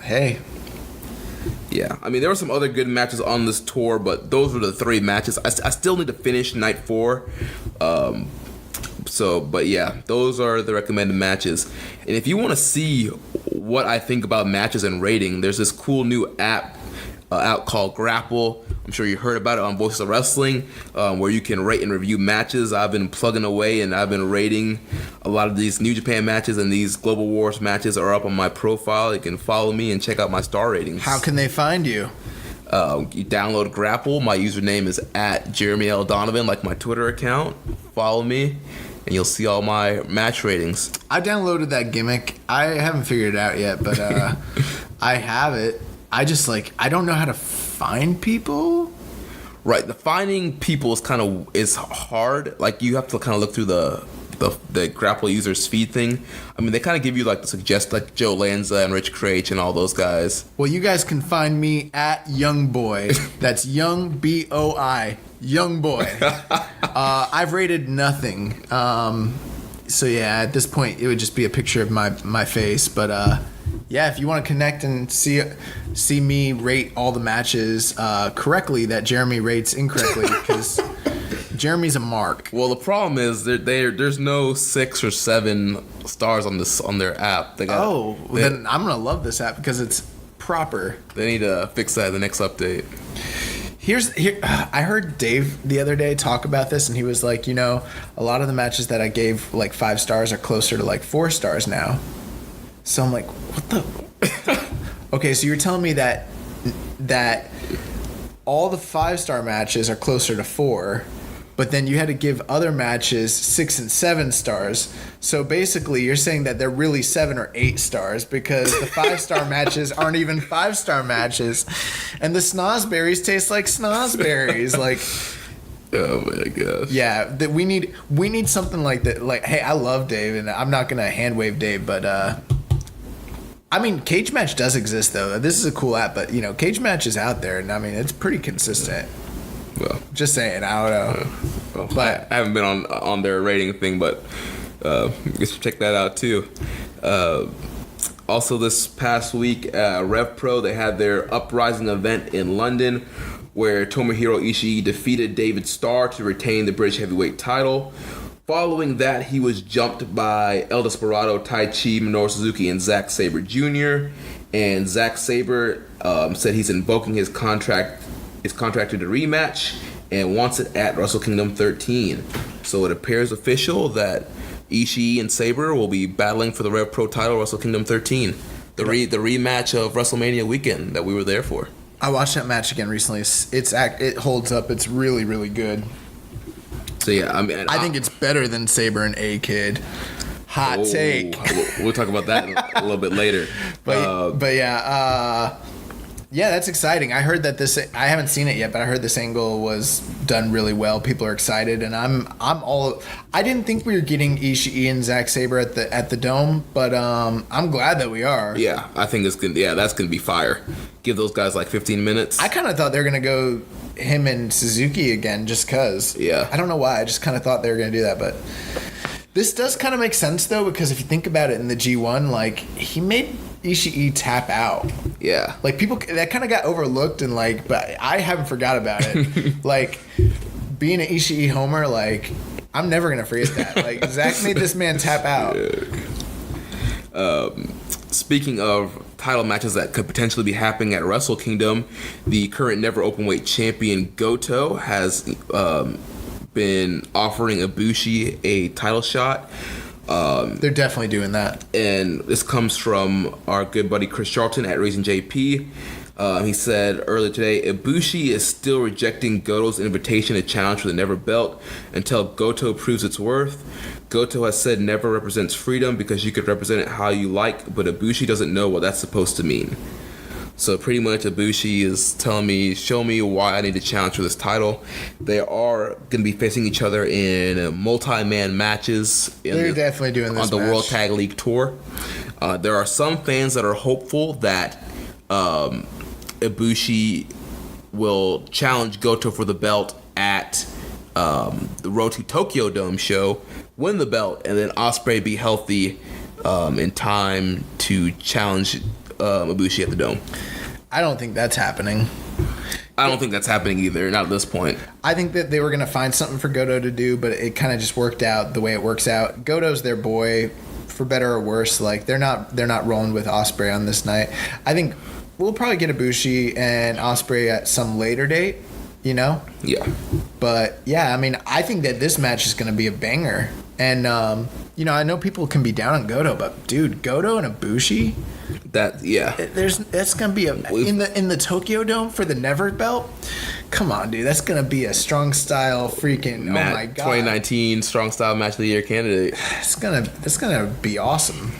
Hey. Yeah, I mean, there were some other good matches on this tour, but those were the 3 matches. I still need to finish night 4. But yeah, those are the recommended matches. And if you want to see what I think about matches and rating, there's this cool new app out called Grapple. I'm sure you heard about it on Voices of Wrestling, where you can rate and review matches. I've been plugging away and I've been rating a lot of these New Japan matches, and these Global Wars matches are up on my profile. You can follow me and check out my star ratings. How can they find you? You download Grapple. My username is @JeremyLDonovan, like my Twitter account. Follow me, and you'll see all my match ratings. I downloaded that gimmick. I haven't figured it out yet, but I have it. I just I don't know how to find people. Right, the finding people is hard. Like, you have to kind of look through the Grapple users feed thing. I mean, they kind of give you the suggest Joe Lanza and Rich Craich and all those guys. Well, you guys can find me at Youngboy. That's Young BOI. Youngboy. I've rated nothing. So yeah, at this point it would just be a picture of my face, but yeah, if you want to connect and see me rate all the matches correctly that Jeremy rates incorrectly, because Jeremy's a mark. Well, the problem is there's no 6 or 7 stars on their app. Then I'm gonna love this app because it's proper. They need to fix that in the next update. I heard Dave the other day talk about this, and he was like, a lot of the matches that I gave 5 stars are closer to 4 stars now. So I'm like, what the? Okay, so you're telling me that all the 5-star matches are closer to 4, but then you had to give other matches 6 and 7 stars. So basically, you're saying that they're really 7 or 8 stars because the 5-star matches aren't even 5-star matches, and the snozberries taste like snozberries. Oh my gosh. Yeah, that we need something like that. Hey, I love Dave, and I'm not gonna hand wave Dave, but I mean, Cage Match does exist though. This is a cool app, but Cage Match is out there, and I mean, it's pretty consistent. Well, just saying, I don't know. Well, but I haven't been on their rating thing, but I guess check that out too. Also, this past week, Rev Pro, they had their Uprising event in London, where Tomohiro Ishii defeated David Starr to retain the British Heavyweight title. Following that, he was jumped by El Desperado, Tai Chi, Minoru Suzuki, and Zack Sabre Jr. And Zack Sabre said he's invoking his contract to the rematch and wants it at Wrestle Kingdom 13. So it appears official that Ishii and Sabre will be battling for the Rev Pro title at Wrestle Kingdom 13. The rematch of WrestleMania weekend that we were there for. I watched that match again recently. It holds up. It's really, really good. So yeah, I mean, I think it's better than Sabre and A-Kid. Hot take. We'll talk about that a little bit later. But yeah, that's exciting. I heard that I haven't seen it yet, but I heard this angle was done really well. People are excited, and I didn't think we were getting Ishii and Zack Sabre at the Dome, but I'm glad that we are. Yeah, I think that's gonna be fire. Give those guys 15 minutes. I kind of thought they were gonna go him and Suzuki again, just cause. Yeah. I don't know why. I just kind of thought they were gonna do that, but this does kind of make sense though, because if you think about it, in the G1, he made Ishii tap out. Yeah. People that kind of got overlooked, and but I haven't forgot about it. Being an Ishii homer, I'm never gonna forget that. Zack made this man tap out. Yeah. Speaking of title matches that could potentially be happening at Wrestle Kingdom, the current Never Openweight champion Goto has been offering Ibushi a title shot. They're definitely doing that. And this comes from our good buddy Chris Charlton at Raising JP. He said earlier today, Ibushi is still rejecting Goto's invitation to challenge for the Never belt until Goto proves its worth. Goto has said Never represents freedom because you could represent it how you like, but Ibushi doesn't know what that's supposed to mean. So pretty much Ibushi is telling me, show me why I need to challenge for this title. They are going to be facing each other in multi-man matches. They're definitely doing this on the World Tag League Tour. There are some fans that are hopeful that Ibushi will challenge Goto for the belt at the Road to Tokyo Dome show, win the belt, and then Ospreay be healthy in time to challenge Ibushi at the Dome. I don't think that's happening. I don't think that's happening either, not at this point. I think that they were going to find something for Goto to do, but it kind of just worked out the way it works out. Goto's their boy, for better or worse. Like, they're not rolling with Ospreay on this night. I think we'll probably get Ibushi and Ospreay at some later date, you know? Yeah. But, yeah, I mean, I think that this match is going to be a banger. And, you know, I know people can be down on Goto, but, dude, Goto and Ibushi... That's gonna be in the Tokyo Dome for the Never belt. Come on, dude, that's gonna be a strong style freaking oh my god 2019 strong style match of the year candidate. It's gonna be awesome.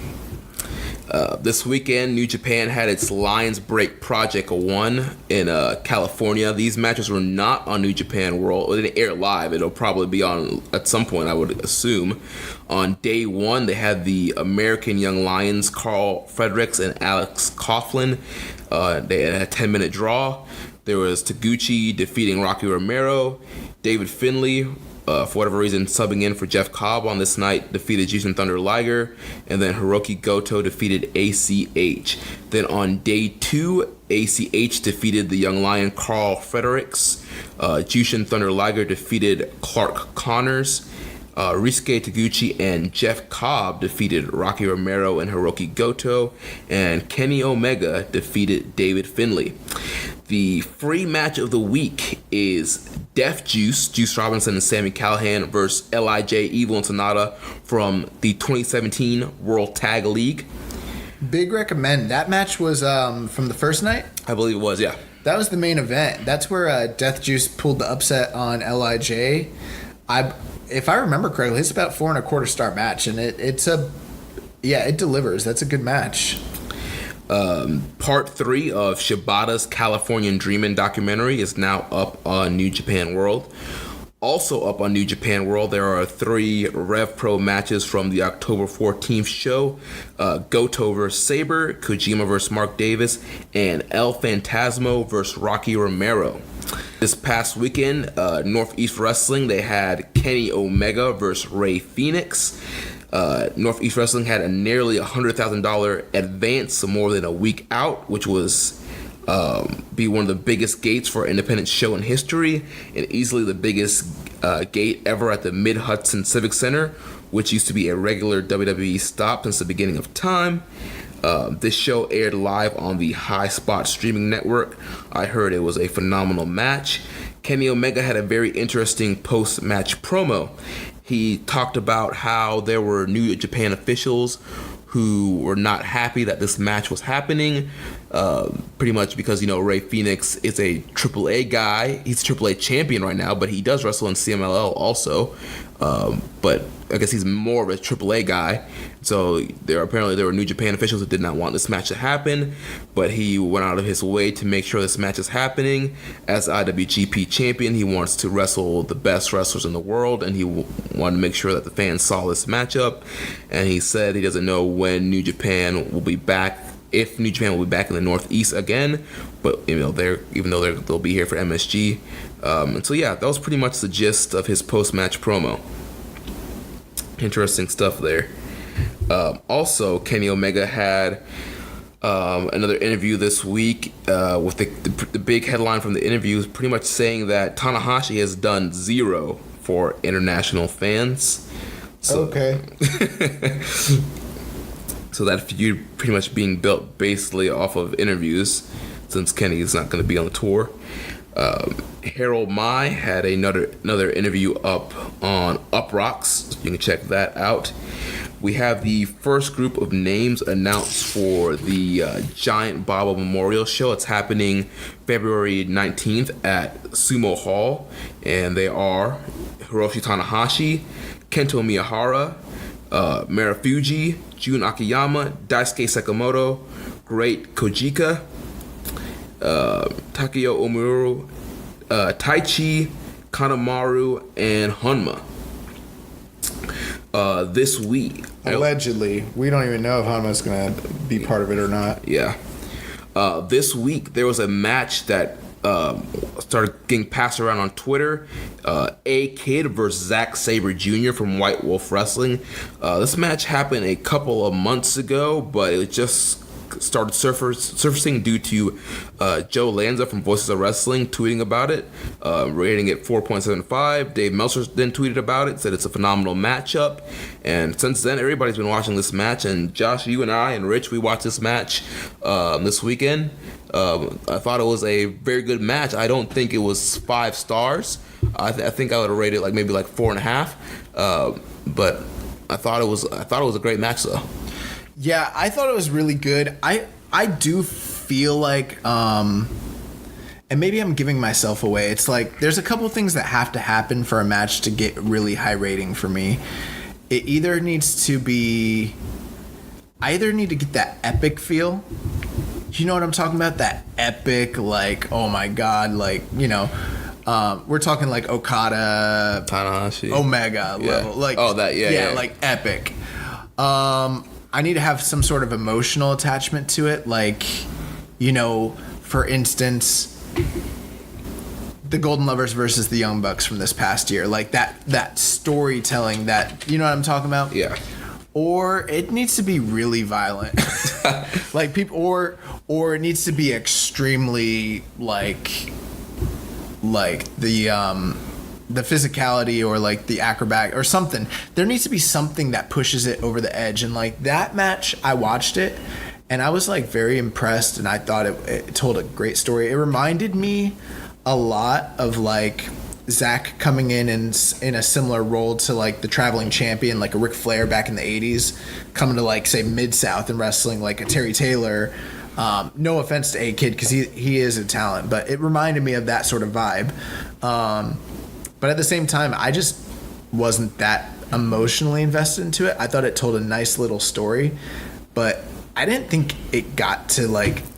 This weekend, New Japan had its Lions Break Project 1 in California. These matches were not on New Japan World. It didn't air live. It'll probably be on at some point, I would assume. On day 1, they had the American Young Lions, Carl Fredericks and Alex Coughlin. They had a 10-minute draw. There was Taguchi defeating Rocky Romero. David Finlay, for whatever reason, subbing in for Jeff Cobb on this night, defeated Jushin Thunder Liger, and then Hiroki Goto defeated ACH. Then on day 2, ACH defeated the Young Lion Carl Fredericks. Jushin Thunder Liger defeated Clark Connors. Risuke Taguchi and Jeff Cobb defeated Rocky Romero and Hiroki Goto, and Kenny Omega defeated David Finlay. The free match of the week is Death Juice, Juice Robinson and Sami Callihan versus LIJ, Evil and Sonata from the 2017 World Tag League. Big recommend. That match was from the first night? I believe it was, yeah. That was the main event. That's where Death Juice pulled the upset on LIJ. If I remember correctly, it's about 4.25 star match, and it delivers. That's a good match. Part 3 of Shibata's Californian Dreamin' documentary is now up on New Japan World. Also up on New Japan World, there are 3 Rev Pro matches from the October 14th show. Goto vs. Sabre, Kojima vs. Mark Davis, and El Phantasmo vs. Rocky Romero. This past weekend, Northeast Wrestling, they had Kenny Omega versus Rey Fenix. Northeast Wrestling had a nearly $100,000 advance more than a week out, which was be one of the biggest gates for an independent show in history, and easily the biggest gate ever at the Mid-Hudson Civic Center, which used to be a regular WWE stop since the beginning of time. This show aired live on the High Spot streaming network. I heard it was a phenomenal match. Kenny Omega had a very interesting post-match promo. He talked about how there were New Japan officials who were not happy that this match was happening, pretty much because, you know, Rey Fenix is a AAA guy. He's a AAA champion right now, but he does wrestle in CMLL also. But I guess he's more of a AAA guy. So there were New Japan officials that did not want this match to happen, but he went out of his way to make sure this match is happening. As IWGP champion, he wants to wrestle the best wrestlers in the world, and he wanted to make sure that the fans saw this matchup. And he said he doesn't know when New Japan will be back, if New Japan will be back in the Northeast again, but you know, they'll be here for MSG. And so yeah, that was pretty much the gist of his post-match promo. Interesting stuff there. Also, Kenny Omega had another interview this week with the big headline from the interview is pretty much saying that Tanahashi has done 0 for international fans. So, okay. So that feud pretty much being built basically off of interviews, since Kenny is not going to be on the tour. Harold Mai had another interview up on Uprocks, so you can check that out. We have the first group of names announced for the Giant Baba Memorial Show. It's happening February 19th at Sumo Hall, and they are Hiroshi Tanahashi, Kento Miyahara, Marufuji, Jun Akiyama, Daisuke Sekimoto, Great Kojika, Takeo Omuru, Taichi, Kanemaru, and Honma. This week, allegedly, we don't even know if Honma's going to be part of it or not. Yeah. This week, there was a match that started getting passed around on Twitter. A-Kid versus Zack Sabre Jr. from White Wolf Wrestling. This match happened a couple of months ago, but it just started surfacing due to Joe Lanza from Voices of Wrestling tweeting about it, rating it 4.75. Dave Meltzer then tweeted about it, said it's a phenomenal matchup. And since then, everybody's been watching this match. And Josh, you and I and Rich, we watched this match this weekend. I thought it was a very good match. I don't think it was 5 stars. I think I would have rated maybe 4.5. But I thought it was a great match though. Yeah, I thought it was really good. I do feel like, and maybe I'm giving myself away. It's like there's a couple things that have to happen for a match to get really high rating for me. I either need to get that epic feel. You know what I'm talking about? That epic, oh my god, we're talking like Okada, Tanahashi, Omega level, like epic. I need to have some sort of emotional attachment to it, for instance, the Golden Lovers versus the Young Bucks from this past year, like that storytelling, that, you know what I'm talking about? Yeah. Or it needs to be really violent, or it needs to be extremely the physicality or the acrobat or something. There needs to be something that pushes it over the edge. And that match, I watched it and I was very impressed, and I thought it told a great story. It reminded me a lot of Zach coming in a similar role to the traveling champion, like a Ric Flair back in the 80s, coming to say Mid-South and wrestling like a Terry Taylor. No offense to A-Kid, because he is a talent, but it reminded me of that sort of vibe. But at the same time, I just wasn't that emotionally invested into it. I thought it told a nice little story, but I didn't think it got to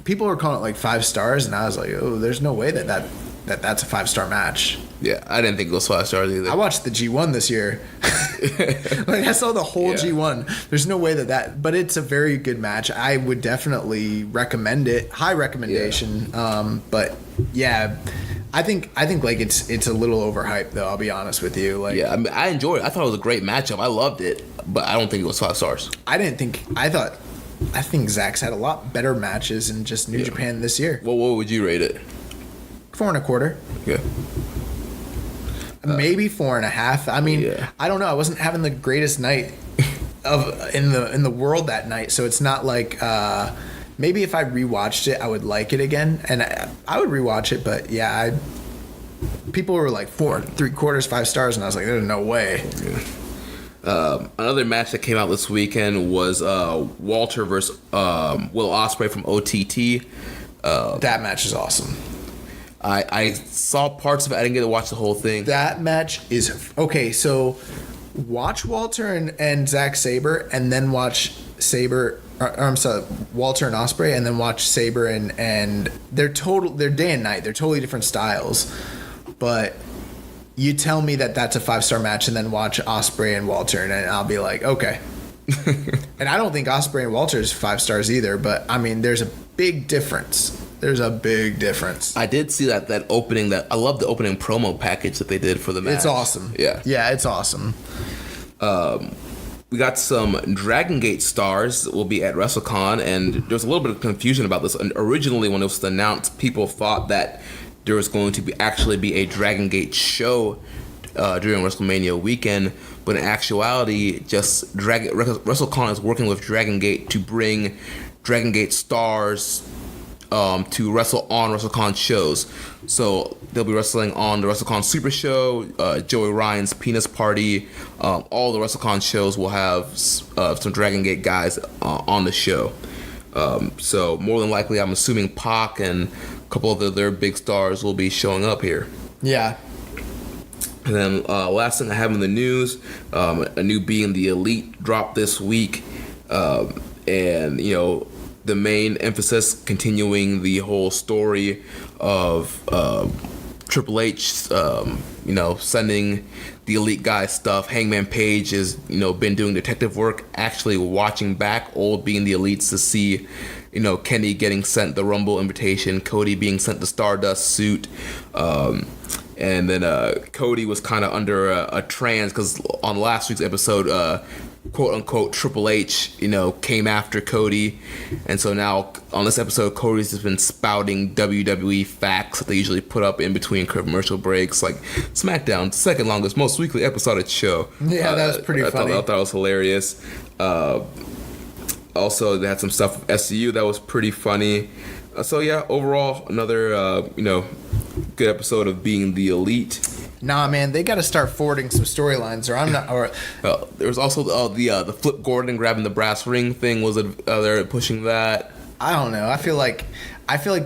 people were calling it 5 stars, and I was like, oh, there's no way that's a 5-star match. Yeah, I didn't think it was 5 stars either. I watched the G1 this year. I saw the whole G1. There's no way that, but it's a very good match. I would definitely recommend it. High recommendation. Yeah. But yeah, I think it's a little overhyped though. I'll be honest with you. Yeah, I mean, I enjoyed it. I thought it was a great matchup. I loved it, but I don't think it was 5 stars. I think Zach's had a lot better matches in just New Japan this year. Well, what would you rate it? 4.25. Yeah. Maybe 4.5. I mean, I don't know. I wasn't having the greatest night in the world that night, so it's not maybe if I rewatched it, I would like it again, and I would rewatch it. But yeah, people were 4.75, 5 stars, and I was like, there's no way. Yeah. Another match that came out this weekend was Walter versus Will Ospreay from OTT. That match is awesome. I saw parts of it. I didn't get to watch the whole thing. That match is okay. So watch Walter and Zack Sabre, and then watch Sabre. I'm sorry, Walter and Ospreay, and then watch Sabre and they're day and night. They're totally different styles. But you tell me that that's a 5-star match, and then watch Ospreay and Walter, and I'll be like, okay. And I don't think Ospreay and Walter is 5 stars either. But I mean, there's a big difference. There's a big difference. I did see that opening. I love the opening promo package that they did for the match. It's awesome. Yeah, it's awesome. We got some Dragon Gate stars that will be at WrestleCon, and there was a little bit of confusion about this. And originally, when it was announced, people thought that there was going to actually be a Dragon Gate show during WrestleMania weekend, but in actuality, just WrestleCon is working with Dragon Gate to bring Dragon Gate stars to wrestle on WrestleCon shows. So they'll be wrestling on the WrestleCon Super Show, Joey Ryan's Penis Party. All the WrestleCon shows will have some Dragon Gate guys on the show. So more than likely, I'm assuming Pac and a couple of their big stars will be showing up here. Yeah. And then last thing I have in the news, a new Being the Elite dropped this week. And, the main emphasis continuing the whole story of Triple H, sending the Elite guy stuff. Hangman Page has, been doing detective work, actually watching back old Being the Elites to see, Kenny getting sent the Rumble invitation, Cody being sent the Stardust suit. And then Cody was kind of under a trance because on last week's episode, quote unquote Triple H, came after Cody, and so now on this episode, Cody's just been spouting WWE facts that they usually put up in between commercial breaks, like SmackDown, second longest, most weekly episodic show. Yeah, that was pretty funny. I thought it was hilarious. Also, they had some stuff with SCU that was pretty funny. So yeah, overall, another good episode of Being the Elite. Nah, man, they got to start forwarding some storylines, or I'm not. Or there was also the Flip Gordon grabbing the brass ring thing. Was they're pushing that? I don't know. I feel like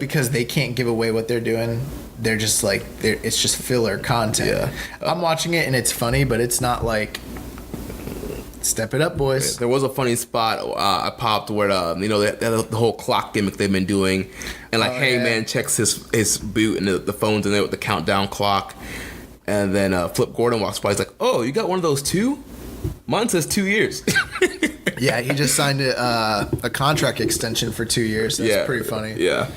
because they can't give away what they're doing, they're just like it's just filler content. Yeah. I'm watching it and it's funny, but it's not like step it up, boys. There was a funny spot I popped where the whole clock gimmick they've been doing, and Hangman checks his boot and the phone's in there with the countdown clock. And then Flip Gordon walks by. He's like, "Oh, you got one of those too? Mine says 2 years." Yeah, he just signed a contract extension for 2 years. That's pretty funny. Yeah.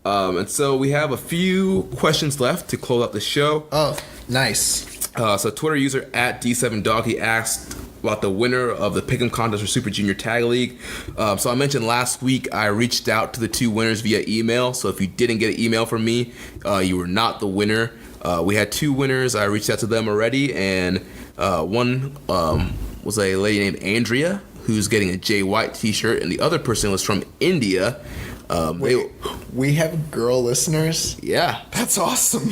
And so we have a few questions left to close out the show. Oh, nice. So Twitter user @D7Doggy asked about the winner of the Pick'em contest for Super Junior Tag League. So I mentioned last week I reached out to the two winners via email. So if you didn't get an email from me, you were not the winner. We had two winners. I reached out to them already, and one was a lady named Andrea, who's getting a Jay White t-shirt, and the other person was from India. We have girl listeners? Yeah. That's awesome.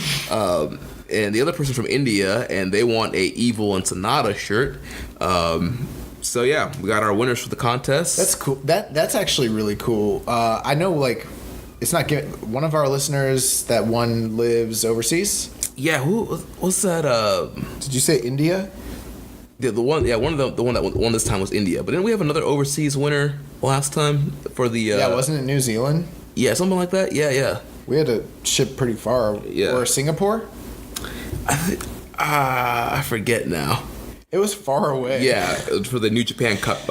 And the other person from India, and they want a Evil and Sonata shirt. So yeah, we got our winners for the contest. That's cool. That's actually really cool. I know, it's not one of our listeners that one lives overseas. Yeah, who was that? Did you say India? Yeah, the one that won this time was India. But then we have another overseas winner last time for the. Wasn't it New Zealand? Yeah, something like that. Yeah. We had to ship pretty far. Yeah. Or Singapore? I forget now. It was far away. Yeah, for the New Japan Cup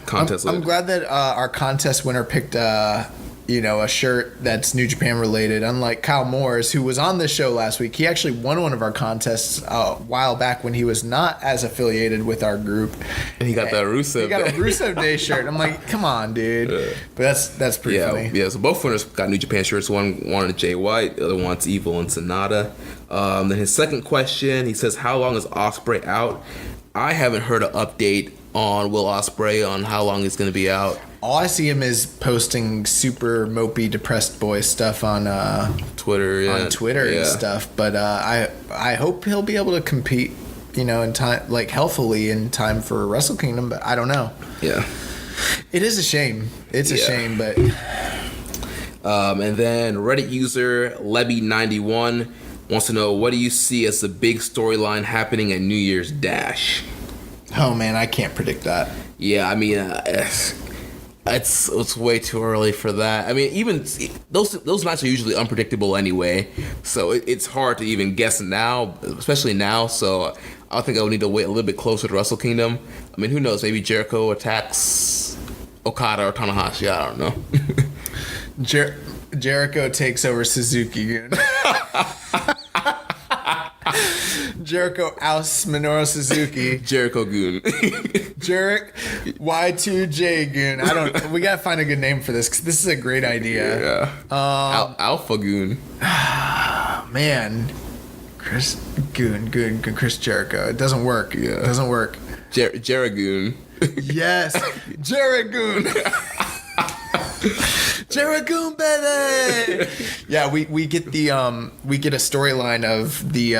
contest. I'm glad that our contest winner picked a shirt that's New Japan related. Unlike Kyle Morris, who was on this show last week, he actually won one of our contests a while back when he was not as affiliated with our group. And he got that Rusev. He got a Rusev Day shirt. I'm like, come on, dude. Yeah. But that's pretty funny. Yeah, so both winners got New Japan shirts. One wanted Jay White, the other wants Evil and Sonata. Then his second question, he says, how long is Ospreay out? I haven't heard an update on Will Ospreay on how long he's going to be out. All I see him is posting super mopey, depressed boy stuff on Twitter, and stuff. But I hope he'll be able to compete, in time, healthily in time for Wrestle Kingdom. But I don't know. Yeah, it is a shame. It's a shame, but. And then Reddit user Lebby91 wants to know, what do you see as the big storyline happening at New Year's Dash? Oh man, I can't predict that. Yeah, I mean. It's way too early for that. I mean, even those nights are usually unpredictable anyway, so it's hard to even guess now, especially now. So I think I'll need to wait a little bit closer to Wrestle Kingdom. I mean, who knows? Maybe Jericho attacks Okada or Tanahashi. I don't know. Jericho takes over Suzuki. Jericho ousts Minoru Suzuki. Jericho Goon. Jarek Y2J Goon. We gotta find a good name for this because this is a great idea. Yeah. Alpha Goon. Man, Chris Jericho. It doesn't work. Yeah. It doesn't work. Jerigoon. Yes, Jerigoon. Jerigoon, baby. Yeah, we get a storyline of the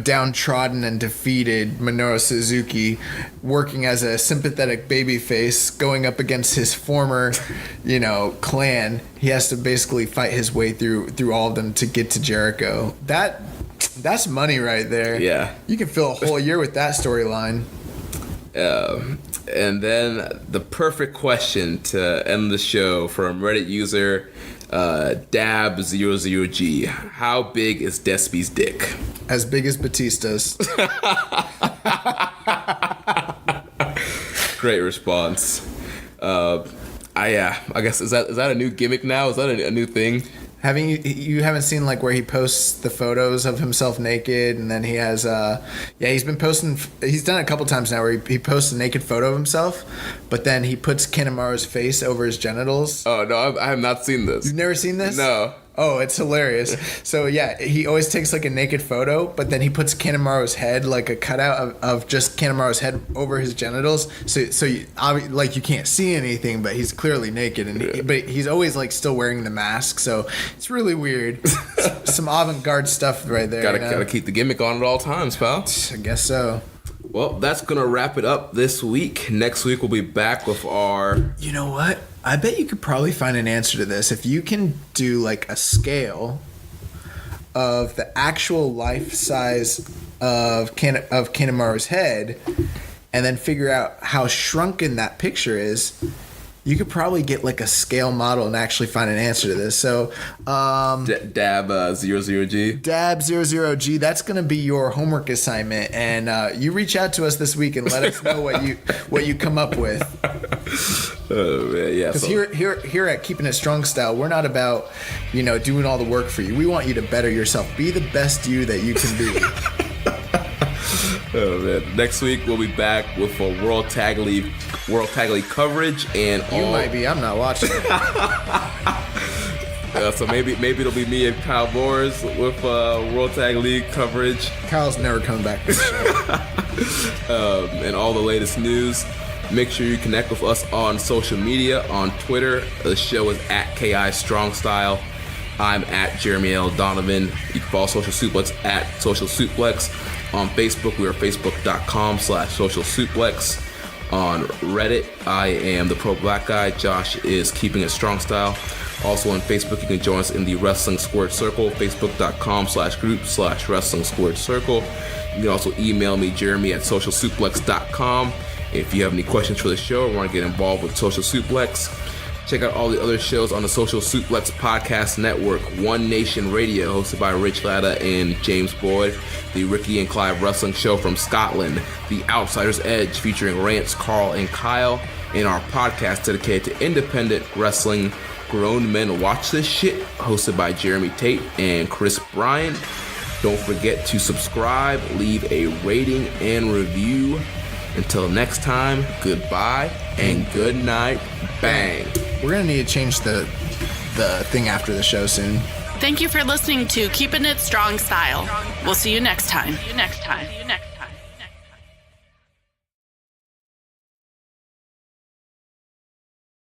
downtrodden and defeated Minoru Suzuki working as a sympathetic babyface going up against his former clan. He has to basically fight his way through all of them to get to Jericho. That's money right there. Yeah, you can fill a whole year with that storyline. And then the perfect question to end the show from Reddit user Dab00G. How big is Despy's dick? As big as Batista's. Great response. I guess is that a new gimmick now? Is that a new thing? You haven't seen like where he posts the photos of himself naked, and then he has he's been posting. He's done it a couple times now where he posts a naked photo of himself, but then he puts Kanemaru's face over his genitals. Oh no, I have not seen this. You've never seen this? No. Oh, it's hilarious. So yeah, he always takes like a naked photo, but then he puts Kanemaru's head, like a cutout of just Kanemaru's head over his genitals. So you can't see anything, but he's clearly naked, and but he's always like still wearing the mask. So it's really weird. Some avant-garde stuff right there. Gotta keep the gimmick on at all times, pal. I guess so. Well, that's gonna wrap it up this week. Next week we'll be back with our. You know what? I bet you could probably find an answer to this if you can do like a scale of the actual life size of Kanemaru's head, and then figure out how shrunken that picture is. You could probably get like a scale model and actually find an answer to this. So, Dab 00G. Dab 00G. That's going to be your homework assignment, and you reach out to us this week and let us know what you come up with. Oh man, yeah. Because here at Keepin' It Strong Style, we're not about doing all the work for you. We want you to better yourself. Be the best you that you can be. Oh man! Next week we'll be back with a World Tag League coverage, and you might be. I'm not watching it. So maybe it'll be me and Kyle Boers with World Tag League coverage. Kyle's never coming back to the show. And all the latest news. Make sure you connect with us on social media. On Twitter, the show is at KI Strong Style. I'm at Jeremy L. Donovan. You can follow Social Suplex at Social Suplex. On Facebook, we are facebook.com/Social Suplex. On Reddit, I am the Pro Black Guy. Josh is Keeping It Strong Style. Also on Facebook, you can join us in the Wrestling Squared Circle, facebook.com/group/Wrestling Squared Circle. You can also email me, Jeremy at socialsuplex.com. If you have any questions for the show or want to get involved with Social Suplex, check out all the other shows on the Social Suplex Podcast Network. One Nation Radio, hosted by Rich Latta and James Boyd. The Ricky and Clive Wrestling Show from Scotland. The Outsider's Edge, featuring Rance, Carl, and Kyle. And our podcast dedicated to independent wrestling. Grown Men Watch This Shit, hosted by Jeremy Tate and Chris Bryan. Don't forget to subscribe, leave a rating and review. Until next time, goodbye and good night. Bang. We're going to need to change the thing after the show soon. Thank you for listening to Keepin' It Strong Style. We'll see you next time.